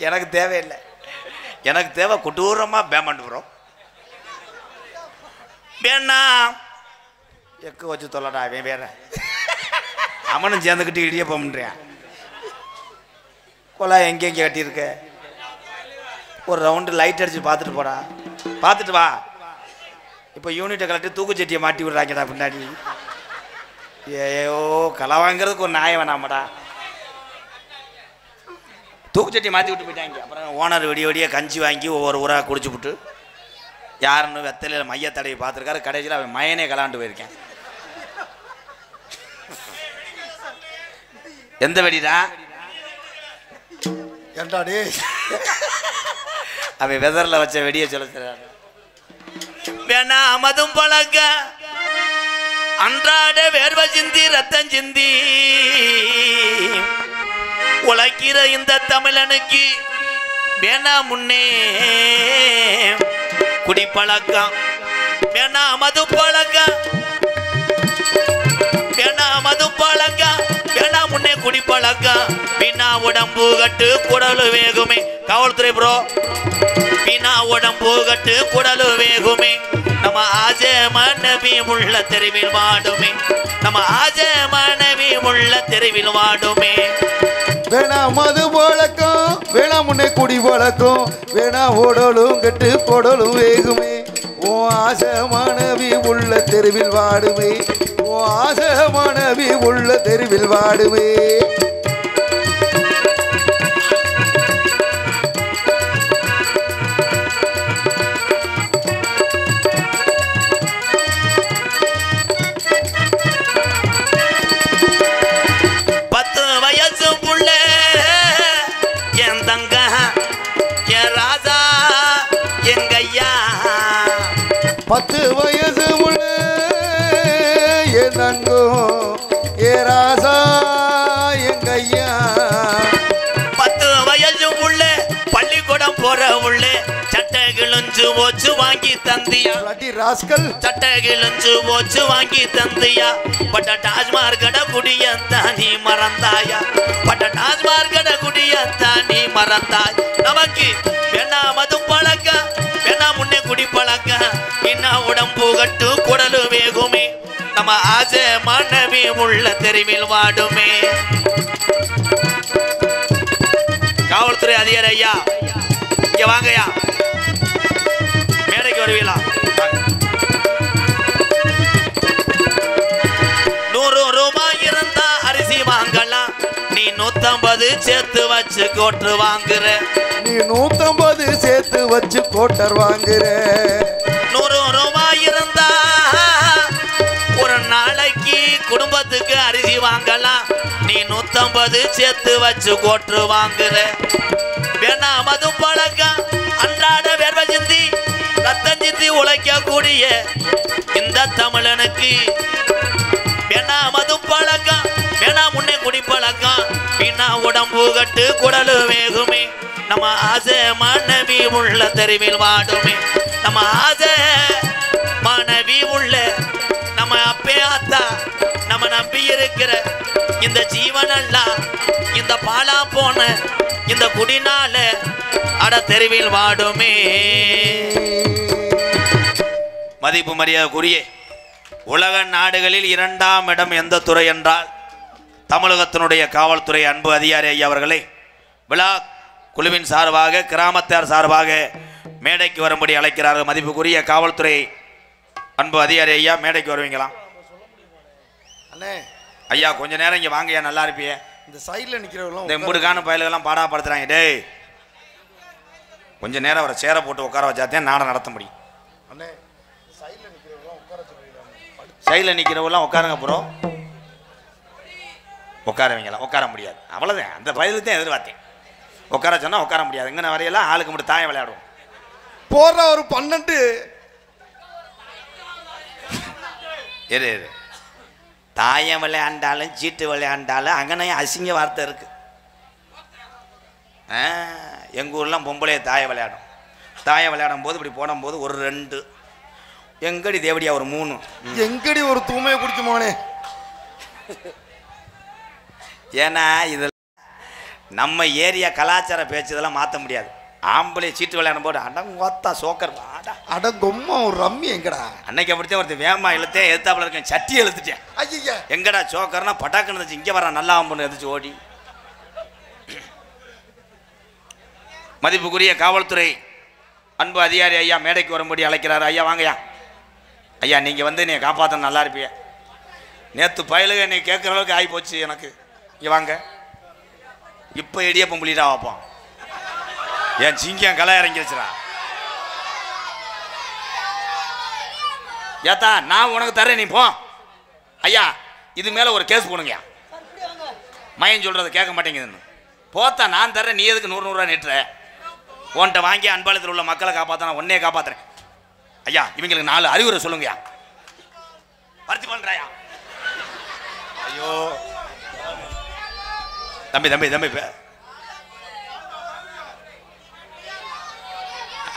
எனக்கு தேவையில்லை, எனக்கு தேவை கொடூரமாக பேமெண்ட் வரும். வேணா எக்கு வச்சு தொல்லடா அவன் வேற, அவனும் சேர்ந்துக்கிட்டு இடியப்பம்ன்றான். கொலா எங்கெங்கே கட்டியிருக்க, ஒரு ரவுண்டு லைட் அடிச்சு பார்த்துட்டு போடா, பார்த்துட்டு வா. இப்போ யூனிட்டை கலட்டி தூக்குச்சட்டியை மாட்டி விடுறாங்கடா பின்னாடி. ஏயோ களை வாங்கிறதுக்கு ஒரு நாயை வேணாமடா. தூக்குச்சட்டியை மாற்றி விட்டு போயிட்டாங்க. அப்புறம் ஓனர் விடிய விடிய கஞ்சி வாங்கி ஒவ்வொரு ஊராக குடிச்சு விட்டு யாருன்னு வெத்தலையில் மையத்தடையை பார்த்துருக்காரு. கடைசியில் அவன் மயனே கலாண்டு போயிருக்கேன். எந்த வெடிடா ஏண்டாடே அவன் வெதரில் வச்ச வெடியை சொல்ல வேணா மதும் பழக்க அன்றாட வேர்வை சிந்தி ரத்தம் சிந்தி உழைக்கிற இந்த தமிழனுக்கு வேணா முன்னே குடிப்பழக்கம், வேணா மது பழக்கம், வேணா மது பழக்கம், வேணா முன்னே குடிப்பழக்கம். வீணா உடம்பு கட்டு குடலு வேகுமே. காவல்துறை ப்ரோ, வீணா உடம்பு கட்டு குடலு வேகுமே. நம்ம ஆஜ மனைவி உள்ள தெருவில் வாடுமே, நம்ம ஆஜ மனைவி உள்ள தெருவில் வாடுமே. வேணா மது பழக்கம், வேணா முன்னே குடி பழக்கம், வேணா ஓடலும் கெட்டு கொடலும் வேகுமே. ஓ ஆசை மாணவி உள்ள தெருவில் வாடுமே, ஓ ஆசை மாணவி உள்ள தெருவில் வாடுமே. பத்து வயசு உள்ள என் நங்கோ ஏ ராசா எங்க ஐயா. 10 வயசு உள்ள பள்ளிக்கூடம் போற உள்ள சட்டை கிழிஞ்சு போச்சு வாங்கி தந்தியா. ராஸ்கல் சட்டை கிழிஞ்சு போச்சு வாங்கி தந்தியா. பட்ட டாஸ்மார் கட குடியத்தான் நீ மறந்தாயா, பட்ட டாஸ்மார் கட குடியத்தான் நீ மறந்தாய். நமக்கு வேணா மது பழக்க, வேணா முன்னே குடி பழக்க, என்ன உடம்பு கட்டு குடலு வேகுமே. நம்ம ஆசை மனைவி உள்ள தெருவில் வாடுமே. காவல்துறை அதிகாரி ஐயா இங்க வாங்கய்யா, மேடைக்கு வருவீங்களா? 100 ரூபாய் இருந்தா அரிசி வாங்கலாம், நீ 150 சேர்த்து வச்சு கோட்டு வாங்குற. நீ 150 சேர்த்து வச்சு கோட்டர் வாங்குற. 100 ரூபாய் இருந்தா ஒரு நாளைக்கு குடும்பத்துக்கு அரிசி வாங்கலாம், நீ 150 சேர்த்து வச்சு கோட்டு வாங்குற. வேணா மது பழக்கம், அன்றாட வேர்வை சிந்தி ரத்தம் சிந்தி உழைக்க கூடிய இந்த தமிழனுக்கு வேணா மது பழக்கம், வேணா முன்னே குடி பழக்கம். வீணா உடம்பு கட்டு குடலு வேகுமே. நம்ம ஆசை மனைவி உள்ள தெருவில் வாடுமே, நம்ம ஆசை மனைவி உள்ள நம்ம அப்பே ஆத்தா நம்ம நம்பி இருக்கிற இந்த ஜீவனெல்லாம் இந்த பாலா போன இந்த குடினால அட தெருவில் வாடுமே. மதிப்பு மரியாதைக்குரிய உலக நாடுகளில் 2ஆம் இடம் எந்த துறை என்றால் தமிழகத்தினுடைய காவல்துறை. அன்பு அதிகாரி ஐயா அவர்களை விழா குழுவின் சார்பாக கிராமத்தார் சார்பாக மேடைக்கு வரும்படி அழைக்கிறார்கள். மதிப்புக்குரிய காவல்துறை அன்பு அதிகாரி ஐயா மேடைக்கு வருவீங்களா? அண்ணே ஐயா கொஞ்ச நேரம் இங்கே வாங்கய்யா, நல்லா இருப்பியே. இந்த சைடில் நிற்கிறவங்களும் இந்த முடுக்கான பயல்கள்லாம் பாடாப்படுத்துறாங்க. டேய் கொஞ்ச நேரம் அவரை சேரை போட்டு உட்கார வச்சாதான் நாடகம் நடத்த முடியும். அண்ணே சைடில் நிற்கிறவங்களும் உட்கார சொல்லிடுறாங்க. சைடில் நிற்கிறவங்களாம் உட்காருங்க. அப்புறம் உட்காரவீங்களா? உட்கார முடியாது. அவ்வளோதான், அந்த பதிலுக்கு தான் எதிர்பார்த்தேன். உட்கார சொன்னால் உட்கார முடியாது. இங்கே வரையெல்லாம் ஆளுக்கு மட்டும் தாயம் விளையாடுவோம். போடுற ஒரு 12 இரு தாயம் விளையாண்டாலும் சீட்டு விளையாண்டாலும் அங்கனையும் அசிங்க வார்த்தை இருக்கு. எங்கள் ஊர்லாம் பொம்பளைய தாயம் விளையாடும். தாயம் விளையாடும் போது இப்படி போடும்போது ஒரு 2 எங்கடி தேவடியா ஒரு 3 எங்கடி ஒரு தூமையை குடிச்சு மோனே. ஏன்னா இதில் நம்ம ஏரியா கலாச்சார பேச்சு இதெல்லாம் மாற்ற முடியாது. ஆம்பளை சீட்டு விளையாடும் போது அடங்கொத்தா சோக்கர் அடங்கொம்மா ஒரு ரம்மி எங்கடா. அன்னைக்கு அப்படித்தான் ஒருத்தர் வேமா இழுத்தேன், எதிர்த்தாப்புல இருக்கேன், சட்டி எழுத்துட்டேன். ஐயா எங்கடா சோக்கர்னா பட்டாக்குன்னு இருந்துச்சு, இங்கே வர நல்லா ஆம்புன்னு இருந்துச்சு ஓடி. மதிப்புக்குரிய காவல்துறை அன்பு அதிகாரி ஐயா மேடைக்கு வரும்படி அழைக்கிறார். ஐயா வாங்கய்யா. ஐயா நீங்கள் வந்து என்னை காப்பாற்ற நல்லா இருப்பிய. நேற்று பயலுக என்னை கேட்குற அளவுக்கு ஆகி போச்சு எனக்கு. இங்கே வாங்க. இப்போ இடியப்பம் புள்ளிடா வைப்போம். என் சிங்கம் களை இறங்கிடுச்சுடா. ஏத்தா நான் உனக்கு தரேன், நீ போ. ஐயா இது மேலே ஒரு கேஸ் போடுங்க. மயன் சொல்கிறத கேட்க மாட்டேங்குதுன்னு போத்தா. நான் தர்றேன், நீ எதுக்கு 100 ரூபா நீட்டுற? உன்கிட்ட வாங்கி அன்பாளத்தில் உள்ள மக்களை காப்பாற்ற நான் உன்னையே காப்பாற்றுறேன். ஐயா இவங்களுக்கு 4 அறிவுரை சொல்லுங்கய்யா. பருத்தி பண்ணுறாயா? ஐயோ தம்பி தம்பி தம்பி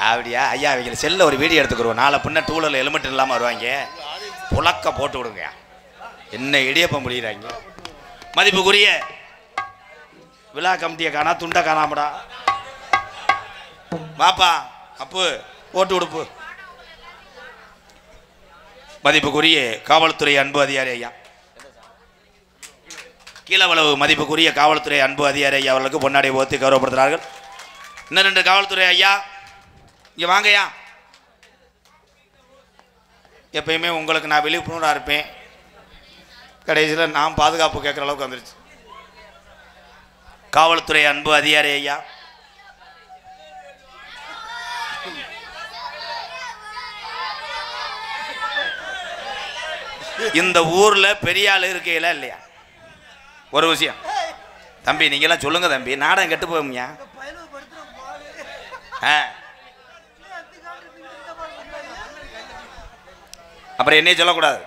அப்படியா? ஐயா இவங்க செல்ல ஒரு வீடியோ எடுத்துக்கிறோம். நாளை பின்ன டூலரில் ஹெல்மெட் இல்லாமல் வருவாங்க, புழக்க போட்டு விடுங்க. என்ன இடியப்ப முடிகிறாங்க. மதிப்புக்குரிய விழா கமிட்டியை காணா, துண்டை காணாமடா. வாப்பா அப்பு போட்டு விடுப்பு. மதிப்புக்குரிய காவல்துறை அன்பு அதிகாரி ஐயா, கீழவளவு மதிப்புக்குரிய காவல்துறை அன்பு அதிகாரி ஐயா அவர்களுக்கு பொன்னாடை போத்தி கௌரவப்படுத்துகிறார்கள். இன்னும் 2 காவல்துறை ஐயா இங்கே வாங்கய்யா. எப்பயுமே உங்களுக்கு நான் விழிப்புணர்வாக இருப்பேன். கடைசியில் நான் பாதுகாப்பு கேட்குற அளவுக்கு வந்துருச்சு. காவல்துறை அன்பு அதிகாரி ஐயா, இந்த ஊரில் பெரிய ஆள் இருக்கையில இல்லையா? ஒரு விஷயம் தம்பி, நீங்களாம் சொல்லுங்க தம்பி, நாடகம் கெட்டு போகும்யா. அப்புறம் என்னைய சொல்லக்கூடாது.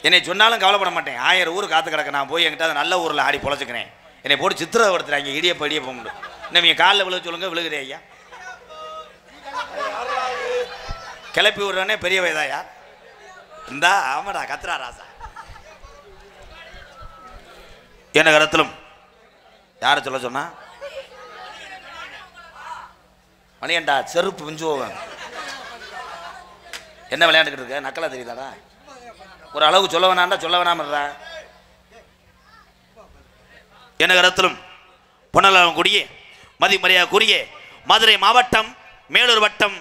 என்னை சொன்னாலும் கவலைப்பட மாட்டேன். 1000 ஊர் காத்து கிடக்க. நான் போய் என்கிட்ட நல்ல ஊரில் ஆடி பொழைச்சிக்கிறேன். என்னை போட்டு சித்திரப்படுத்துறாங்க. இடியப்ப இடியப்ப உண்டு. இன்னும் காலில் விழுக சொல்லுங்க, விழுகிறேன் ஐயா. கிளப்பி விடுறனே பெரிய வயதாயா இந்தா. ஆமாடா கத்ரா ராசா. என்ன கருத்திலும் யாரை சொல்ல சொன்னா? மணியண்டா செருப்பு பிஞ்சு போவேன். என்ன விளையாண்டுக்கிட்டு இருக்க? நக்கலா தெரியுதாடா? ஒரு அளவுக்கு சொல்ல வேணாண்டா, சொல்ல வேணாமடா. என்ன கருத்திலும் பொன்னலாங்குடிய மதிமரியாதைக்குரிய மதுரை மாவட்டம் மேலூர் வட்டம்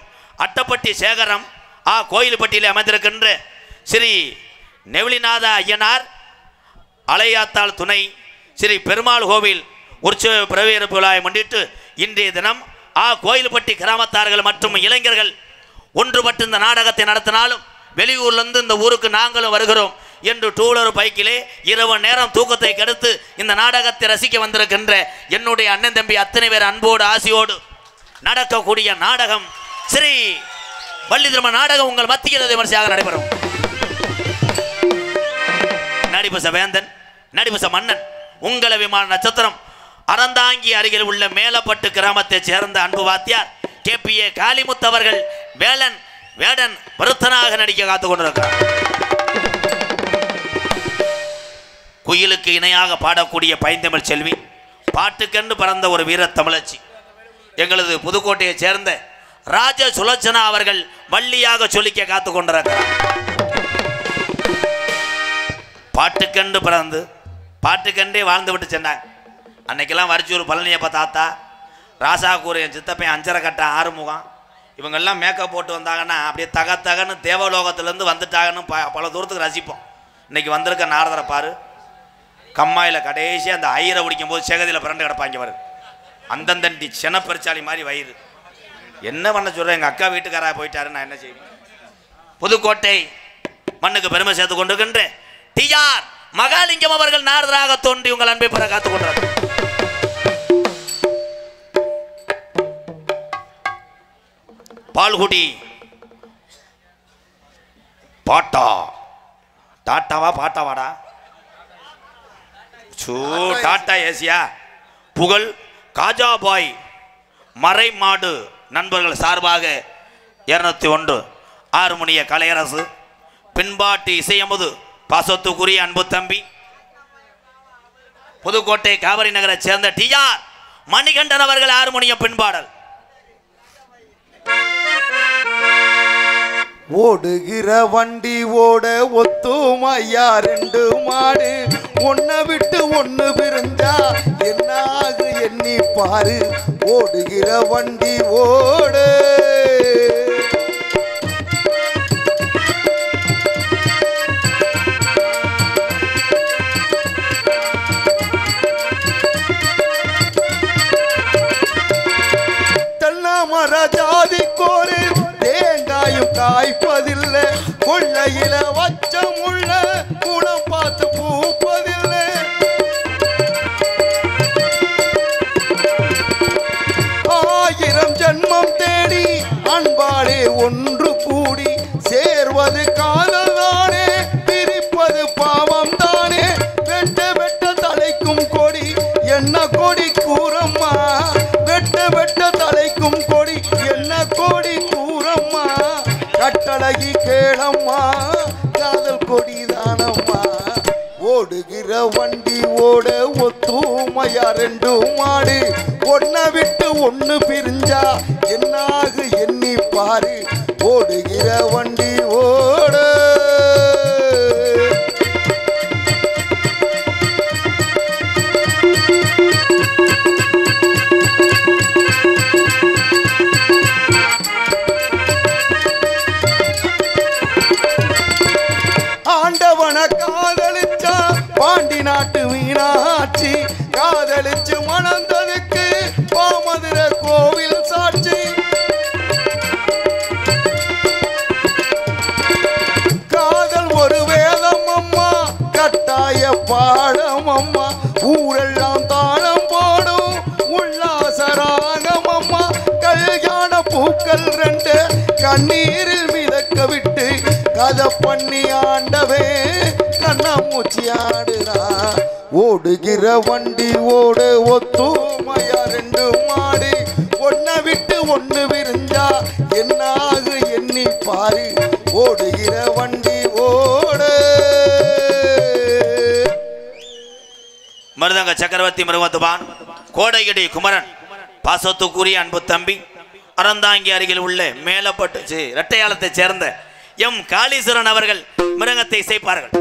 அட்டப்பட்டி சேகரம் கோயில்பட்டியில் அமைந்திருக்கின்ற ஸ்ரீ நெவிலிநாத ஐயனார் அலையாத்தாள் துணை ஸ்ரீ பெருமாள் கோவில் உற்சவ பிரவேற்பு விழாவை முன்னிட்டு இன்றைய தினம் கோயில்பட்டி கிராமத்தார்கள் மற்றும் இளைஞர்கள் ஒன்றுபட்டு இந்த நாடகத்தை நடத்தினாலும் வெளியூர்லேருந்து இந்த ஊருக்கு நாங்களும் வருகிறோம் என்று 2 வீலர் பைக்கிலே இரவு நேரம் தூக்கத்தை கெடுத்து இந்த நாடகத்தை ரசிக்க வந்திருக்கின்ற என்னுடைய அண்ணன் தம்பி அத்தனை பேர் அன்போடு ஆசையோடு நடக்கக்கூடிய நாடகம் ஸ்ரீ வள்ளி திருமண நாடகம் உங்கள் மத்தியில் விமர்சையாக நடைபெறும். நடிபச வேந்தன், நடிபச மன்னன், உங்கள விமான நட்சத்திரம், அறந்தாங்கி அருகில் உள்ள மேலப்பட்டு கிராமத்தைச் சேர்ந்த அன்பு வாத்தியார் KPA காளிமுத்து அவர்கள் வேடன் வருத்தனாக நடிக்க காத்துக் கொண்டிருக்கிறார். குயிலுக்கு இணையாக பாடக்கூடிய பைந்தமிழ் செல்வி, பாட்டுக்கென்று பிறந்த ஒரு வீர தமிழச்சி எங்களது புதுக்கோட்டையைச் சேர்ந்த ராஜ சுலோச்சனா அவர்கள் வள்ளியாக சொல்லிக்க காத்துக் கொண்டிருக்கிறார். பாட்டுக்கென்று பிறந்து பாட்டுக்கென்றே வாழ்ந்து விட்டு சென்றாங்க. அன்னைக்கெல்லாம் வரிச்சூர் பழனியப்ப தாத்தா, ராசாக்கூர், என் சித்தப்பையன், அஞ்சரை கட்ட ஆறுமுகம், இவங்கெல்லாம் மேக்கப் போட்டு வந்தாங்கன்னா அப்படியே தகன்னு தேவலோகத்திலேருந்து வந்துட்டாங்கன்னு பல தூரத்துக்கு ரசிப்போம். இன்னைக்கு வந்திருக்க நாரதரை பாரு, கம்மாயில் கடைசியாக அந்த ஐயரை பிடிக்கும் போது சேகதியில் பிறண்டு கிடப்பாங்க பாரு, அந்தந்தண்டி செனப்பெருச்சாலி மாதிரி வயிறு. என்ன பண்ண சொல்கிறேன், எங்கள் அக்கா வீட்டுக்காரா போயிட்டாரு, நான் என்ன செய்வேன்? புதுக்கோட்டை மண்ணுக்கு பெருமை சேர்த்து கொண்டிருக்கின்ற TR மகாலிங்கம் அவர்கள் நாரதராக தோன்றி உங்கள் அன்பை பெற காத்துக் கொண்டார். பால்குடி பாட்டா டாட்டாவா பாட்டாவாடா? சூ, டாட்டா ஏசியா. புகழ் காஜாபாய் மறை மாடு நண்பர்கள் சார்பாக 201 ஆறுமணிய கலையரசு பின்பாட்டு இசையமுது பாசத்துக்குரிய அன்பு தம்பி புதுக்கோட்டை காவிரி நகரை சேர்ந்த TR மணிகண்டன் அவர்கள் ஆறுமணிய பின்பாடல். ஓடுகிற வண்டி ஓட ஒத்துமையா 2 மாடு ஒன்ன விட்டு ஒன்னு பிரிஞ்சா என்னாக எண்ணி பாரு. ஓடுகிற வண்டி ஓடு தென்னாமர ஜாதி கோரு தேங்காயும் காய்ப்பதில்லை. கொள்ளையில வச்சம் உள்ள குணம் பார்த்து பூப்பதில்லை. ஆயிரம் ஜென்மம் தேடி அன்பாலே ஒன்று கூடி சேர்வது காதல் தானே, பிரிப்பது பாவம் தானே. வெட்ட வெட்ட தலைக்கும் கொடி என்ன கொடி கூறம்மா, வெட்ட வெட்ட தலைக்கும் கொடி என்ன கொடி கூறம்மா. கட்டழகி கேளம்மா காதல் கொடிதானம்மா. ஓடுகிற வண்டி ஓட ஒத்துமையா 2 மாடு ஒன்ன விட்டு ஒன்னு பிரிஞ்சா என்னாக எண்ணி பாரு. ஓடுகிற வண்டி ஓட ஆண்டவன காதலிச்சா பாண்டி நாட்டு மீனாட்சி, காதலிச்சு மணந்ததுக்கு பாமதுரை கோவில் சாட்சி. காதல் ஒரு வேதம் அம்மா, கட்டாய பாடம் அம்மா. ஊரெல்லாம் தாளம் போடும் உல்லாசராகம் அம்மா. கல்யாண பூக்கள் 2 கண்ணீரில் மிதக்க விட்டு கதை பண்ணி ஆண்டவே கண்ணாமூச்சி ஆடுறா. ஓடுகிற வண்டி ஓடு ஒத்துமையா 2 மாடு ஒன்ன விட்டு ஒன்னு விரிஞ்சா என்னாக எண்ணி பாரு. ஓடுகிற வண்டி ஓடு. மருதங்க சக்கரவர்த்தி மருமத்துபான் கோடையடி குமரன் பாசத்துக்குரிய அன்பு தம்பி அறந்தாங்கி அருகில் உள்ள மேலப்பட்டு இரட்டையாளத்தை சேர்ந்த எம் காளீஸ்வரன் அவர்கள் மிருகத்தை இசைப்பார்கள்.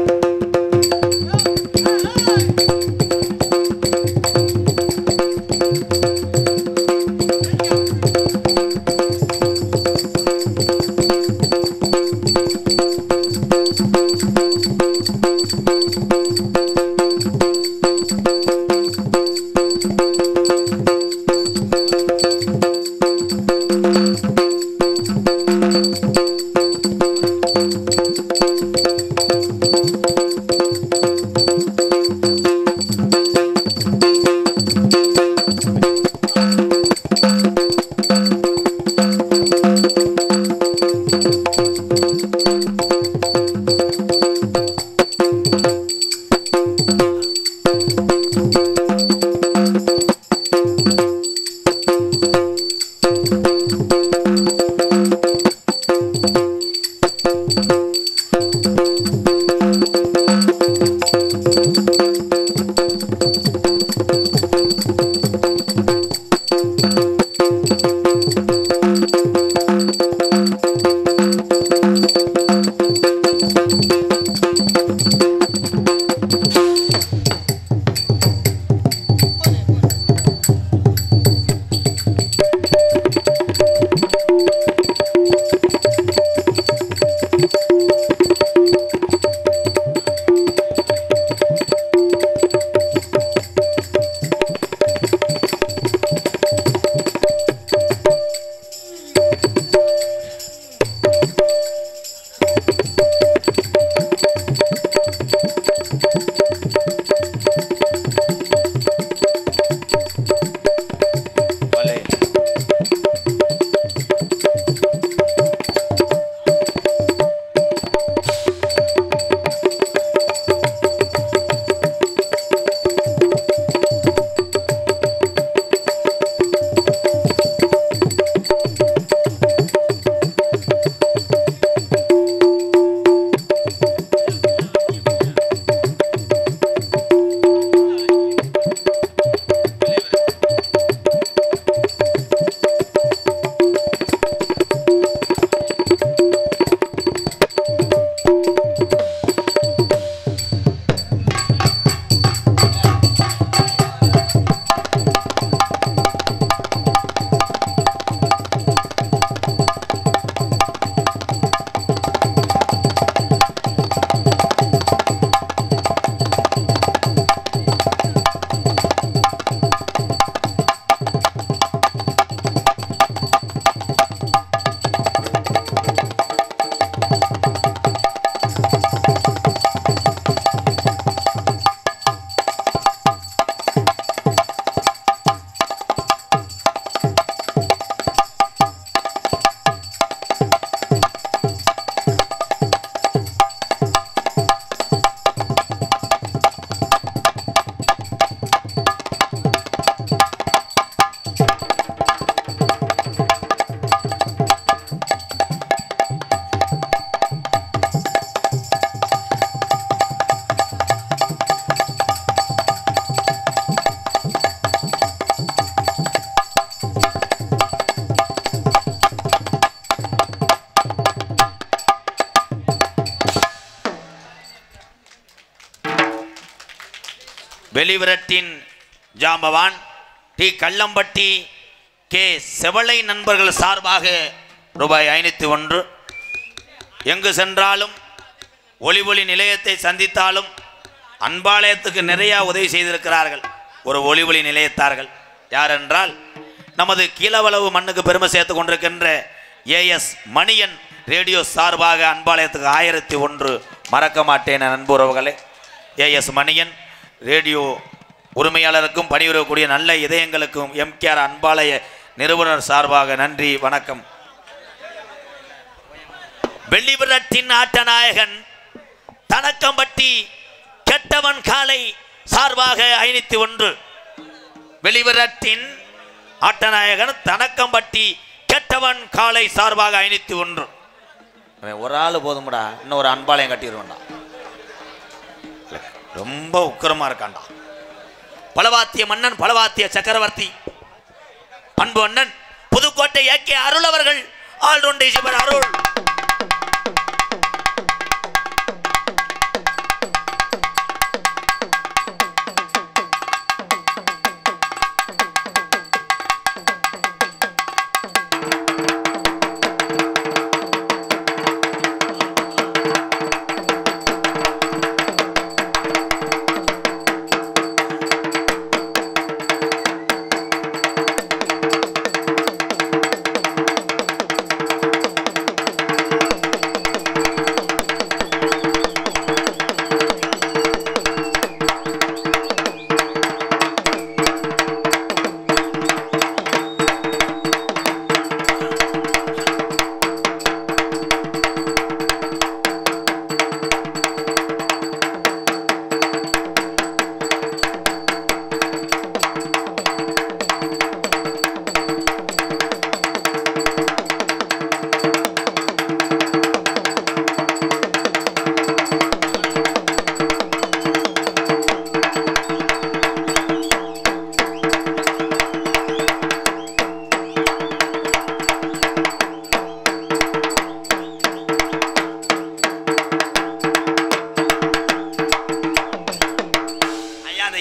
வெளிவிரட்டின் ஜாம்பவான் டி கள்ளம்பட்டி கே செவளை நண்பர்கள் சார்பாக ரூபாய் 501. எங்கு சென்றாலும் ஒளிவொலி நிலையத்தை சந்தித்தாலும் அன்பாலயத்துக்கு நிறைய உதவி செய்திருக்கிறார்கள் ஒரு ஒளிவொலி நிலையத்தார்கள். யார் என்றால் நமது கீழவளவு மண்ணுக்கு பெருமை சேர்த்து கொண்டிருக்கின்ற ஏஎஸ் மணியன் ரேடியோ சார்பாக அன்பாலயத்துக்கு 1001 மறக்க மாட்டேன் நண்புறவுகளே. ஏஎஸ் மணியன் ரேடியோ உரிமையாளருக்கும் பணிபுரியக்கூடிய நல்ல இதயங்களுக்கும் எம்கேஆர் அன்பாலய நிறுவனர் சார்பாக நன்றி வணக்கம். வெள்ளிவிரட்டின் ஆட்டநாயகன் தனக்கம்பட்டி கெட்டவன் காலை சார்பாக 501. வெளிவிரட்டின் ஆட்டநாயகன் தனக்கம்பட்டி கெட்டவன் காலை சார்பாக 501. ஒரு ஆள் போதும்டா, இன்னும் ஒரு அன்பாலயம் கட்டிடுவோம்டா. ரொம்ப உக்கிரமா இருக்காண்டா. பலவாத்திய மன்னன் பலவாத்திய சக்கரவர்த்தி அன்பு அண்ணன் புதுக்கோட்டை ஏகே அருள் அவர்கள் ஆல்ரவுண்டை சிவர் அருள்.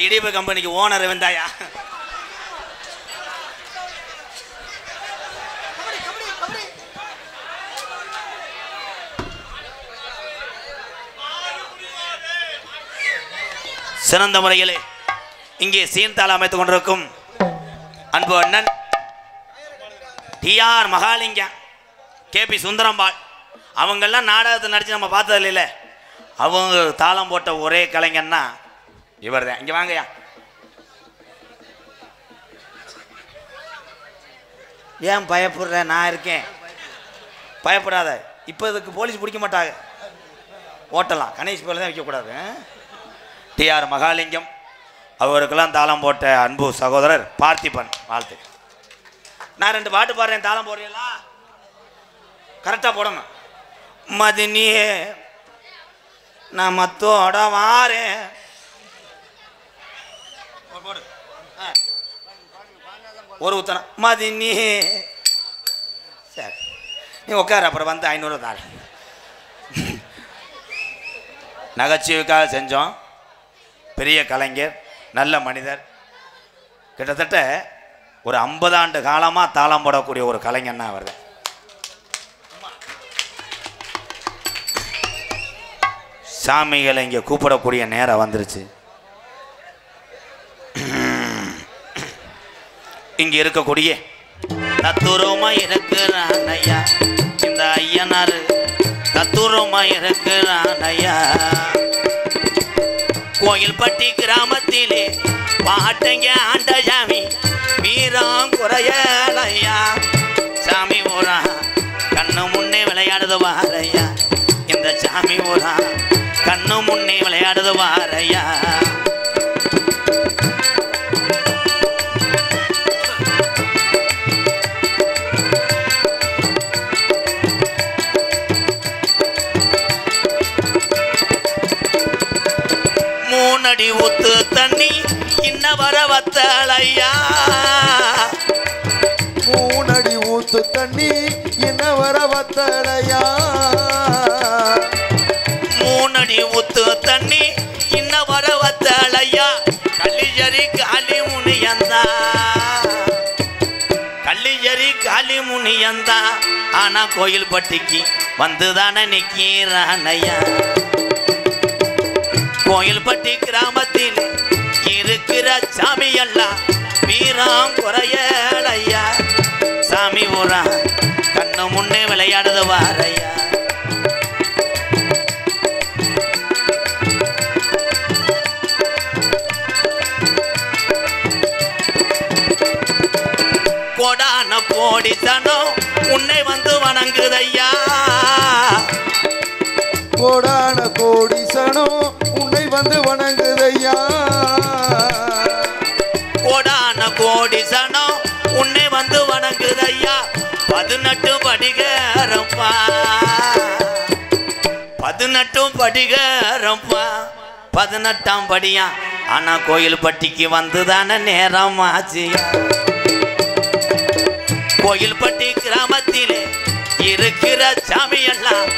இடிப்பு கம்பெனிக்கு ஓனர் வந்தாயா? சிறந்த முறையிலே இங்கே சீன்தாள் அமைத்துக் கொண்டிருக்கும் அன்பு அண்ணன் டிஆர் மகாலிங்கம் கேபி சுந்தரம்பாள் அவங்கெல்லாம் நாடகத்தை நடிச்சு நம்ம பார்த்தது இல்லை. அவங்க தாளம் போட்ட ஒரே கலைஞன்னா இவர் தான். இங்க வாங்கயா. ஏன் பயப்படுற? நான் இருக்கேன், பயப்படாத. இப்போ இதுக்கு போலீஸ் பிடிக்க மாட்டாங்க, ஓட்டலாம். கணேஷ் போல தான் வைக்கக்கூடாது. டிஆர் மகாலிங்கம் அவருக்கெல்லாம் தாளம் போட்ட அன்பு சகோதரர் பார்த்திபன் வாழ்த்து. நான் 2 பாட்டு பாடுறேன், தாளம் போடுறீங்களா? கரெக்டாக போடணும். மதினியே நான் மத்தோட வாரேன். ஒரு உத்தரம் மதினி. சரி நீ உட்கார, அப்புறம் வந்து 500 தாரு. நகைச்சுவைக்காக செஞ்சோம். பெரிய கலைஞர், நல்ல மனிதர். கிட்டத்தட்ட ஒரு 50 ஆண்டு காலமாக தாளம் போடக்கூடிய ஒரு கலைஞர்னா அவர். சாமிகளை இங்கே கூப்பிடக்கூடிய நேரம் வந்துருச்சு. இங்க இருக்கக்கூடிய தத்துரமா இருக்கிறான் ஐயா, இந்த ஐயனாரு தத்துரமா இருக்கிறான் ஐயா. கோயில்பட்டி கிராமத்திலே பாட்டங்க ஆண்ட சாமி வீரம் குறையலையா. சாமி ஊரா கண்ணு முன்னே விளையாடுது வாரையா, இந்த சாமி ஊரா கண்ணு முன்னே விளையாடுது வாரையா. மூணடி ஊத்து தண்ணி இன்ன வர வத்தலையா. மூணடி ஊத்து தண்ணி என்ன வர வத்தலையா. மூணடி ஊத்து தண்ணி இன்ன வர வத்தலையா. கள்ளி கள்ளியரி காளி முனியந்தா கள்ளியரி காளி முனியந்தா ஆனா கோயில் பட்டிக்கு வந்துதானே நிக்கிறானையா கோயில் பட்டி கிராமத்தில் இருக்கிற சாமி எல்லாம் வீரம் குறையலையா சாமி ஊரா கண்ணு முன்னே விளையாடுது வாரையா கோடான கோடி சனம் உன்னை வந்து வணங்குதையா கோடான கோடி சனம் உன்னை வந்து வணங்குதையா கோடான கோடி சனம் உன்னை வந்து வணங்குதையா 18 படிகரப்பா 18 படிகரப்பா 18ஆம் படியா ஆனா கோயில் பட்டிக்கு வந்துதானே நேரம் ஆச்சியா கோயில் பட்டி கிராமத்திலே இருக்கிற சாமி எல்லாம்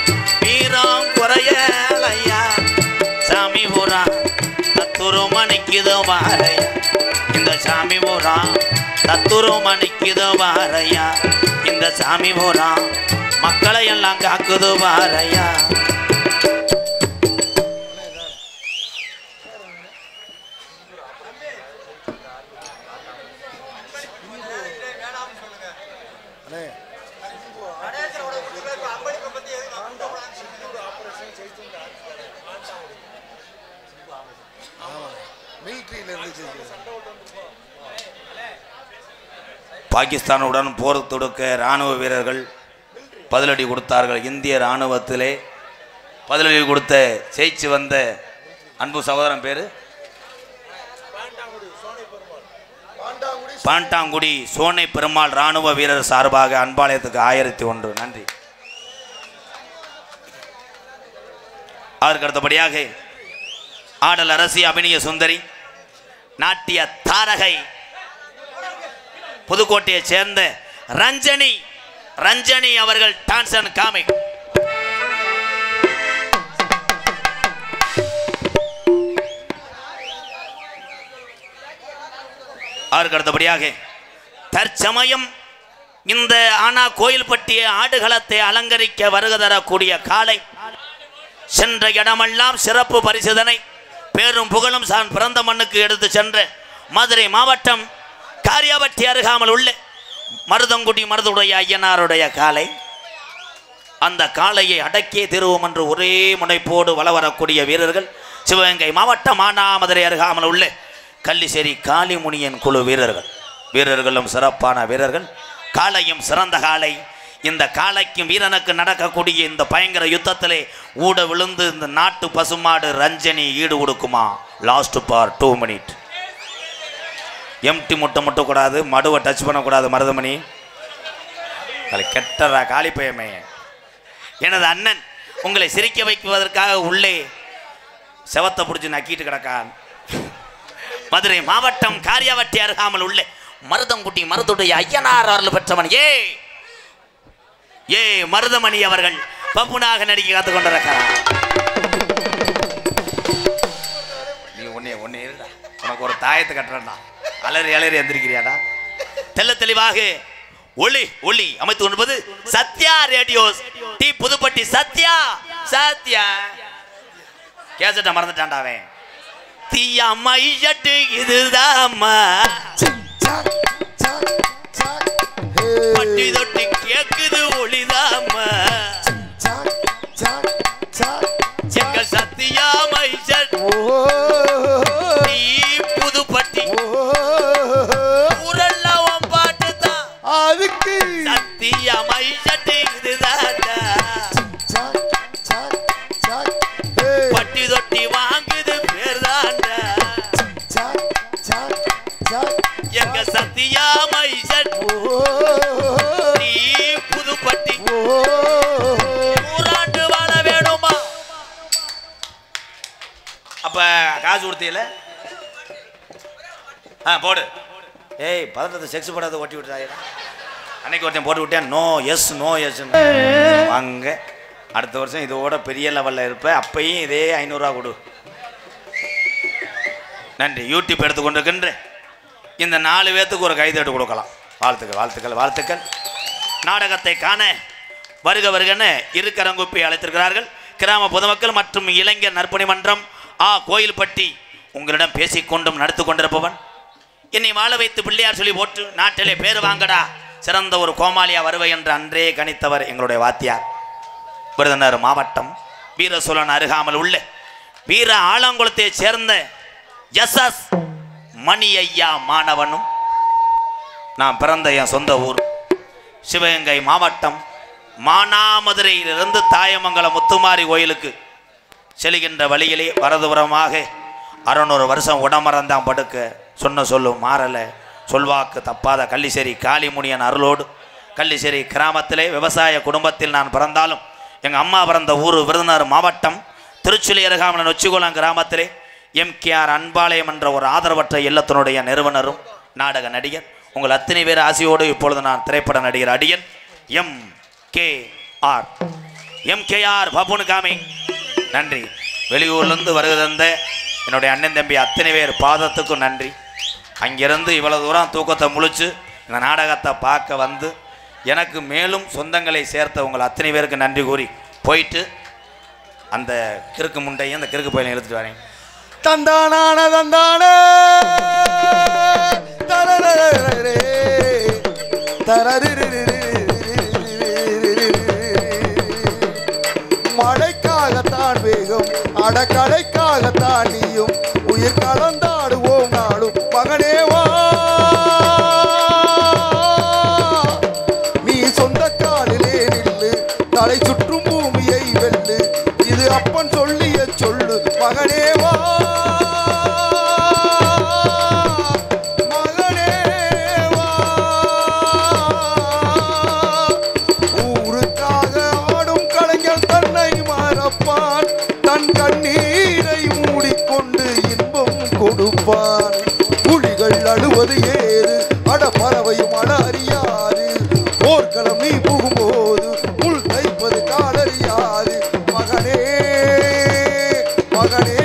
வீரம் குறையலையா சாமி ஊரா தத்துரு மணிக்குதோ வாரையா இந்த சாமி ஊரா தத்துரு மணிக்குதோ வாரையா இந்த சாமி ஊரா மக்களை எல்லாம் காக்குதோ வாரையா பாகிஸ்தானுடன் போர் தொடுக்க இராணுவ வீரர்கள் பதிலடி கொடுத்தார்கள். இந்திய இராணுவத்திலே பதிலடி கொடுத்த ஜெயிச்சு வந்த அன்பு சகோதரன் பேரு பாண்டாங்குடி சோனை பெருமாள் இராணுவ வீரர் சார்பாக அன்பாலயத்துக்கு 1001 நன்றி. அதற்கு அடுத்தபடியாக ஆடல் அரசி அபிநய சுந்தரி நாட்டிய தாரகை புதுக்கோட்டையை சேர்ந்த ரஞ்சனி அவர்கள் டான்ஸ் அண்ட் காமிக். அதற்கு அடுத்தபடியாக தற்சமயம் இந்த ஆனா கோயில்பட்டிய ஆடுகளத்தை அலங்கரிக்க வருகை தரக்கூடிய காலை சென்ற இடமெல்லாம் சிறப்பு பரிசுதனை பேரும் புகழும் சான் பிறந்த மண்ணுக்கு எடுத்து சென்ற மதுரை மாவட்டம் காரியாபட்டி அருகாமல் உள்ள மருதங்குடி மருதுடைய ஐயனாருடைய காலை. அந்த காளையை அடக்கியே திருவோம் என்று ஒரே முனைப்போடு வள வரக்கூடிய வீரர்கள் சிவகங்கை மாவட்டம் மானாமதுரை அருகாமல் உள்ள கள்ளிசேரி காளிமுனியன் குழு வீரர்களும் சிறப்பான வீரர்கள். காளையும் சிறந்த காளை. இந்த காளைக்கும் வீரனுக்கு நடக்கக்கூடிய இந்த பயங்கர யுத்தத்திலே ஊட விழுந்து இந்த நாட்டு பசுமாடு ரஞ்சனி ஈடு கொடுக்குமா? லாஸ்ட் பார் 2 மினிட். எம்டி முட்டக்கூடாது, மடுவை டச் பண்ணக்கூடாது. மருதமணி கெட்டரா காளிப்பயமே. எனது அண்ணன் உங்களை சிரிக்க வைக்குவதற்காக உள்ளே செவத்தை பிடிச்சி நக்கிட்டு கிடக்கான். மதுரை மாவட்டம் காரியாவட்டி அருகாமல் உள்ள மருதங்குட்டி மருதுடைய ஐயனார் அருள் பெற்றவன் ஏ மருதமணி அவர்கள் பப்புனாக நடிக்க காத்து கொண்டிருக்கிறார். நீ ஒன்னே இருந்தா உனக்கு ஒரு தாயத்தை கட்டுறா. அலறி எந்திரிக்கிறியாடா. தெல்ல தெளிவாக ஒளி அமைத்து கொண்டிருப்பது சத்யா ரேடியோஸ் டி புதுப்பட்டி. சத்யா கேசட்ட மறந்துட்டான்டாவே. தீயா மையட்டு இதுதாம்மா பட்டி தொட்டி கேக்குது ஒளிதாம்மா எங்க சத்யா மையட் நீ புதுப்பட்டி ஊரெல்லாம் பாட்டுதான் அதுக்கு சத்யா மையட்டு இதுதான்டா பட்டி தொட்டி வாங்குது பேர்தான்டா எங்க சத்யா மைசட் நீ புதுப்பட்டி ஊராண்டு வாழ வேணுமா? அப்ப காசு கொடுத்தீல போடு. ஏய் பதட்டத்தை செக்ஸ் படாத ஓட்டி விட்டுறாங்க. அன்னைக்கு ஒருத்தன் போட்டு விட்டேன். நோ எஸ் வாங்க. அடுத்த வருஷம் இதோட பெரிய லெவலில் இருப்ப. அப்பையும் இதே 500 ரூபா கொடு. நன்றி. யூடியூப் எடுத்துக்கொண்டிருக்கின்ற இந்த 4 பேத்துக்கு ஒரு கைதட்டு கொடுக்கலாம். வாழ்த்துக்கள் வாழ்த்துக்கள் வாழ்த்துக்கள். நாடகத்தை காண வருக வருகன்னு இருக்கரங்குப்பி அழைத்திருக்கிறார்கள். கிராம பொதுமக்கள் மற்றும் இளைஞர் நற்பணி மன்றம் கோயில்பட்டி. உங்களிடம் பேசிக்கொண்டும் நடத்து கொண்டிருப்பவன் என்னை வாழ வைத்து பிள்ளையார் சொல்லி போட்டு நாட்டிலே பேர் வாங்கடா சிறந்த ஒரு கோமாளியா வருவை என்று அன்றே கணித்தவர் எங்களுடைய வாத்தியார். விருதுநகர் மாவட்டம் வீரசோழன் அருகாமல் உள்ள வீர ஆலங்குளத்தை சேர்ந்த எஸ்எஸ் மணி ஐயா மாணவனும் நான் பிறந்த என் சொந்த ஊர் சிவகங்கை மாவட்டம் மானாமதுரையிலிருந்து தாயமங்கலம் முத்துமாரி கோயிலுக்கு செல்கின்ற வழியிலே வரதுபுறமாக 600 வருஷம் உடமறந்தான் படுக்க சொன்ன சொல்லும் மாறலை சொல்வாக்கு தப்பாத கள்ளிசேரி காளிமுனியன் அருளோடு கள்ளிசேரி கிராமத்திலே விவசாய குடும்பத்தில் நான் பிறந்தாலும் எங்கள் அம்மா பிறந்த ஊர் விருதுநகர் மாவட்டம் திருச்சுழி அருகாமல் நொச்சிகுளம் கிராமத்திலே எம்கேஆர் அன்பாலயம் என்ற ஒரு ஆதரவற்ற இல்லத்தினுடைய நிறுவனரும் நாடக நடிகர் உங்கள் அத்தனை பேர் ஆசையோடு இப்பொழுது நான் திரைப்பட நடிகர் அடியன் எம்கேஆர் பப்புனு காமி. நன்றி. வெளியூர்லேருந்து வருகை தந்த என்னுடைய அண்ணன் தம்பி அத்தனை பேர் பாதத்துக்கும் நன்றி. அங்கிருந்து இவ்வளவு தூரம் தூக்கத்தை முழிச்சு இந்த நாடகத்தை பார்க்க வந்து எனக்கு மேலும் சொந்தங்களை சேர்த்த உங்கள் அத்தனை பேருக்கு நன்றி கூறி போயிட்டு அந்த கிறுக்கு முண்டையும் அந்த கிறுக்கு பயிலையும் எடுத்துட்டு வரேன். தந்தான தந்தான மழைக்காகத்தான் வேகம் அடக்கடைக்காகத்தான் நீயும் உயிர் கலந்தாடுவோம் நாடும் மகனேவா நீ சொந்த காலிலே நில்லு தலை சுற்றும் பூமியை வெல்லு இது அப்பன் சொல்லிய சொல்லு மகனேவா புலிகள் அழுவது ஏறு அட பறவையும் அட அறியாது போர்க்களம் நீ புகும்போது புல் தைப்பது காலறியாது மகனே மகனே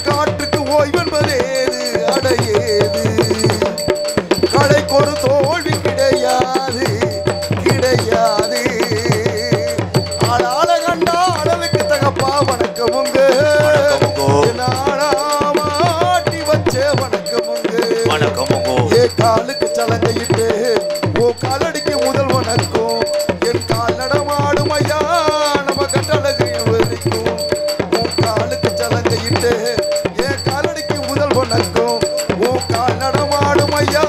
காற்றுக்கு ஓய்வென்பதேது அடையேது கடைக்கொரு தோல்வி கிடையாது கிடையாது ஆளால கண்டா அடலுக்கு தகப்பா வணக்கமுங்க காலுக்கு சலங்கையிட்டு ஓ காலடிக்கு முதல் வணக்கம் என் கால் நடமாடும் ஐயா நம்ம கட்டழகையில் வரைக்கும் உன் காலுக்கு சலங்கையிட்டு என் காலடிக்கு முதல் வணக்கம் உன் கால் நடமாடும் ஐயா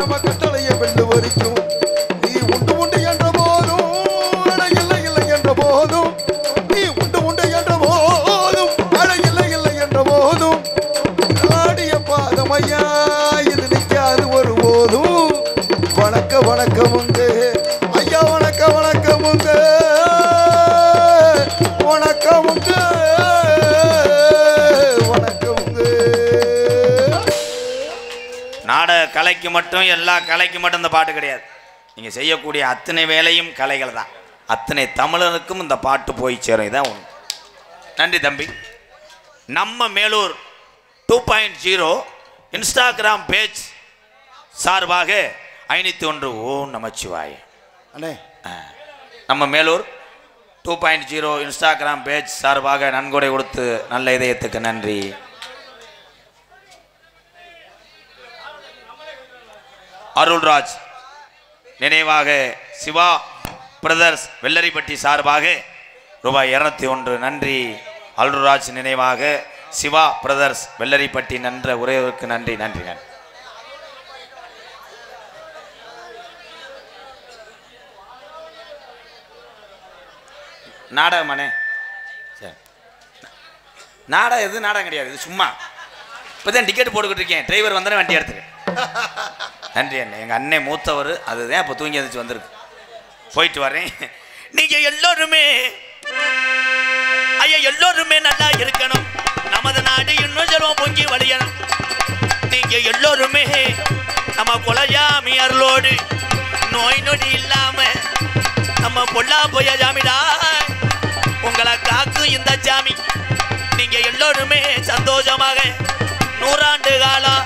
நம்ம கட்டளையை வென்று வரைக்கும் நீ உண்டு உண்டு என்ற போதும் இல்லை இல்லை என்ற போதும் நீ உண்டு உண்டு என்ற போதும் அட இல்லை இல்லை என்ற போதும் ஆடிய பாதம் ஐயா வணக்கமுங்க ஐயா வணக்கமுங்க வணக்கமுங்க வணக்கமுங்க. நாடக கலைக்கு மட்டும் எல்லா கலைக்கு மட்டும் இந்த பாட்டு கிடையாது. நீங்கள் செய்யக்கூடிய அத்தனை வேலையும் கலைகள் தான். அத்தனை தமிழருக்கும் இந்த பாட்டு போய் சேரும். இதான் ஒன்று. நன்றி தம்பி. நம்ம மேலூர் 2.0 இன்ஸ்டாகிராம் பேஜ் சார்பாக 501 ஓம் நமச்சிவாய அண்ணே. நம்ம மேலூர் 2.0 இன்ஸ்டாகிராம் பேஜ் சார்பாக நன்கொடை கொடுத்து நல்ல இதயத்துக்கு நன்றி. அருள்ராஜ் நினைவாக சிவா பிரதர்ஸ் வெள்ளரிப்பட்டி சார்பாக ரூபாய் 201 நன்றி. அருள்ராஜ் நினைவாக சிவா பிரதர்ஸ் வெள்ளரிப்பட்டி நன்ற உரையவருக்கு நன்றி நன்றி நன்றி. நாடகமானே சரி. நாடகம் எது நாடகம் கிடையாது. இது சும்மா இப்போ தான் டிக்கெட் போட்டுக்கிட்டு இருக்கேன். டிரைவர் வந்தானே வண்டி எடுத்துக்கேன். நன்றி அண்ணன். எங்கள் அண்ணன் மூத்தவர் அதுதான் இப்போ தூங்கி எழுந்துச்சு வந்திருக்கு. போயிட்டு வரேன். நீங்கள் எல்லோருமே ஐயா எல்லோருமே நல்லா இருக்கணும். நமது நாடு இன்னும் செல்வம் பொங்கி வழியணும். நீங்கள் எல்லோருமே நம்ம குலஜாமி அருளோடு நோய் நொடி இல்லாமல் நம்ம பொல்லா போய ஜாமிடா உங்களை காக்கும் இந்த ஜாமி. நீங்க எல்லோருமே சந்தோஷமாக 100 ஆண்டு காலம்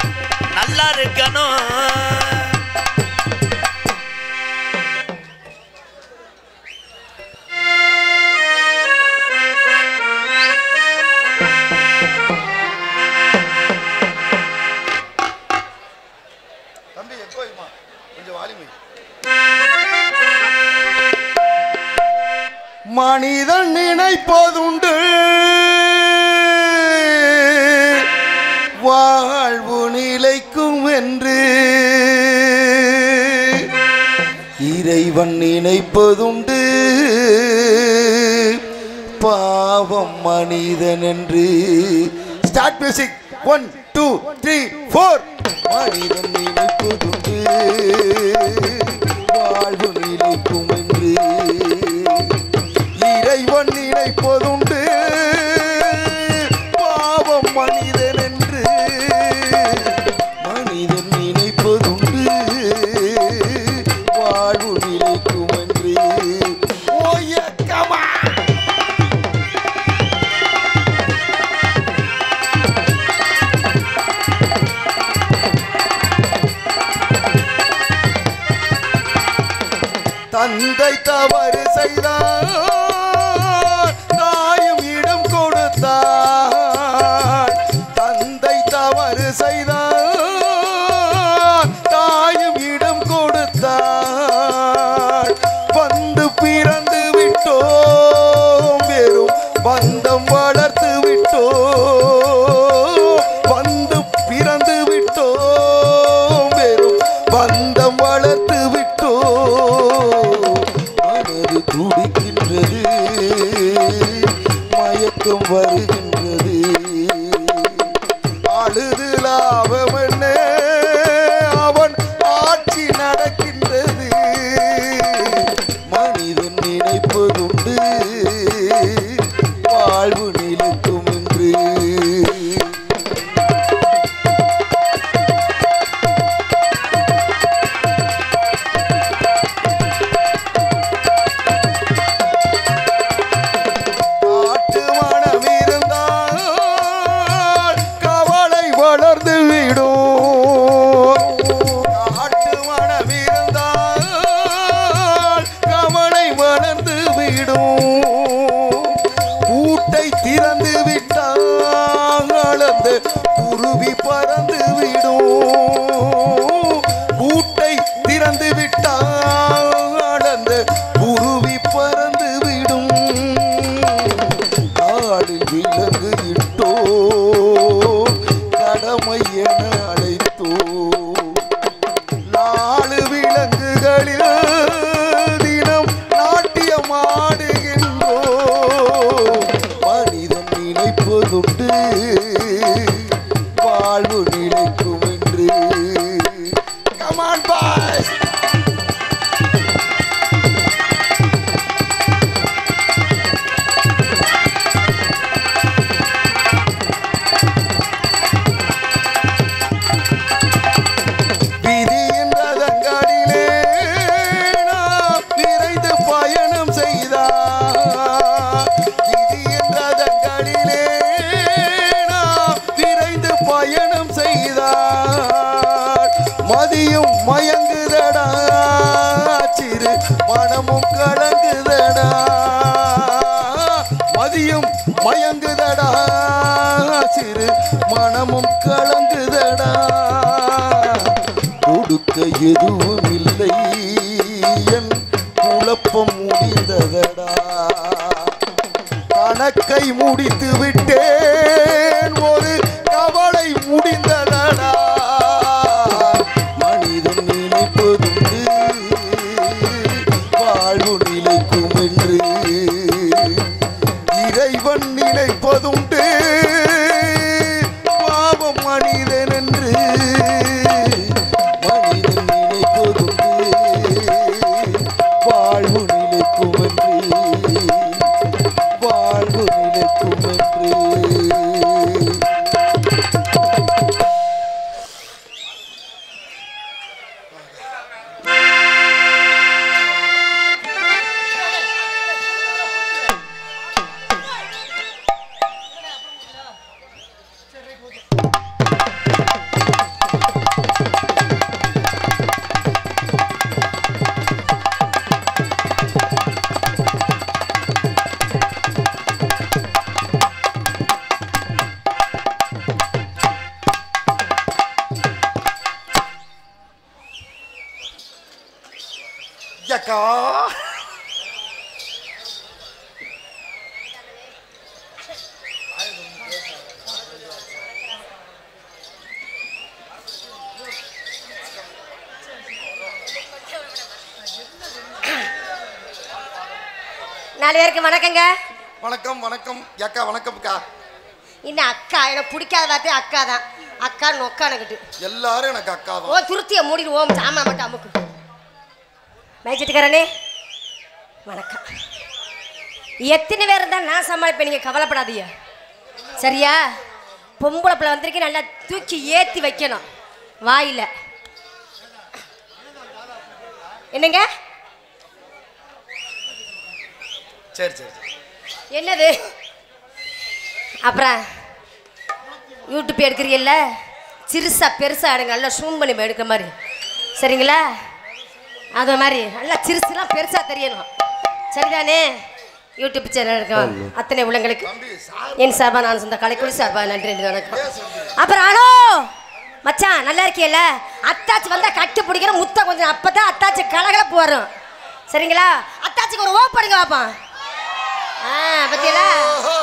நல்லா இருக்கணும். மனிதன் நினைப்பதுண்டு வாழ்வு நிலைக்கும் என்று, இறைவன் நினைப்பதுண்டு பாவம் மனிதன் என்று. Start music. 1 2 3 4. மனிதன் நினைப்பதுண்டு வாழ்வு நிலைக்கும் என்று, இறைவன் நினைப்பதுண்டு பாவம் மனிதன் என்று. மனிதன் நினைப்பதுண்டு வாழ்வு நிலைக்கும் என்று. ஓயக்கமா தந்தை தவறு செய்தார், தாயும் இடம் கொடுத்தார். தந்தை தவறு செய்தார், தாயும் இடம் கொடுத்தார். வந்து பிறந்து விட்டோம், வெறும் பந்தம் வளர்த்து விட்டோம். வந்து பிறந்து விட்டோம், வெறும் பந்தம் வளர்த்து விட்டோம். மனது துடிக்கின்றது, மயக்கம் வருகின்றது. அழுது லாபம் என்ன, அவன் ஆட்சி நடக்கின்றது. மனிதன் நினைப்பதுண்டு வாழ்வு நிலைக்கும் என்று. குருவி பறந்து விடும், கூட்டை திறந்து விட்டால் அந்த குருவி பறந்து விடும். நாளில் விலங்கு இட்டோ கடமை என அழைத்தோ, 4 விலங்குகளில் தினம் நாட்டியமாடுகின்றோ. மனிதன் நினைப்பதுண்டு வாழ்வு நிலைக்கும் என்று. Come on boys. விதியின் ரதங்களிலே நாம் விரைந்து பயணம் செய்தார். விதியின் ரதங்களிலே பயணம் செய்தார். மதியும் மயங்குதடா, சிறு மனமும் கலங்குதடா. மதியும் மயங்குதடா, சிறு மனமும் கலங்குதடா. கொடுக்க எதுவும் இல்லை, என் குழப்பம் முடிந்ததடா. கணக்கை முடித்து விட்டேன், ஒரு கவலை முடிந்ததடா. மனிதன் நினைப்பதுண்டு வாழ்வு நிலைக்கும் என்று, இறைவன் நினைப்பதுண்டு பாவம் மனிதன் என்று. மனிதன் நினைப்பதுண்டு வாழ்வு நிலைக்கும் என்று, வாழ்வு நிலைக்கும் என்று. அக்கா. நாலு பேருக்கு வணக்கங்க. வணக்கம் வணக்கம் அக்கா. வணக்கம்க்கா. இன்னும் அக்கா எனக்கு பிடிக்காத வார்த்தை அக்கா தான். அக்கா நொக்கானக்கிட்டு எல்லாரும் எனக்கு அக்கா தான். ஓ திருத்திய மூடிடு ஓம் சாமா மட்டும் அமுக்கு. மேய்ச்சிட்டுக்காரனே வணக்கம். எத்தனை பேர் இருந்தாலும் நான் சமாளிப்பேன், நீங்கள் கவலைப்படாதீங்க சரியா? பொம்பளை பிள்ளை வந்திருக்கு, நல்லா தூக்கி ஏற்றி வைக்கணும் வாயில. என்னங்க சரி சரி. என்னது? அப்புறம் யூடியூப் எடுக்கிறீல்ல, சிறுசா பெருசா எடுங்க, நல்லா ஜூம் பண்ணி எடுக்கிற மாதிரி சரிங்களா? அது மாதிரி நல்லா சிறுசுலாம் பெருசா தெரியணும் சரிதானே? யூடியூப் சேனல் இருக்கும் அத்தனை உள்ளங்களுக்கு என் சார்பா நான் சொந்த கலைக்குழி சார்பா நன்றி வணக்கம். அப்புறம் ஹலோ மச்சான் நல்லா இருக்கியல்ல? அத்தாச்சி வந்தா கட்டு பிடிக்கிற முத்த கொஞ்சம், அப்பதான் அத்தாச்சி கலகலப்பு வரும் சரிங்களா? அத்தாச்சிக்கு ஒரு ஓப்படுங்க வாப்பான். பத்தியல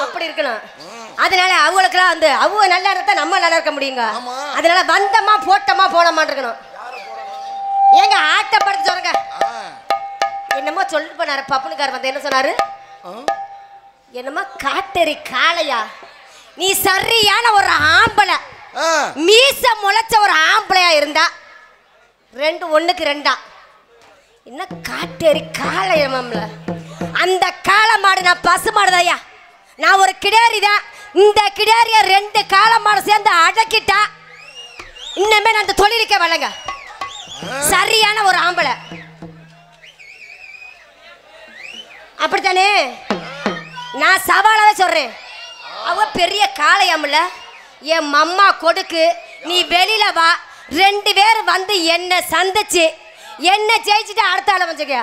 அப்படி இருக்கணும். அதனால அவங்களுக்குலாம் வந்து அவங்க நல்லா இருந்தா நம்ம நல்லா இருக்க முடியுங்க. அதனால வந்தமா போட்டமா போனமா இருக்கணும். ஏங்க ஆட்டப்படுத்த சொல்லுங்க. என்னமோ சொல்லிட்டு போனாரு பப்புனுக்கார் வந்து என்ன சொன்னாரு? என்னமோ காட்டேரி காளையா? நீ சரியான ஒரு ஆம்பளை, மீச முளைச்ச ஒரு ஆம்பளையா இருந்தா 2 1க்கு 2 என்ன காட்டேரி காளையம்ல? அந்த காளை மாடு நான் பசு மாடுதாயா, நான் ஒரு கிடாரி தான். இந்த கிடாரிய 2 காளை மாடு சேர்ந்து அடக்கிட்டா இன்னமே நான் அந்த தொழிலுக்கே வரலங்க. சரியான ஒரு ஆம்பளை அப்படித்தானே? நான் சவாலாவே சொல்றேன். அவ பெரிய காளையாமல என் மம்மா கொடுக்கு, நீ வெளியில வா, 2 பேர் வந்து என்ன சந்திச்சு என்ன ஜெயிச்சுட்டு அடுத்த ஆளை வந்துக்க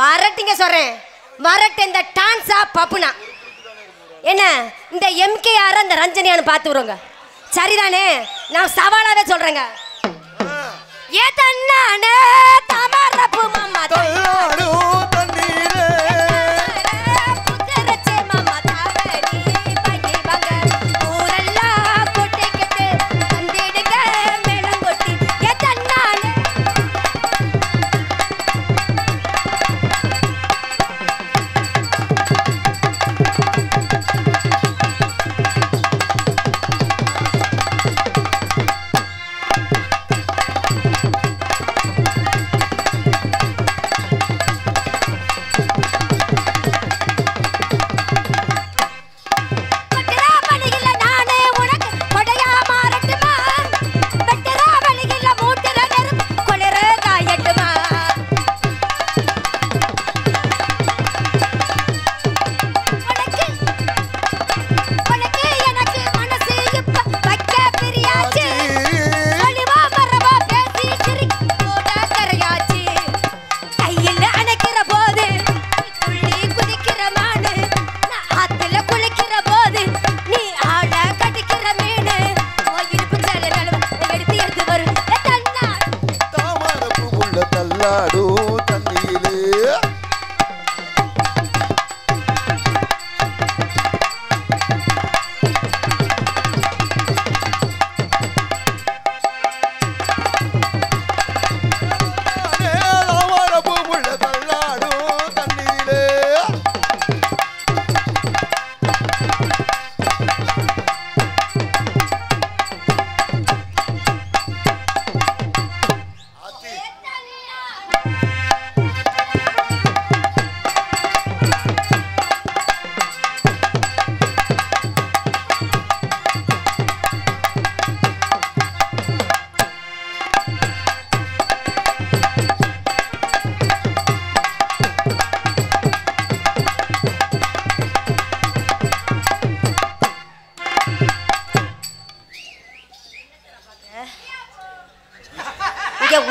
வரட்டிங்க சொல்றேன். வரட்டு இந்த டான்ஸா பப்புனா என்ன இந்த எம்கேஆர் அந்த ரஞ்சனியான்னு பார்த்து விடுங்க சரிதானே? நான் சவாலாவே சொல்றேங்க. ஏ தன்னானே தமரப்பு மம்மா தன்னானோ தண்ணீரே புத்தரச்சே மம்மா தாவரி பையை வங்க ஊரெல்லாம் கொட்டிக்கிட்டு வந்திடுங்க மேளம் கொட்டி. ஏ தன்னானே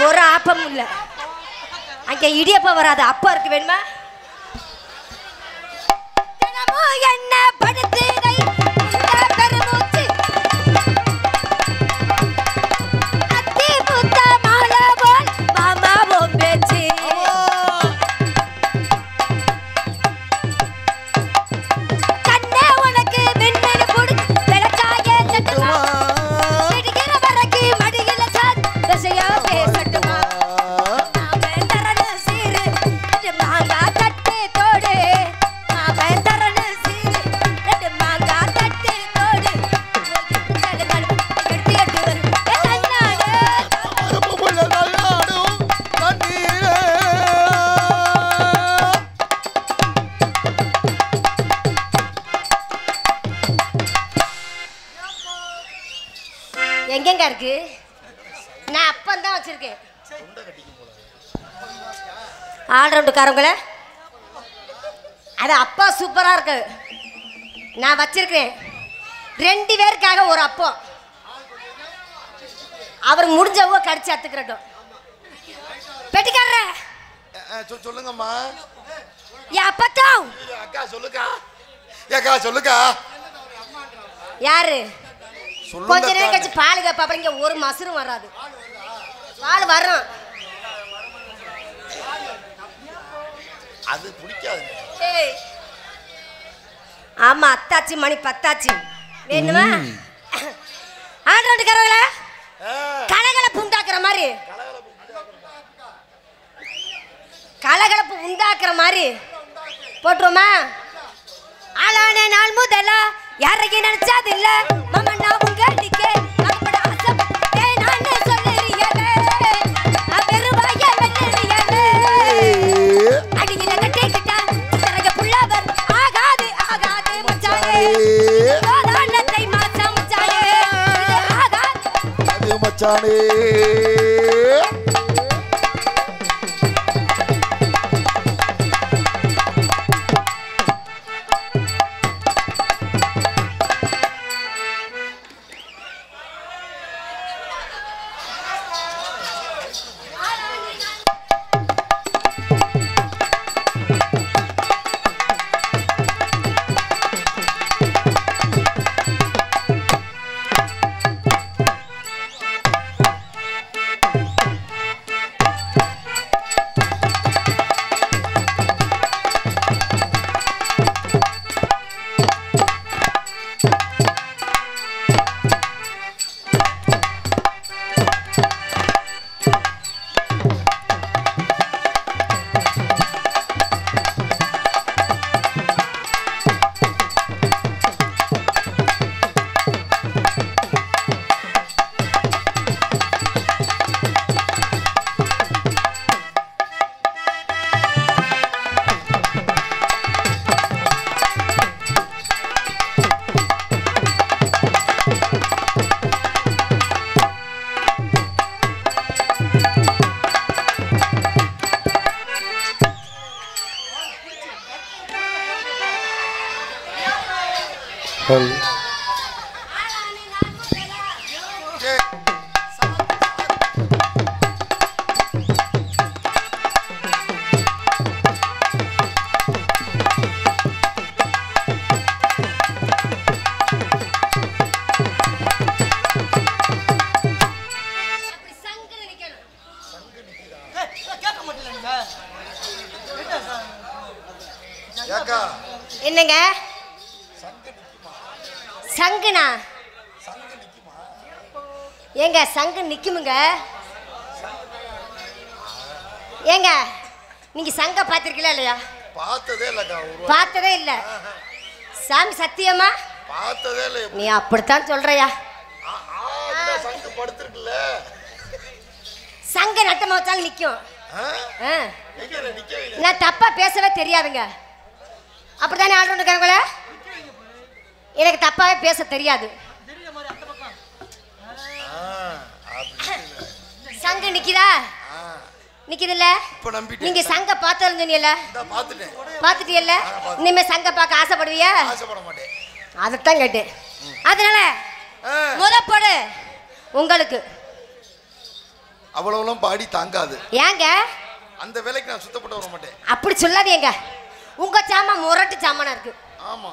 ஒரு ஆப்பமும் இல்லை. அங்கே இடியப்ப வராது, அப்பா இருக்கு வேணுமா? என்ன படுத்து அத்தி புத்த மாலை போல் மாமா பேச்சு இருக்கு. நான் அப்பன் தான் வச்சிருக்கேன். ஆல்ரவுண்டுக்காரங்களே அது அப்பா சூப்பரா இருக்கு. நான் வச்சிருக்கேன் 2 பேருக்காக ஒரு அப்போ. அவர் முடிஞ்சவோ கடிச்சு அத்துக்கிறட்டும். பெட்டிக்காரர சொல்லுங்கம்மா. என் அப்பத்தா அக்கா சொல்லுக்கா. ஏக்கா சொல்லுக்கா. யாரு? கொஞ்ச நேரம் கழிச்சு பால் கேப்பா. இங்க ஒரு மசரும் வராது. பால் வரும். அது பிடிக்காது. ஆமா அத்தாச்சி மணி 10 வேணுமா? ஆல்ரவுண்டுக்காரங்களே கலகலப்பு உண்டாக்குற மாதிரி கலகலப்பு உண்டாக்குற மாதிரி போட்டுருமா? ஆளான நாள் முதல்ல யாரையும் நினைச்சது இல்ல மாமா நான் உங்களுக்கு அப்பட ஆசைப்பட்டே நானே சொல்லுறியவே பெருவாய வெள்ளறியவே அடியில கட்டிக்கிட்டா தரக புள்ளவர் ஆகாது ஆகாது மச்சானே காலத்தை மாசா மச்சானே இது ஆகாது அது மச்சானே. என்னங்க சங்குனா ஏங்க சங்கு நிக்குமுங்க. ஏங்க நீங்க சங்க பாத்திருக்கீங்களா இல்லையா? பார்த்ததே இல்லக்கா. பார்த்ததே இல்ல. சாமி சத்தியமா பார்த்ததே இல்ல. நீ அப்படித்தான் சொல்றியா? சங்கு படுத்துருக்குல்ல. சங்க நட்டமா வச்சாலும் நிக்கும். நான் தப்பா பேசவே தெரியாதுங்க. அப்படித்தானே ஆல்ரவுண்டுக்காரங்கள? எனக்கு தப்பாவே பேச தெரியாது. சங்க நிக்குதா? நிக்குதுல்ல? நீங்க சங்க பார்த்தது சொன்னீங்கல்ல? பார்த்துட்டீங்கல்ல? இனிமே சங்க பார்க்க ஆசைப்படுவியா? அதைத்தான் கேட்டேன். அதனால முதப்படு உங்களுக்கு அவ்வளவுலாம் பாடி தாங்காது. ஏங்க அந்த வேலைக்கு நான் சுத்தப்பட்டு வர மாட்டேன். அப்படி சொல்லாதீங்க. உங்க சாமான் முரட்டு சாமானா இருக்கு. ஆமா.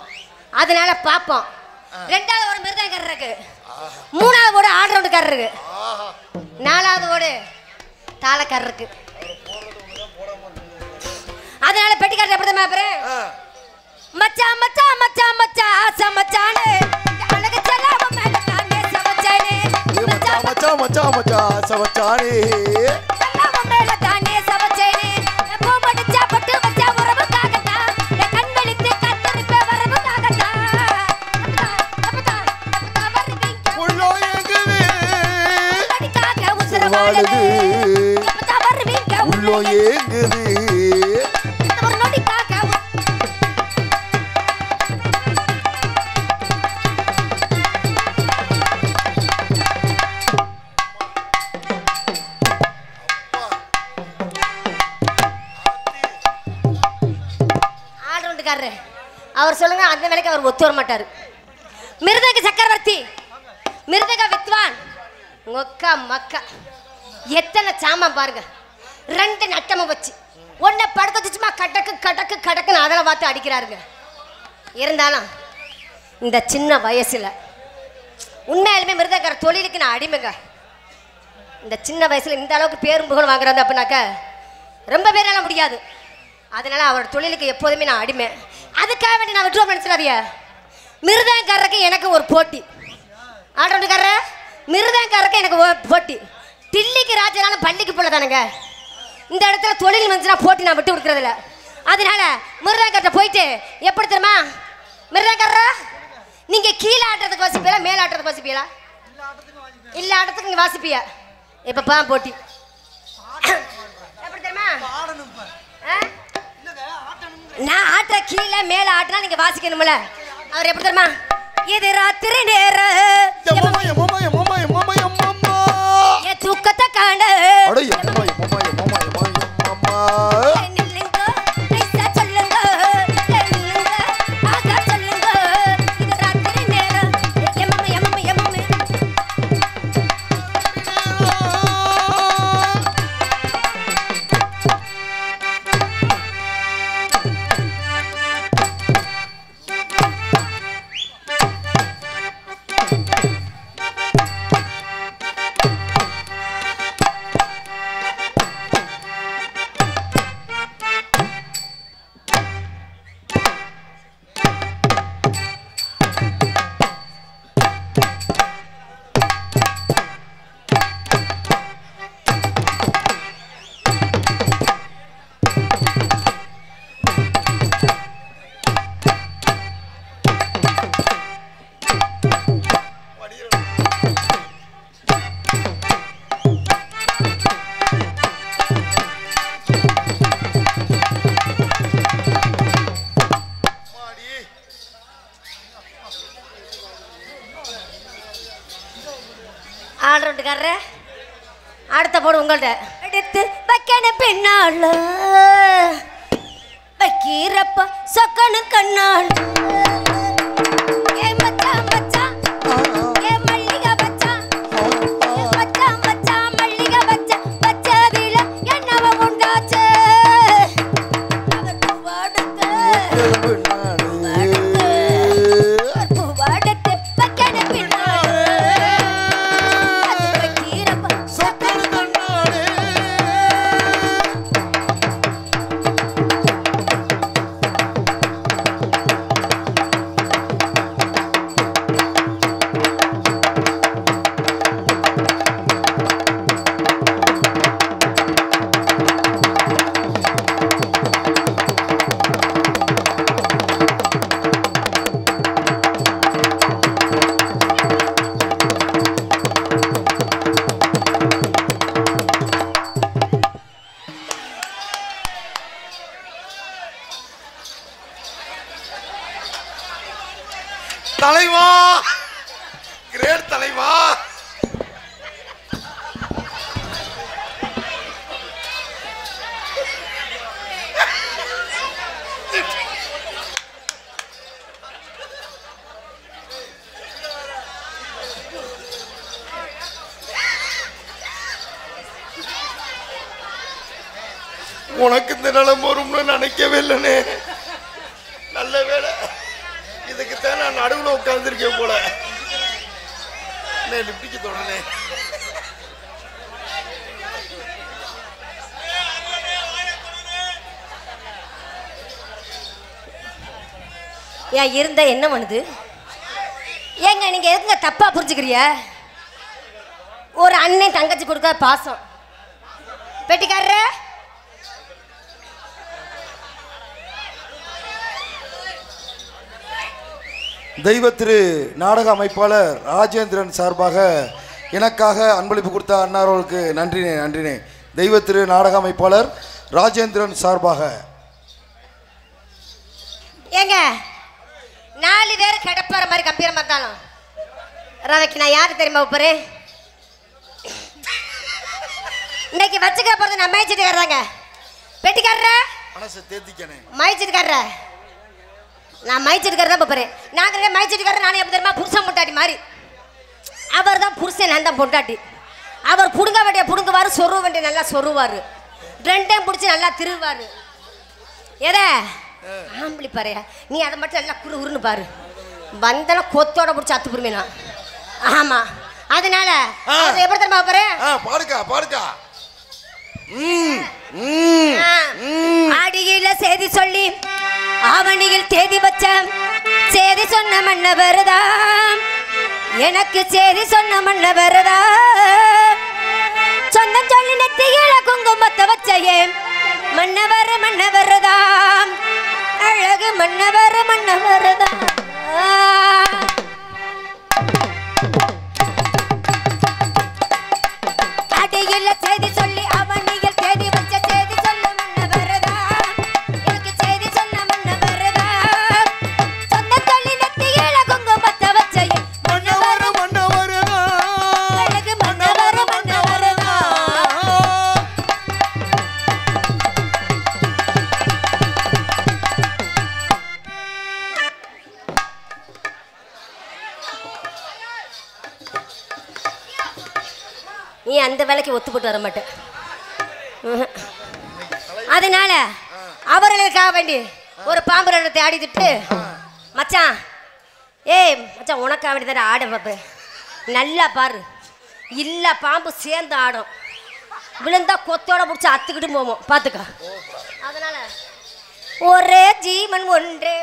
அதனால பாப்போம். 2வது ஒரு மிருதங்கக்காரர் இருக்கு. 3வது ஓடு ஆல்ரவுண்டுக்காரர் இருக்கு. 4வது ஓடு தாளக்காரர் இருக்கு. அதனால பெட்டிக்காரர் எப்படிதான் பாப்பறேன்? மச்சான் மச்சான் மச்சான் மச்சான் ஆசை மச்சானே அழகு செல்லாம மேல தானே சவச்சானே மச்சான் மச்சான் மச்சான் மச்சான் ஆசை மச்சானே செல்லாம மேல தானே சவச்சானே எப்போ மடிச்சா பட்டு வச்சா உறவுக்காகதா கண் வெளித்து கத்தரிப்பே வரவுக்காகதா அப்பதா வருவீங்க உள்ளோ ஏங்குது அடிக்காக உசுர வாழுது அப்பதா வருவீங்க உள்ளோ ஏங்குது ஒரு நொடிக்காக வீட்டுக்காரரு அவர் சொல்லுங்க, அந்த வேலைக்கு அவர் ஒத்து வர மாட்டார். மிருதங்க சக்கரவர்த்தி, மிருதங்க வித்வான், மொக்கா மக்கா எத்தனை சாமான் பாருங்க. 2 நட்டமும் வச்சு ஒன்றை படுக்க வச்சுமா கடக்கு கடக்கு கடக்குன்னு அதெல்லாம் பார்த்து அடிக்கிறாருங்க. இருந்தாலும் இந்த சின்ன வயசில் உண்மையாலுமே மிருதங்கர தொழிலுக்கு நான் அடிமைங்க. இந்த சின்ன வயசில் இந்த அளவுக்கு பேரும் புகழ் வாங்குறது அப்படின்னாக்க ரொம்ப பேரால முடியாது. அதனால அவரோட தொழிலுக்கு எப்போதுமே நான் அடிமை. அதுக்காக வேண்டி நான் விட்டுருவோம் நினச்சிடாதிய. மிருதங்காரருக்கு எனக்கு ஒரு போட்டி, ஆட்டோக்காரர மிருதங்காரருக்கு எனக்கு போட்டி. டில்லிக்கு ராஜனாலும் பள்ளிக்கு போல தானுங்க. இந்த இடத்துல தொழில் வந்துச்சுன்னா போட்டி நான் விட்டு கொடுக்குறதில்ல. அதனால மிருதங்கார்ட்ட போயிட்டு எப்படி தெரியுமா, மிருதங்காரரா நீங்கள் கீழே ஆட்டுறதுக்கு வாசிப்பீங்களா மேலே ஆட்டுறதுக்கு வாசிப்பீங்களா? இல்லை ஆட்டத்துக்கு நீங்கள் வாசிப்பியா? இப்போ போட்டி எப்படி தெரியுமா, நான் ஆட்டுற கீழே மேலே ஆட்டினா நீங்கள் வாசிக்கணும்ல. அவர் எப்படி தெரியுமா, இது ராத்திரி நேரம் என் தூக்கத்தை காண ஆடுறோட்டுக்காரர அடுத்த போடு உங்கள்கிட்ட எடுத்து வைக்கணும் பின்னால வைக்கிறப்ப சொக்கனு கண்ணால் தலைவா, கிரேட் தலைவா. உனக்கு இந்த நிலம் வரும்னு நினைக்கவே இல்லைனே. நல்ல வேலை, இதுக்குத்தான் நான் நடுவில் உட்கார்ந்துருக்கேன் போல. லிப்டிக்கு தொடனே ஏன் இருந்தா என்ன பண்ணுது? ஏங்க நீங்க எதுங்க தப்பா புரிஞ்சுக்கிறிய? ஒரு அண்ணன் தங்கச்சி கொடுக்க பாசம். பெட்டிக்காரர தெய்வ திரு நாடக அமைப்பாளர் ராஜேந்திரன் சார்பாக எனக்காக அன்பளிப்பு கொடுத்த அன்னாரோருக்கு நன்றினே நன்றினே. தெய்வ திரு நாடக அமைப்பாளர் ராஜேந்திரன் சார்பாக ஏங்க 4 பேர் கிடப்பாற மாதிரி கம்பீரமா இருந்தாலும் ரவைக்கு நான் யாரு தெரியுமா உப்பரு? இன்னைக்கு வச்சுக்க போறது நம்ம மயிச்சிட்டு வர்றாங்க. பெட்டிக்காரர மனசை தேத்திக்கனே. மயிச்சிட்டு வர்ற நான் மைச்செடுக்காரர் தான் போறேன். நாங்கள் மைச்செடுக்காரர் நானே எப்படி தெரியுமா புருஷன் பொண்டாட்டி மாதிரி. அவர் தான் புருஷன், நான் தான் பொண்டாட்டி. அவர் புடுங்க வேண்டிய புடுங்குவார், சொருவ வேண்டிய நல்லா சொருவார். ரெண்டையும் பிடிச்சி நல்லா திருவார். எதை ஆம்பளி பாரு, நீ அதை மட்டும் எல்லாம் உருன்னு பாரு. வந்தாலும் கொத்தோட பிடிச்சி அத்து புரிமைனா. ஆமா, அதனால எப்படி தெரியுமா போறேன். பாடுக்கா பாடுக்கா. ஆடியில செய்தி சொல்லி ஆவணியில் தேதி வச்ச செய்தி சொன்ன மன்னவரதா, எனக்கு செய்தி சொன்ன மன்னவரதா. சொந்தம் சொல்லி நெத்தியில குங்குமத்தை வச்சையே மன்னவர் மன்னவரதா, அழகு மன்னவர் மன்னவரதா. அடியில செய்தி சொல்லி அவனியில் தேதி வச்ச செய்தி சொல்ல மன்னவரதா, எனக்கு செய்தி சொன்ன மன்னவரதா. சொந்த சொல்லி நெத்தியில குங்குமத்தை வச்சையே மன்னவர் மன்னவரதா, அழகு மன்னவர் மன்னவரதா. நீ அந்த வேலைக்கு ஒத்துப்பட்டு வர மாட்டேன். அதனால அவர்களுக்காக வேண்டி ஒரு பாம்பு ரெண்டத்தை ஆடிட்டு, மச்சான் ஏய் மச்சான் உனக்காக வேண்டி தானே ஆட பார்ப்பேன், நல்லா பாரு. இல்லை பாம்பு சேர்ந்து ஆடும், விழுந்தா கொத்தோட பிடிச்சி அத்துக்கிட்டு போவோம் பார்த்துக்க. அதனால ஒரே ஜீவன் ஒன்றே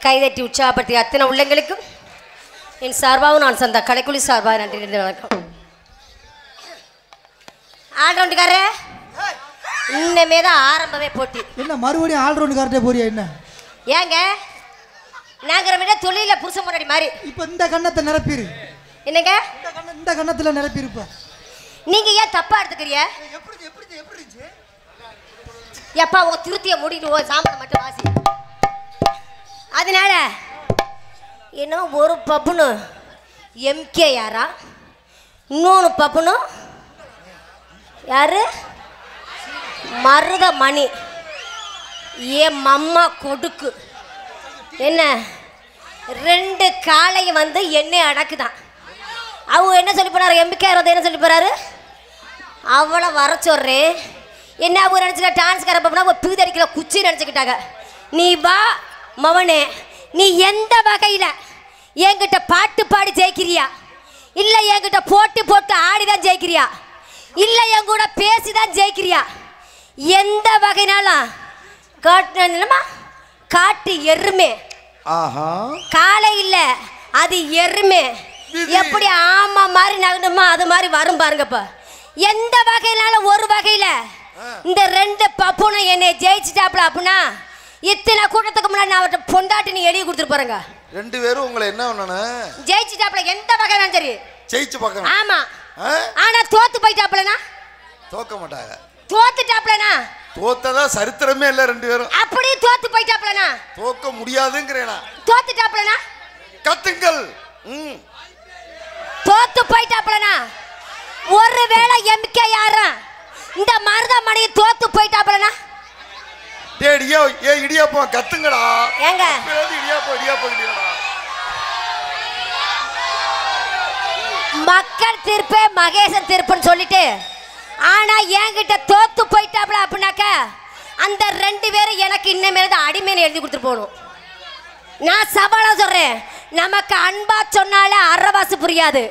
கைதட்டி உற்சாகப்படுத்திய அத்தனை உள்ளங்களுக்கும் என் சார்பாகவும் நான் சந்தா கடைக்குழி சார்பாக நன்றி நன்றி வணக்கம். ஆல்ரவுண்டுக்காரே இன்னமே தான் ஆரம்பமே போட்டி. என்ன மறுபடியும் ஆல்ரவுண்டு கார்ட்டே போறியா என்ன? ஏங்க நாங்கிற விட தொழில புருஷன் முன்னாடி மாதிரி இப்போ இந்த கண்ணத்தை நிரப்பிரு. என்னங்க இந்த கண்ணத்துல நிரப்பிருப்ப. நீங்க ஏன் தப்பா எடுத்துக்கிறிய? எப்பா உங்க திருத்திய முடிட்டு சாம்பலை மட்டும் வாசி. அதனால என்ன ஒரு பப்புனு எம்கே யாரா, இன்னொன்று பப்புனு யாரு மருதமணி என் மம்மா கொடுக்கு என்ன ரெண்டு காலையும் வந்து எண்ணெய் அடக்குதான். அவங்க என்ன சொல்லி போனாரு? எம்பிக்கை என்ன சொல்லி போறாரு? அவளை வர சொல்றேன். என்ன அவங்க நினச்சிக்க டான்ஸ்கார பாப்பா பீதடிக்கிற குச்சி நினச்சிக்கிட்டாங்க. நீ வா மவனே, நீ எந்த வகையில் என்கிட்ட பாட்டு பாடி ஜெயிக்கிறியா, இல்லை என்கிட்ட போட்டு போட்டு ஆடிதான் ஜெயிக்கிறியா, இல்லை என் கூட பேசிதான் ஜெயிக்கிறியா, எந்த வகைனாலும் காட்டுமா காட்டு எருமே. காலை இல்ல அது எருமே. எப்படி ஆமா மாதிரி நகணுமா அது மாதிரி வரும் பாருங்கப்பா. எந்த வகையினாலும் ஒரு வகையில இந்த ரெண்டு பப்புனும் என்னை ஜெயிச்சுட்டாப்ல அப்படின்னா இத்தனை கூட்டத்துக்கு முன்னாடி நான் அவர்கிட்ட பொண்டாட்டி நீ எழுதி கொடுத்துட்டு போறேங்க. ரெண்டு பேரும் உங்களை என்ன பண்ணணும்? ஜெயிச்சுட்டாப்ல எந்த வகையினாலும் சரி ஜெயிச்சு பார்க்கணும். ஆமா. ஆனா தோத்து போயிட்டாப்லனா தோக்க மாட்டாங்க. தோத்துட்டாப்லனா தோத்ததா சரித்திரமே இல்ல. ரெண்டு பேரும் அப்படியே தோத்து போயிட்டாப்லனா தோக்க முடியாதுங்கறேனா. தோத்துட்டாப்லனா கத்துங்கள். தோத்து போயிட்டாப்லனா ஒருவேளை எம்கே யாரா இந்த மருதமணியை தோத்து போயிட்டாப்லனா டேடியோ ஏ இடியாப்போ கத்துங்கடா. ஏங்க இடியாப்போ மக்கள் தீர்ப்பே மகேசன் தீர்ப்புன்னு சொல்லிட்டு ஆனா என்கிட்ட தோத்து போயிட்டாப்ல அப்படின்னாக்க அந்த ரெண்டு பேரும் எனக்கு இன்னமேல தான் அடிமைன்னு எழுதி கொடுத்துட்டு போகணும். நான் சவாலா சொல்றேன், நமக்கு அன்பா சொன்னாலே அறவாசு புரியாது.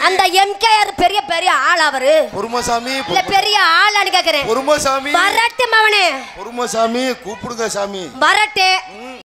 அந்த எம்கேஆர் பெரிய பெரிய ஆள் அவரு. பொறுமசாமி இல்ல பெரிய ஆளான்னு கேக்குறேன். பொறுமசாமி வரட்டு மவனே. பொறுமசாமி கூப்பிடுங்க சாமி வரட்டு.